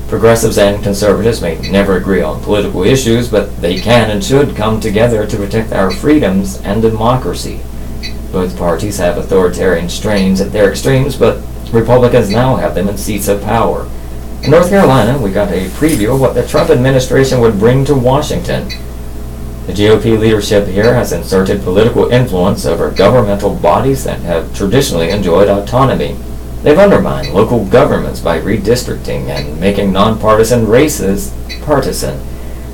Progressives and conservatives may never agree on political issues, but they can and should come together to protect our freedoms and democracy. Both parties have authoritarian strains at their extremes, but Republicans now have them in seats of power. In North Carolina, we got a preview of what the Trump administration would bring to Washington. The GOP leadership here has inserted political influence over governmental bodies that have traditionally enjoyed autonomy. They've undermined local governments by redistricting and making nonpartisan races partisan.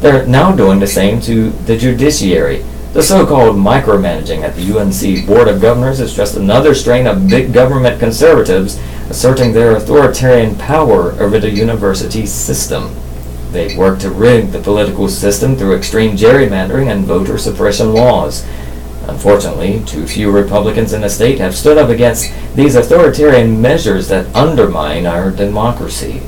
They're now doing the same to the judiciary. The so-called micromanaging at the UNC Board of Governors is just another strain of big government conservatives asserting their authoritarian power over the university system. They work to rig the political system through extreme gerrymandering and voter suppression laws. Unfortunately, too few Republicans in the state have stood up against these authoritarian measures that undermine our democracy.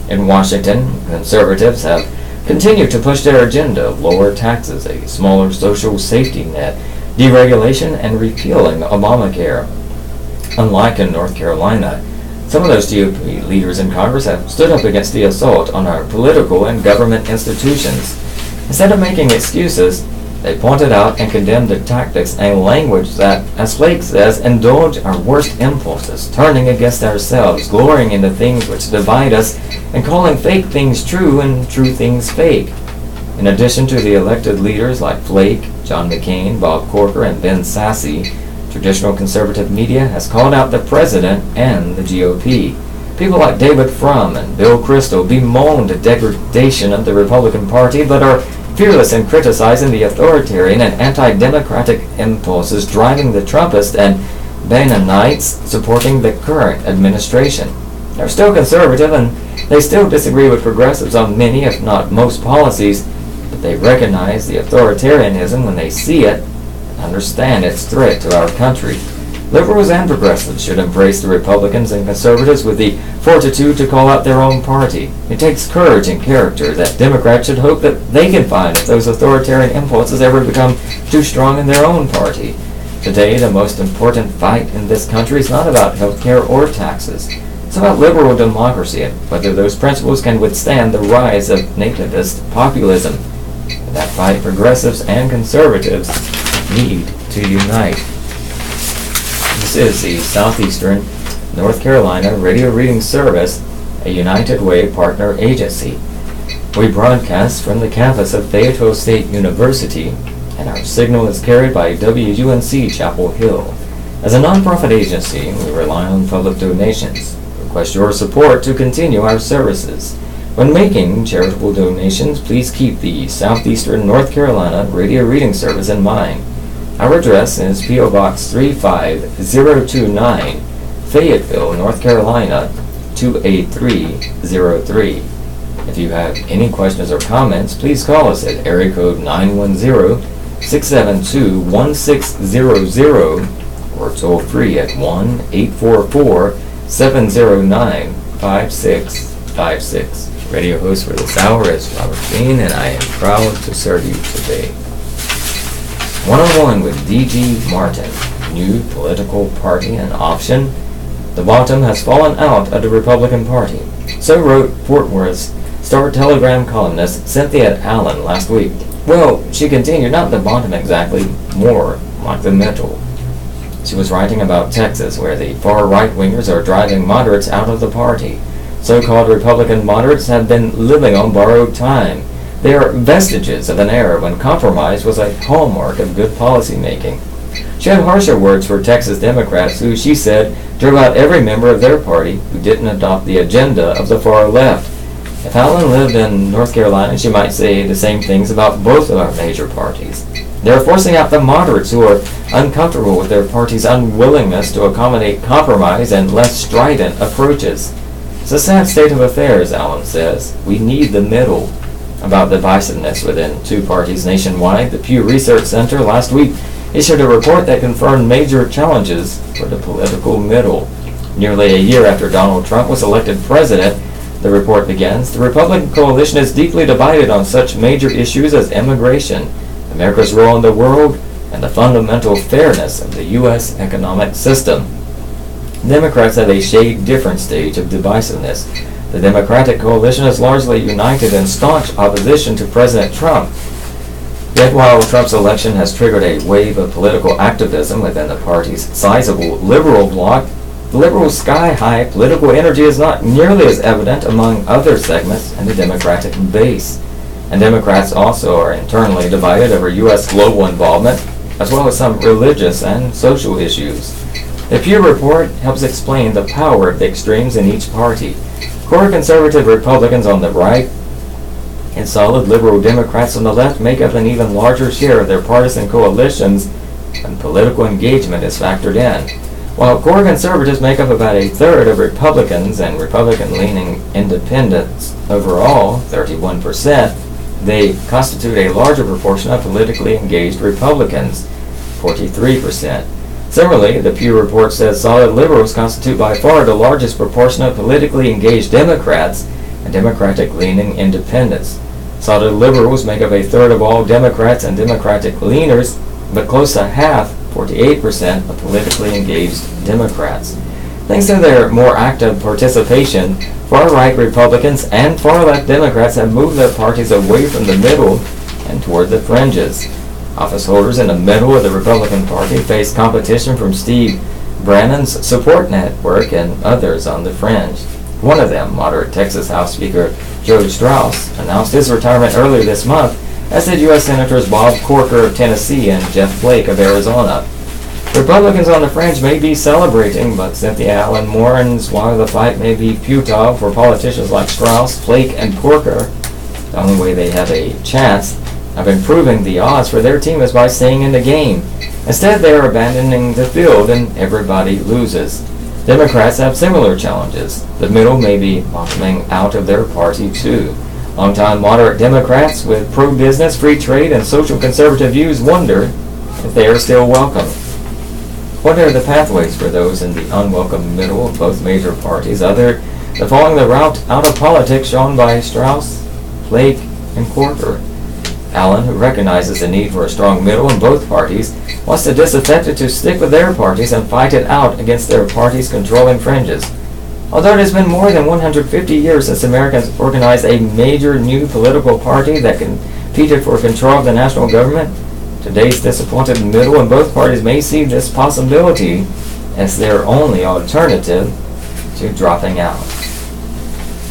In Washington, conservatives have continued to push their agenda of lower taxes, a smaller social safety net, deregulation, and repealing Obamacare. Unlike in North Carolina, some of those GOP leaders in Congress have stood up against the assault on our political and government institutions. Instead of making excuses, they pointed out and condemned the tactics and language that, as Flake says, indulge our worst impulses, turning against ourselves, glorying in the things which divide us, and calling fake things true and true things fake. In addition to the elected leaders like Flake, John McCain, Bob Corker, and Ben Sasse, traditional conservative media has called out the president and the GOP. People like David Frum and Bill Kristol bemoan the degradation of the Republican Party, but are fearless in criticizing the authoritarian and anti-democratic impulses driving the Trumpists and Bannonites supporting the current administration. They're still conservative and they still disagree with progressives on many, if not most, policies, but they recognize the authoritarianism when they see it and understand its threat to our country. Liberals and progressives should embrace the Republicans and conservatives with the fortitude to call out their own party. It takes courage and character that Democrats should hope that they can find if those authoritarian impulses ever become too strong in their own party. Today, the most important fight in this country is not about health care or taxes. It's about liberal democracy and whether those principles can withstand the rise of nativist populism. In that fight, progressives and conservatives need to unite. This is the Southeastern North Carolina Radio Reading Service, a United Way partner agency. We broadcast from the campus of Fayetteville State University, and our signal is carried by WUNC Chapel Hill. As a nonprofit agency, we rely on public donations. Request your support to continue our services. When making charitable donations, please keep the Southeastern North Carolina Radio Reading Service in mind. Our address is P.O. Box 35029, Fayetteville, North Carolina 28303. If you have any questions or comments, please call us at area code 910-672-1600 or toll free at 1-844-709-5656. Radio host for this hour is Robert Bean, and I am proud to serve you today. One-on-one with D.G. Martin, new political party and option. The bottom has fallen out of the Republican Party. So wrote Fort Worth's Star-Telegram columnist Cynthia Allen last week. Well, she continued, not the bottom exactly, more like the middle. She was writing about Texas, where the far right-wingers are driving moderates out of the party. So-called Republican moderates have been living on borrowed time. They are vestiges of an era when compromise was a hallmark of good policy making. She had harsher words for Texas Democrats who, she said, drove out every member of their party who didn't adopt the agenda of the far left. If Allen lived in North Carolina, she might say the same things about both of our major parties. They're forcing out the moderates who are uncomfortable with their party's unwillingness to accommodate compromise and less strident approaches. It's a sad state of affairs, Allen says. We need the middle. About divisiveness within two parties nationwide, the Pew Research Center last week issued a report that confirmed major challenges for the political middle. Nearly a year after Donald Trump was elected president, the report begins, the Republican coalition is deeply divided on such major issues as immigration, America's role in the world, and the fundamental fairness of the U.S. economic system. Democrats have a shade different stage of divisiveness. The Democratic coalition is largely united in staunch opposition to President Trump. Yet while Trump's election has triggered a wave of political activism within the party's sizable liberal bloc, the liberals' sky-high political energy is not nearly as evident among other segments in the Democratic base. And Democrats also are internally divided over U.S. global involvement, as well as some religious and social issues. The Pew Report helps explain the power of the extremes in each party. Core conservative Republicans on the right and solid liberal Democrats on the left make up an even larger share of their partisan coalitions when political engagement is factored in. While core conservatives make up about a third of Republicans and Republican-leaning independents overall, 31%, they constitute a larger proportion of politically engaged Republicans, 43%. Similarly, the Pew Report says solid liberals constitute by far the largest proportion of politically engaged Democrats and Democratic-leaning independents. Solid liberals make up a third of all Democrats and Democratic leaners, but close to half, 48%, of politically engaged Democrats. Thanks to their more active participation, far-right Republicans and far-left Democrats have moved their parties away from the middle and toward the fringes. Office holders in the middle of the Republican Party face competition from Steve Brannon's support network and others on the fringe. One of them, moderate Texas House Speaker Joe Strauss, announced his retirement earlier this month, as did U.S. Senators Bob Corker of Tennessee and Jeff Flake of Arizona. Republicans on the fringe may be celebrating, but Cynthia Allen mourns while the fight may be futile for politicians like Strauss, Flake, and Corker. The only way they have a chance of improving the odds for their team is by staying in the game. Instead, they are abandoning the field and everybody loses. Democrats have similar challenges. The middle may be bottoming out of their party too. Longtime moderate Democrats with pro-business, free trade, and social conservative views wonder if they are still welcome. What are the pathways for those in the unwelcome middle of both major parties other than following the route out of politics shown by Strauss, Flake, and Corker? Allen, who recognizes the need for a strong middle in both parties, wants the disaffected to stick with their parties and fight it out against their party's controlling fringes. Although it has been more than 150 years since Americans organized a major new political party that competed for control of the national government, today's disappointed middle in both parties may see this possibility as their only alternative to dropping out.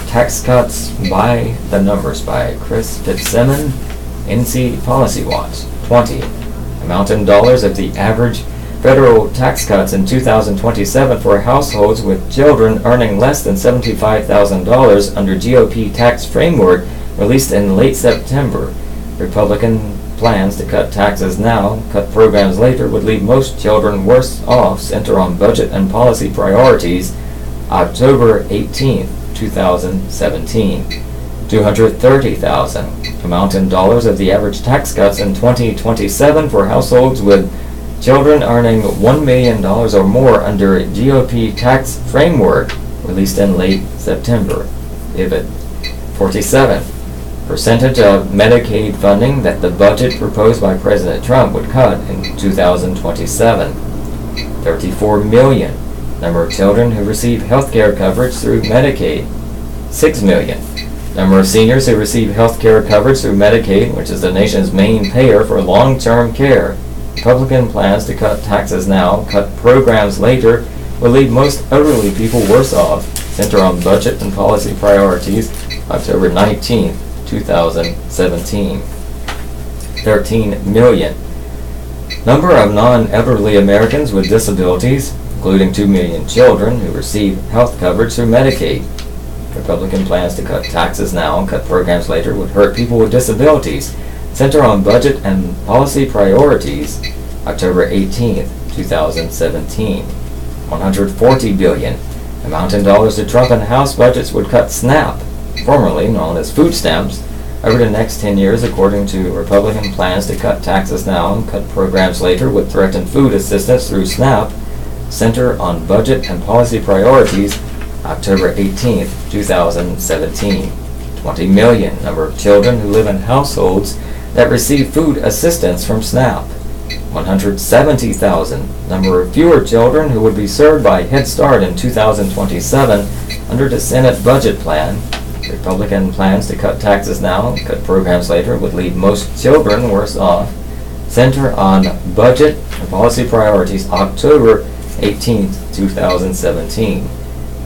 Tax Cuts by the Numbers by Chris Fitzsimmons, NC Policy Watch. 20. Amount in dollars of the average federal tax cuts in 2027 for households with children earning less than $75,000 under GOP tax framework released in late September. Republican plans to cut taxes now, cut programs later would leave most children worse off, center on budget and policy priorities. October 18, 2017. 230,000. Amount in dollars of the average tax cuts in 2027 for households with children earning $1 million or more under GOP tax framework released in late September. Vivid. 47. Percentage of Medicaid funding that the budget proposed by President Trump would cut in 2027. 34 million. Number of children who receive health care coverage through Medicaid. 6 million. Number of seniors who receive health care coverage through Medicaid, which is the nation's main payer for long-term care. Republican plans to cut taxes now, cut programs later, will leave most elderly people worse off. Center on budget and policy priorities. October 19, 2017. 13 million. Number of non-elderly Americans with disabilities, including 2 million children who receive health coverage through Medicaid. Republican plans to cut taxes now and cut programs later would hurt people with disabilities. Center on budget and policy priorities. October 18, 2017. 140 billion. Amount in dollars the Trump and House budgets would cut SNAP, formerly known as food stamps, over the next 10 years, according to Republican plans to cut taxes now and cut programs later would threaten food assistance through SNAP. Center on budget and policy priorities. October 18, 2017. 20 million. Number of children who live in households that receive food assistance from SNAP. 170,000. Number of fewer children who would be served by Head Start in 2027 under the Senate budget plan. Republican plans to cut taxes now, cut programs later would leave most children worse off. Center on budget and policy priorities. October 18, 2017.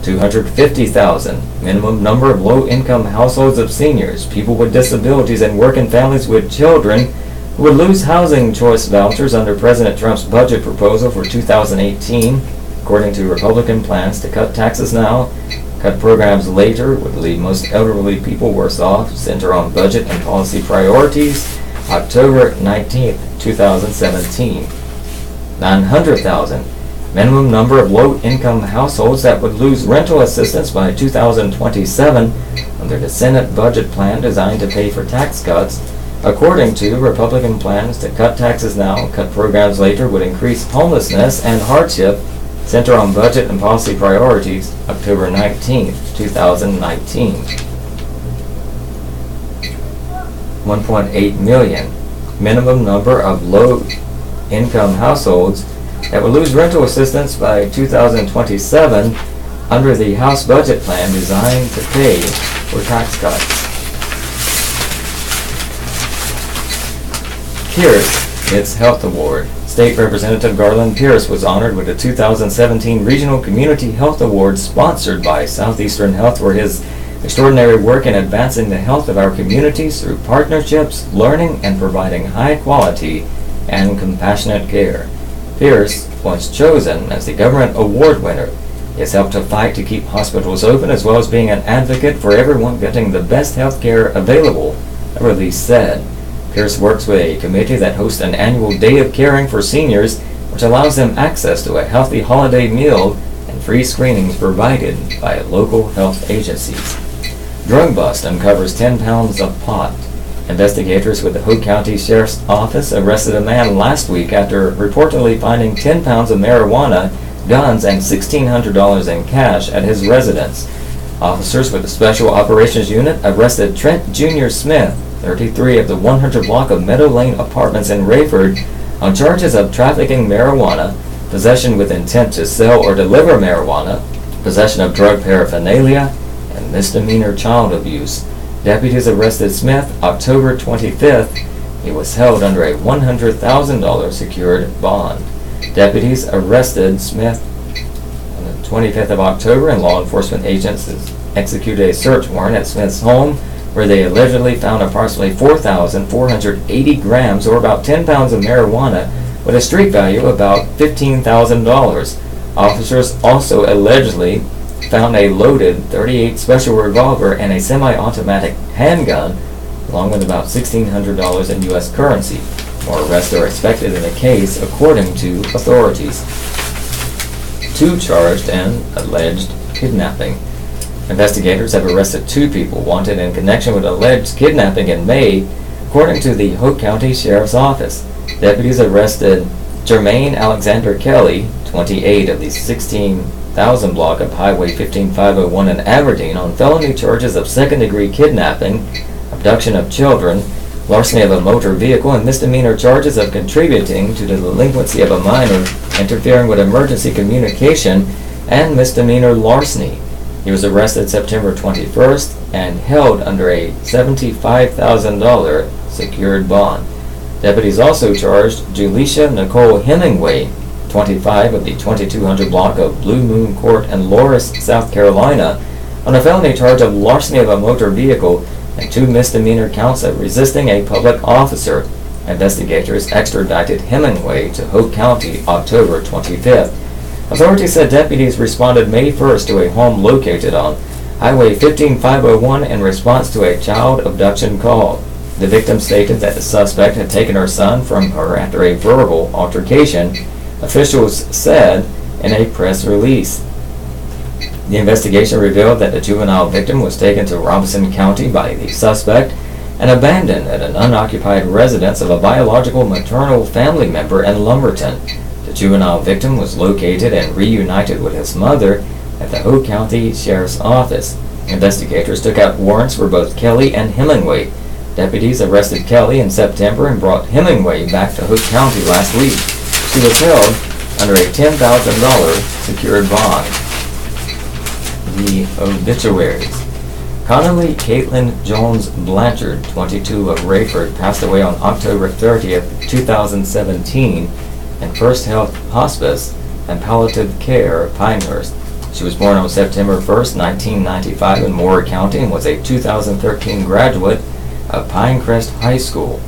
250,000. Minimum number of low-income households of seniors, people with disabilities, and working families with children who would lose housing choice vouchers under President Trump's budget proposal for 2018. According to Republican plans to cut taxes now, cut programs later would leave most elderly people worse off. Center on budget and policy priorities. October 19, 2017. 900,000. Minimum number of low-income households that would lose rental assistance by 2027 under the Senate budget plan designed to pay for tax cuts. According to Republican plans to cut taxes now, cut programs later would increase homelessness and hardship. Center on budget and policy priorities. October 19, 2019. 1.8 million. Minimum number of low-income households that will lose rental assistance by 2027 under the House budget plan designed to pay for tax cuts. Here's its Health Award. State Representative Garland Pierce was honored with the 2017 Regional Community Health Award sponsored by Southeastern Health for his extraordinary work in advancing the health of our communities through partnerships, learning, and providing high quality and compassionate care. Pierce was chosen as the government award winner. He has helped to fight to keep hospitals open as well as being an advocate for everyone getting the best health care available, the release said. Pierce works with a committee that hosts an annual Day of Caring for seniors, which allows them access to a healthy holiday meal and free screenings provided by local health agencies. Drug bust uncovers 10 pounds of pot. Investigators with the Hope County Sheriff's Office arrested a man last week after reportedly finding 10 pounds of marijuana, guns, and $1,600 in cash at his residence. Officers with the Special Operations Unit arrested Trent Jr. Smith, 33, of the 100 block of Meadow Lane Apartments in Rayford on charges of trafficking marijuana, possession with intent to sell or deliver marijuana, possession of drug paraphernalia, and misdemeanor child abuse. Deputies arrested Smith October 25th. He was held under a $100,000 secured bond. Deputies arrested Smith on the 25th of October, and law enforcement agents executed a search warrant at Smith's home, where they allegedly found approximately 4,480 grams, or about 10 pounds of marijuana, with a street value of about $15,000. Officers also allegedly found a loaded .38 special revolver and a semi-automatic handgun, along with about $1,600 in U.S. currency. More arrests are expected in the case, according to authorities. 2 charged in alleged kidnapping. Investigators have arrested 2 people wanted in connection with alleged kidnapping in May, according to the Hope County Sheriff's Office. Deputies arrested Jermaine Alexander Kelly, 28, of the 16,000 block of Highway 15501 in Aberdeen on felony charges of second-degree kidnapping, abduction of children, larceny of a motor vehicle, and misdemeanor charges of contributing to the delinquency of a minor, interfering with emergency communication, and misdemeanor larceny. He was arrested September 21st and held under a $75,000 secured bond. Deputies also charged Julicia Nicole Hemingway, 25, of the 2200 block of Blue Moon Court in Loris, South Carolina, on a felony charge of larceny of a motor vehicle and 2 misdemeanor counts of resisting a public officer. Investigators extradited Hemingway to Hope County October 25th. Authorities said deputies responded May 1st to a home located on Highway 15501 in response to a child abduction call. The victim stated that the suspect had taken her son from her after a verbal altercation, officials said in a press release. The investigation revealed that the juvenile victim was taken to Robinson County by the suspect and abandoned at an unoccupied residence of a biological maternal family member in Lumberton. The juvenile victim was located and reunited with his mother at the Hope County Sheriff's Office. Investigators took out warrants for both Kelly and Hemingway. Deputies arrested Kelly in September and brought Hemingway back to Hope County last week. She was held under a $10,000 secured bond. The obituaries. Connolly Caitlin Jones Blanchard, 22, of Rayford, passed away on October 30th, 2017, in First Health Hospice and Palliative Care, Pinehurst. She was born on September 1st, 1995 in Moore County and was a 2013 graduate of Pinecrest High School.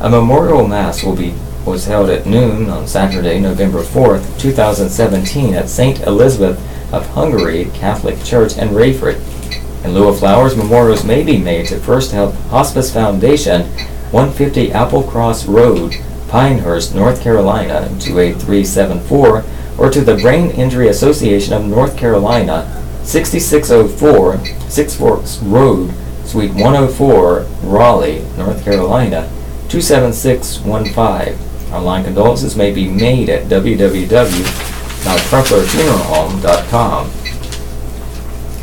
A memorial mass was held at noon on Saturday, November 4th, 2017 at St. Elizabeth of Hungary Catholic Church in Rayford. In lieu of flowers, memorials may be made to First Health Hospice Foundation, 150 Apple Cross Road, Pinehurst, North Carolina, 28374, or to the Brain Injury Association of North Carolina, 6604 Six Forks Road, Suite 104, Raleigh, North Carolina, 27615. Online condolences may be made at www.crumplerfuneralhome.com.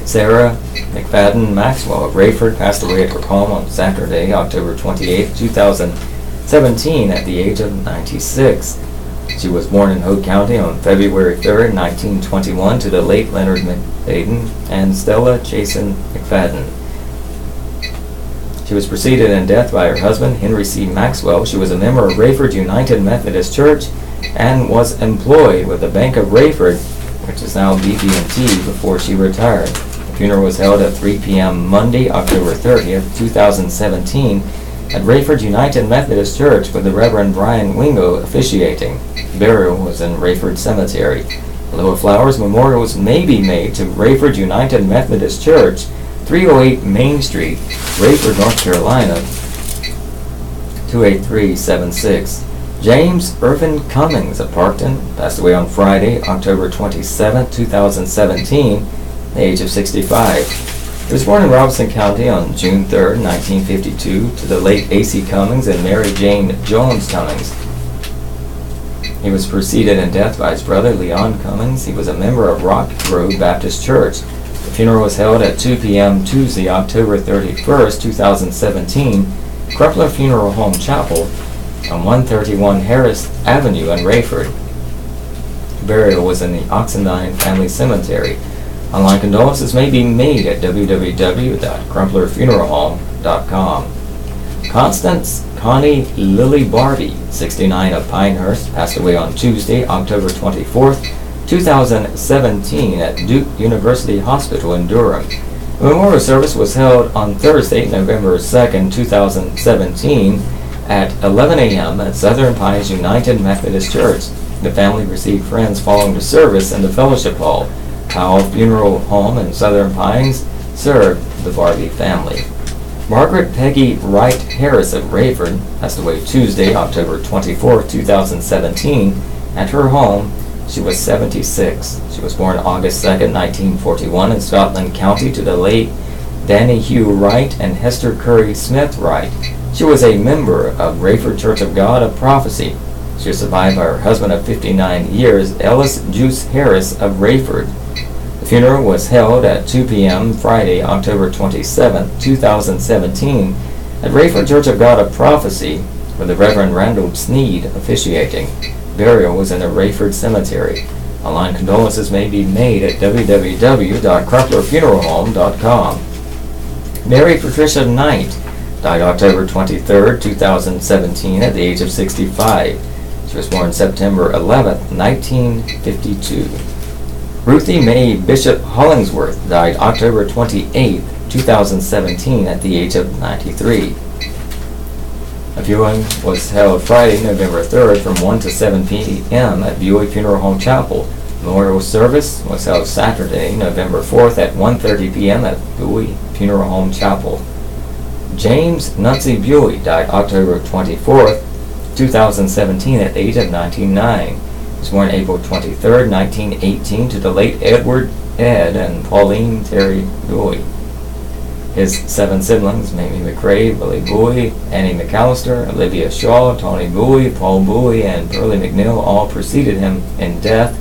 Sarah McFadden Maxwell of Rayford passed away at her home on Saturday, October 28, 2017, at the age of 96. She was born in Hope County on February 3, 1921, to the late Leonard McFadden and Stella Jason McFadden. She was preceded in death by her husband, Henry C. Maxwell. She was a member of Rayford United Methodist Church and was employed with the Bank of Rayford, which is now BB&T, before she retired. The funeral was held at 3 p.m. Monday, October 30th, 2017, at Rayford United Methodist Church with the Reverend Brian Wingo officiating. Burial was in Rayford Cemetery. Below flowers, memorials may be made to Rayford United Methodist Church, 308 Main Street, Rayford, North Carolina, 28376. James Irvin Cummings of Parkton passed away on Friday, October 27, 2017, at the age of 65. He was born in Robeson County on June 3, 1952, to the late A.C. Cummings and Mary Jane Jones Cummings. He was preceded in death by his brother Leon Cummings. He was a member of Rock Grove Baptist Church. The funeral was held at 2 p.m. Tuesday, October 31, 2017, Crumpler Funeral Home Chapel on 131 Harris Avenue in Rayford. Burial was in the Oxendine Family Cemetery. Online condolences may be made at www.crumplerfuneralhome.com. Constance Connie Lily Barbie, 69, of Pinehurst, passed away on Tuesday, October 24th, 2017, at Duke University Hospital in Durham. A memorial service was held on Thursday, November 2nd, 2017, at 11 a.m. at Southern Pines United Methodist Church. The family received friends following the service in the fellowship hall. Powell Funeral Home in Southern Pines served the Barbie family. Margaret Peggy Wright Harris of Rayford passed away Tuesday, October 24, 2017, at her home. She was 76. She was born August 2, 1941, in Scotland County to the late Danny Hugh Wright and Hester Curry Smith Wright. She was a member of Rayford Church of God of Prophecy. She was survived by her husband of 59 years, Ellis Juice Harris of Rayford. The funeral was held at 2 p.m. Friday, October 27, 2017, at Rayford Church of God of Prophecy, with the Reverend Randall Sneed officiating. Burial was in the Rayford Cemetery. Online condolences may be made at www.crumplerfuneralhome.com. Mary Patricia Knight died October 23, 2017, at the age of 65. She was born September 11, 1952. Ruthie Mae Bishop Hollingsworth died October 28, 2017, at the age of 93. A viewing was held Friday, November 3rd from 1 to 7 p.m. at Buoy Funeral Home Chapel. Memorial service was held Saturday, November 4th at 1:30 p.m. at Buoy Funeral Home Chapel. James Nuncy Buoy died October 24th, 2017, at the age of 99. He was born April 23rd, 1918, to the late Edward Ed and Pauline Terry Buoy. His 7 siblings, Mamie McCrae, Billy Buoy, Annie McAllister, Olivia Shaw, Tony Buoy, Paul Buoy, and Pearlie McNeil all preceded him in death.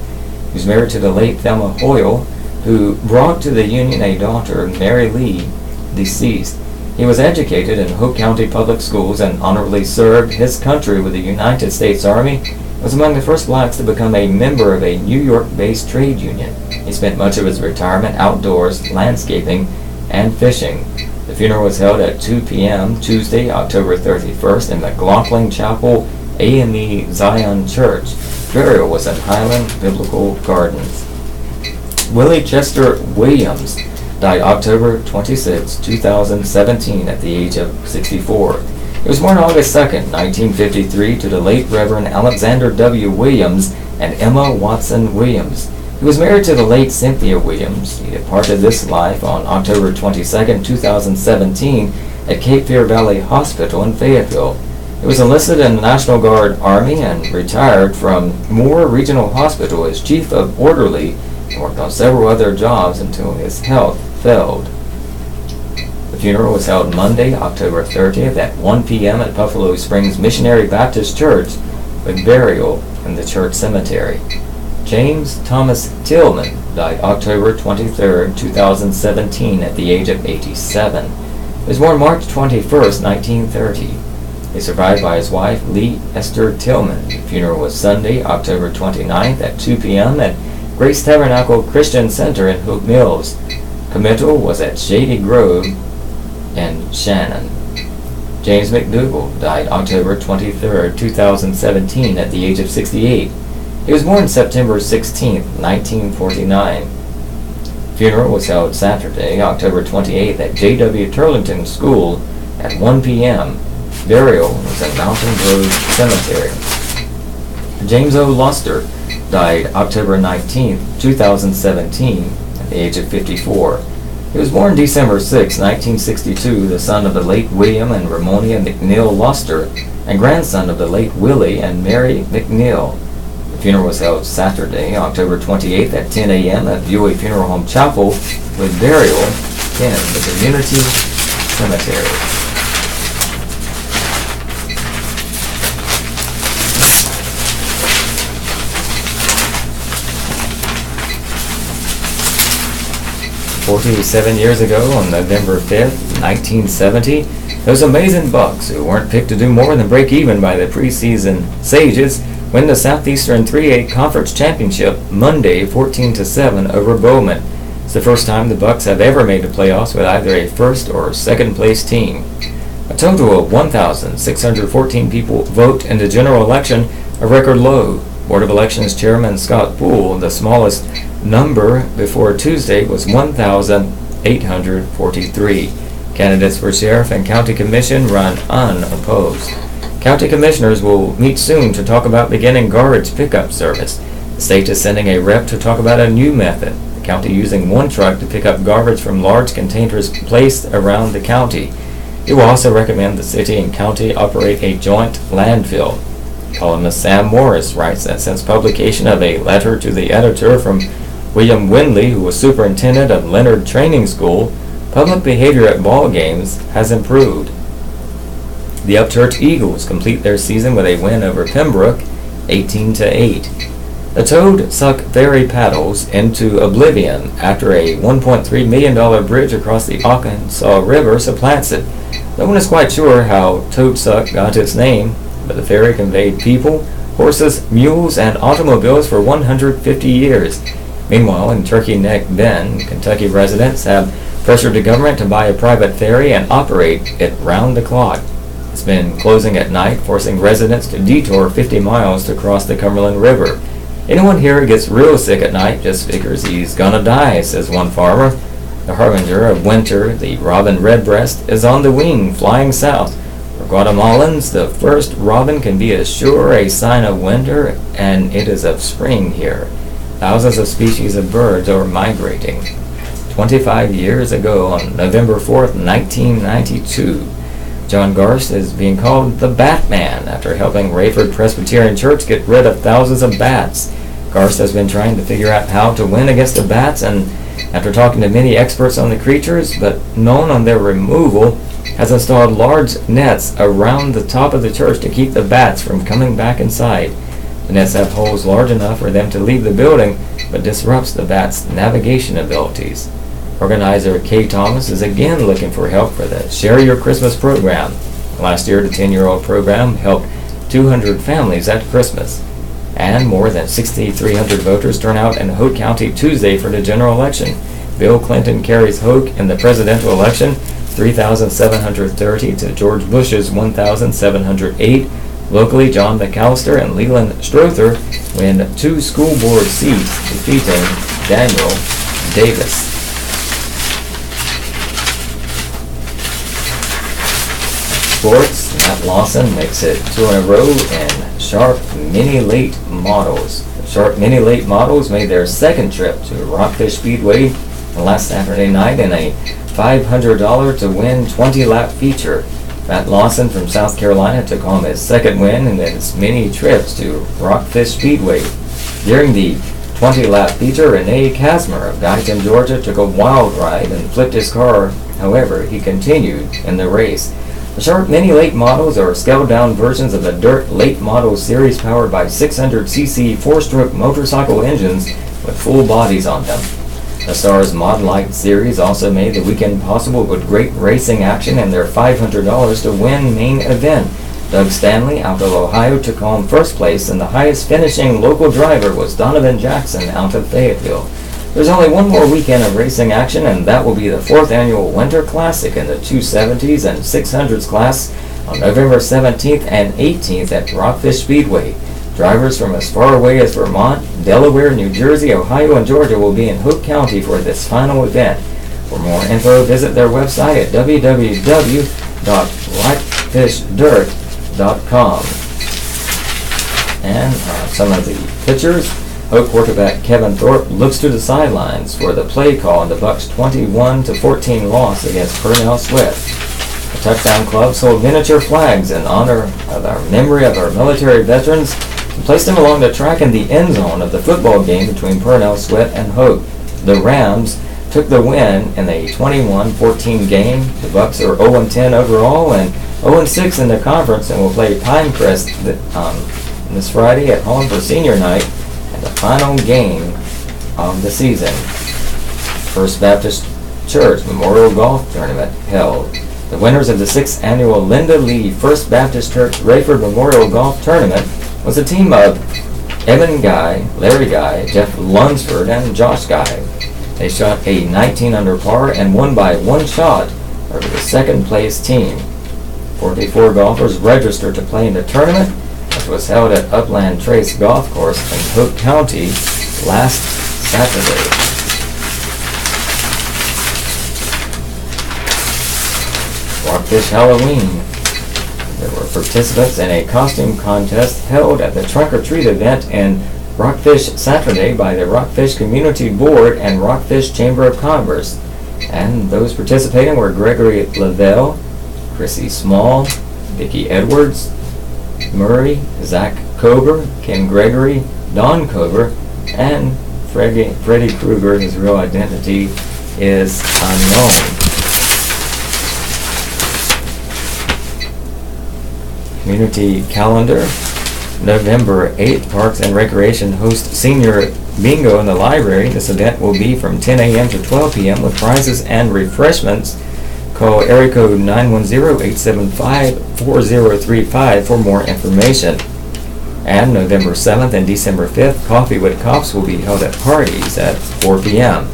He was married to the late Thelma Hoyle, who brought to the union a daughter, Mary Lee, deceased. He was educated in Hope County Public Schools and honorably served his country with the United States Army. He was among the first blacks to become a member of a New York-based trade union. He spent much of his retirement outdoors, landscaping, and fishing. The funeral was held at 2 p.m. Tuesday, October 31st, in McLaughlin Chapel, AME Zion Church. Burial was in Highland Biblical Gardens. Willie Chester Williams died October 26, 2017, at the age of 64. He was born August 2, 1953, to the late Reverend Alexander W. Williams and Emma Watson Williams. He was married to the late Cynthia Williams. He departed this life on October 22, 2017, at Cape Fear Valley Hospital in Fayetteville. He was enlisted in the National Guard Army and retired from Moore Regional Hospital as Chief of Orderly and worked on several other jobs until his health failed. The funeral was held Monday, October 30th at 1 p.m. at Buffalo Springs Missionary Baptist Church, with burial in the church cemetery. James Thomas Tillman died October 23, 2017, at the age of 87. He was born March 21, 1930. He is survived by his wife, Lee Esther Tillman. The funeral was Sunday, October 29th at 2 p.m. at Grace Tabernacle Christian Center in Hook Mills. Committal was at Shady Grove in Shannon. James McDougall died October 23, 2017 at the age of 68. He was born September 16, 1949. Funeral was held Saturday, October 28th at J.W. Turlington School at 1 p.m. Burial was at Mountain Grove Cemetery. James O. Luster died October 19, 2017 at the age of 54. He was born December 6, 1962, the son of the late William and Ramonia McNeil Luster and grandson of the late Willie and Mary McNeil. The funeral was held Saturday, October 28th at 10 a.m. at Buey Funeral Home Chapel with burial in the community cemetery. "47 years ago, on November 5th, 1970, those amazing Bucks, who weren't picked to do more than break even by the preseason Sages, win the Southeastern 3A Conference Championship Monday 14-7 over Bowman. It's the first time the Bucks have ever made the playoffs with either a first or second place team. A total of 1,614 people vote in the general election, a record low. Board of Elections Chairman Scott Poole, the smallest number before Tuesday was 1,843. Candidates for Sheriff and County Commission run unopposed. County Commissioners will meet soon to talk about beginning garbage pickup service. The state is sending a rep to talk about a new method, the county using one truck to pick up garbage from large containers placed around the county. It will also recommend the city and county operate a joint landfill. Columnist Sam Morris writes that since publication of a letter to the editor from William Windley, who was superintendent of Leonard Training School, public behavior at ball games has improved. The Upchurch Eagles complete their season with a win over Pembroke, 18-8. The Toad suck ferry paddles into oblivion after a $1.3 million bridge across the Arkansas River supplants it. No one is quite sure how Toad Suck got its name, but the ferry conveyed people, horses, mules, and automobiles for 150 years. Meanwhile, in Turkey Neck Bend, Kentucky residents have pressured the government to buy a private ferry and operate it round the clock. It's been closing at night, forcing residents to detour 50 miles to cross the Cumberland River. Anyone here who gets real sick at night just figures he's gonna die, says one farmer. The harbinger of winter, the robin redbreast, is on the wing, flying south. For Guatemalans, the first robin can be as sure a sign of winter, and it is of spring here. Thousands of species of birds are migrating. 25 years ago, on November 4th, 1992, John Garst is being called the Batman after helping Rayford Presbyterian Church get rid of thousands of bats. Garst has been trying to figure out how to win against the bats, and after talking to many experts on the creatures, but none on their removal, has installed large nets around the top of the church to keep the bats from coming back inside. The nets have holes large enough for them to leave the building, but disrupts the bats' navigation abilities. Organizer Kay Thomas is again looking for help for the Share Your Christmas program. Last year, the 10-year-old program helped 200 families at Christmas. And more than 6,300 voters turn out in Hoke County Tuesday for the general election. Bill Clinton carries Hoke in the presidential election 3,730 to George Bush's 1,708. Locally, John McAllister and Leland Strother win 2 school board seats, defeating Daniel Davis. Sports, Matt Lawson makes it 2 in a row in Sharp Mini Late Models. The Sharp Mini Late Models made their second trip to Rockfish Speedway last Saturday night in a $500 to win 20-lap feature. Matt Lawson from South Carolina took home his second win in his many trips to Rockfish Speedway. During the 20-lap feature, Renee Kasmer of Guyton, Georgia took a wild ride and flipped his car. However, he continued in the race. The Sharp Mini Late Models are scaled-down versions of the Dirt Late Model series powered by 600cc 4-stroke motorcycle engines with full bodies on them. The Stars Mod Light series also made the weekend possible with great racing action and their $500 to win main event. Doug Stanley out of Ohio took home first place, and the highest finishing local driver was Donovan Jackson out of Fayetteville. There's only one more weekend of racing action, and that will be the 4th annual Winter Classic in the 270s and 600s class On November 17th and 18th at Rockfish Speedway. Drivers from as far away as Vermont, Delaware, New Jersey, Ohio, and Georgia will be in Hope County for this final event. For more info, visit their website at www.whitefishdirt.com. And some of the pictures. Hope quarterback Kevin Thorpe looks to the sidelines for the play call in the Bucs' 21-14 loss against Purnell Swift. The Touchdown Club sold miniature flags in honor of our memory of our military veterans and placed them along the track in the end zone of the football game between Purnell Swift and Hope. The Rams took the win in a 21-14 game. The Bucs are 0-10 overall and 0-6 in the conference and will play Pinecrest this Friday at home for senior night and the final game of the season. First Baptist Church Memorial Golf Tournament held. The winners of the 6th annual Linda Lee First Baptist Church Rayford Memorial Golf Tournament was a team of Evan Guy, Larry Guy, Jeff Lunsford, and Josh Guy. They shot a 19 under par and won by one shot over the second place team. 44 golfers registered to play in the tournament, which was held at Upland Trace Golf Course in Hope County last Saturday. Rockfish Halloween. There were participants in a costume contest held at the Trunk or Treat event in Rockfish Saturday by the Rockfish Community Board and Rockfish Chamber of Commerce. And those participating were Gregory Lavelle, Chrissy Small, Vicki Edwards, Murray, Zach Kober, Ken Gregory, Don Kober, and Freddie Krueger. His real identity is unknown. Community calendar. November 8th, Parks and Recreation hosts Senior Bingo in the library. This event will be from 10 a.m. to 12 p.m. with prizes and refreshments. Call area code 910-875-4035 for more information. And November 7th and December 5th, Coffee with Cops will be held at parties at 4 p.m.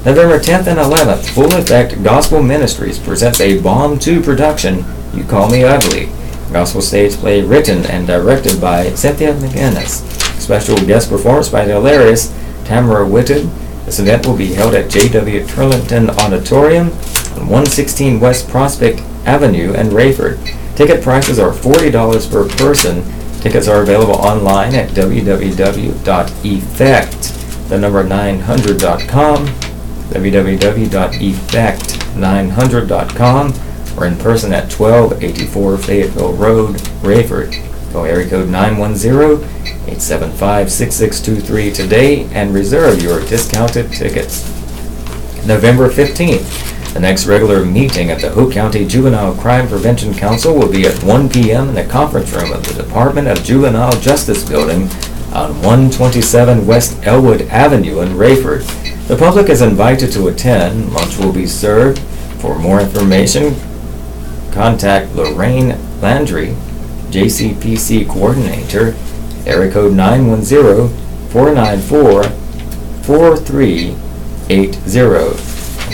November 10th and 11th, Full Effect Gospel Ministries presents a Bomb 2 production, You Call Me Ugly. Gospel stage play written and directed by Cynthia McInnes. Special guest performance by the hilarious Tamara Whitted. This event will be held at J.W. Turlington Auditorium on 116 West Prospect Avenue in Rayford. Ticket prices are $40 per person. Tickets are available online at www.effect900.com, www.effect900.com, or in person at 1284 Fayetteville Road, Rayford. Call area code 910-875-6623 today and reserve your discounted tickets. November 15th, the next regular meeting of the Hope County Juvenile Crime Prevention Council will be at 1 p.m. in the conference room of the Department of Juvenile Justice Building on 127 West Elwood Avenue in Rayford. The public is invited to attend. Lunch will be served. For more information, contact Lorraine Landry, JCPC Coordinator, area code 910-494-4380.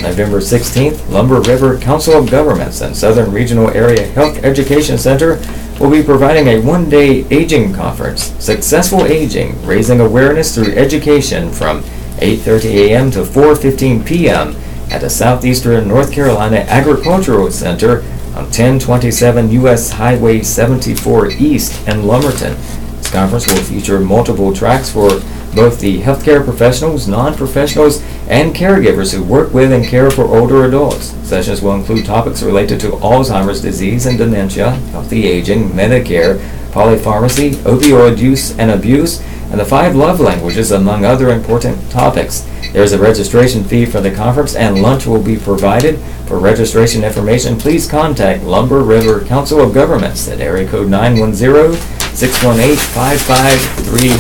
November 16th, Lumber River Council of Governments and Southern Regional Area Health Education Center will be providing a one-day aging conference, Successful Aging, Raising Awareness Through Education, from 8:30 a.m. to 4:15 p.m. at the Southeastern North Carolina Agricultural Center on 1027 U.S. Highway 74 East in Lumberton. This conference will feature multiple tracks for both the healthcare professionals, non-professionals, and caregivers who work with and care for older adults. Sessions will include topics related to Alzheimer's disease and dementia, healthy aging, Medicare, polypharmacy, opioid use and abuse, and the 5 love languages, among other important topics. There is a registration fee for the conference, and lunch will be provided. For registration information, please contact Lumber River Council of Governments at area code 910-618-5533.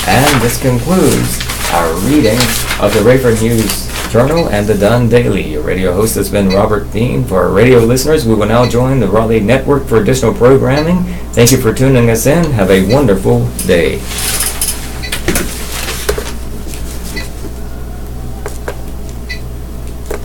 And this concludes our reading of the Rayford News Journal and the Dunn Daily. Your radio host has been Robert Dean. For our radio listeners, we will now join the Raleigh Network for additional programming. Thank you for tuning us in. Have a wonderful day.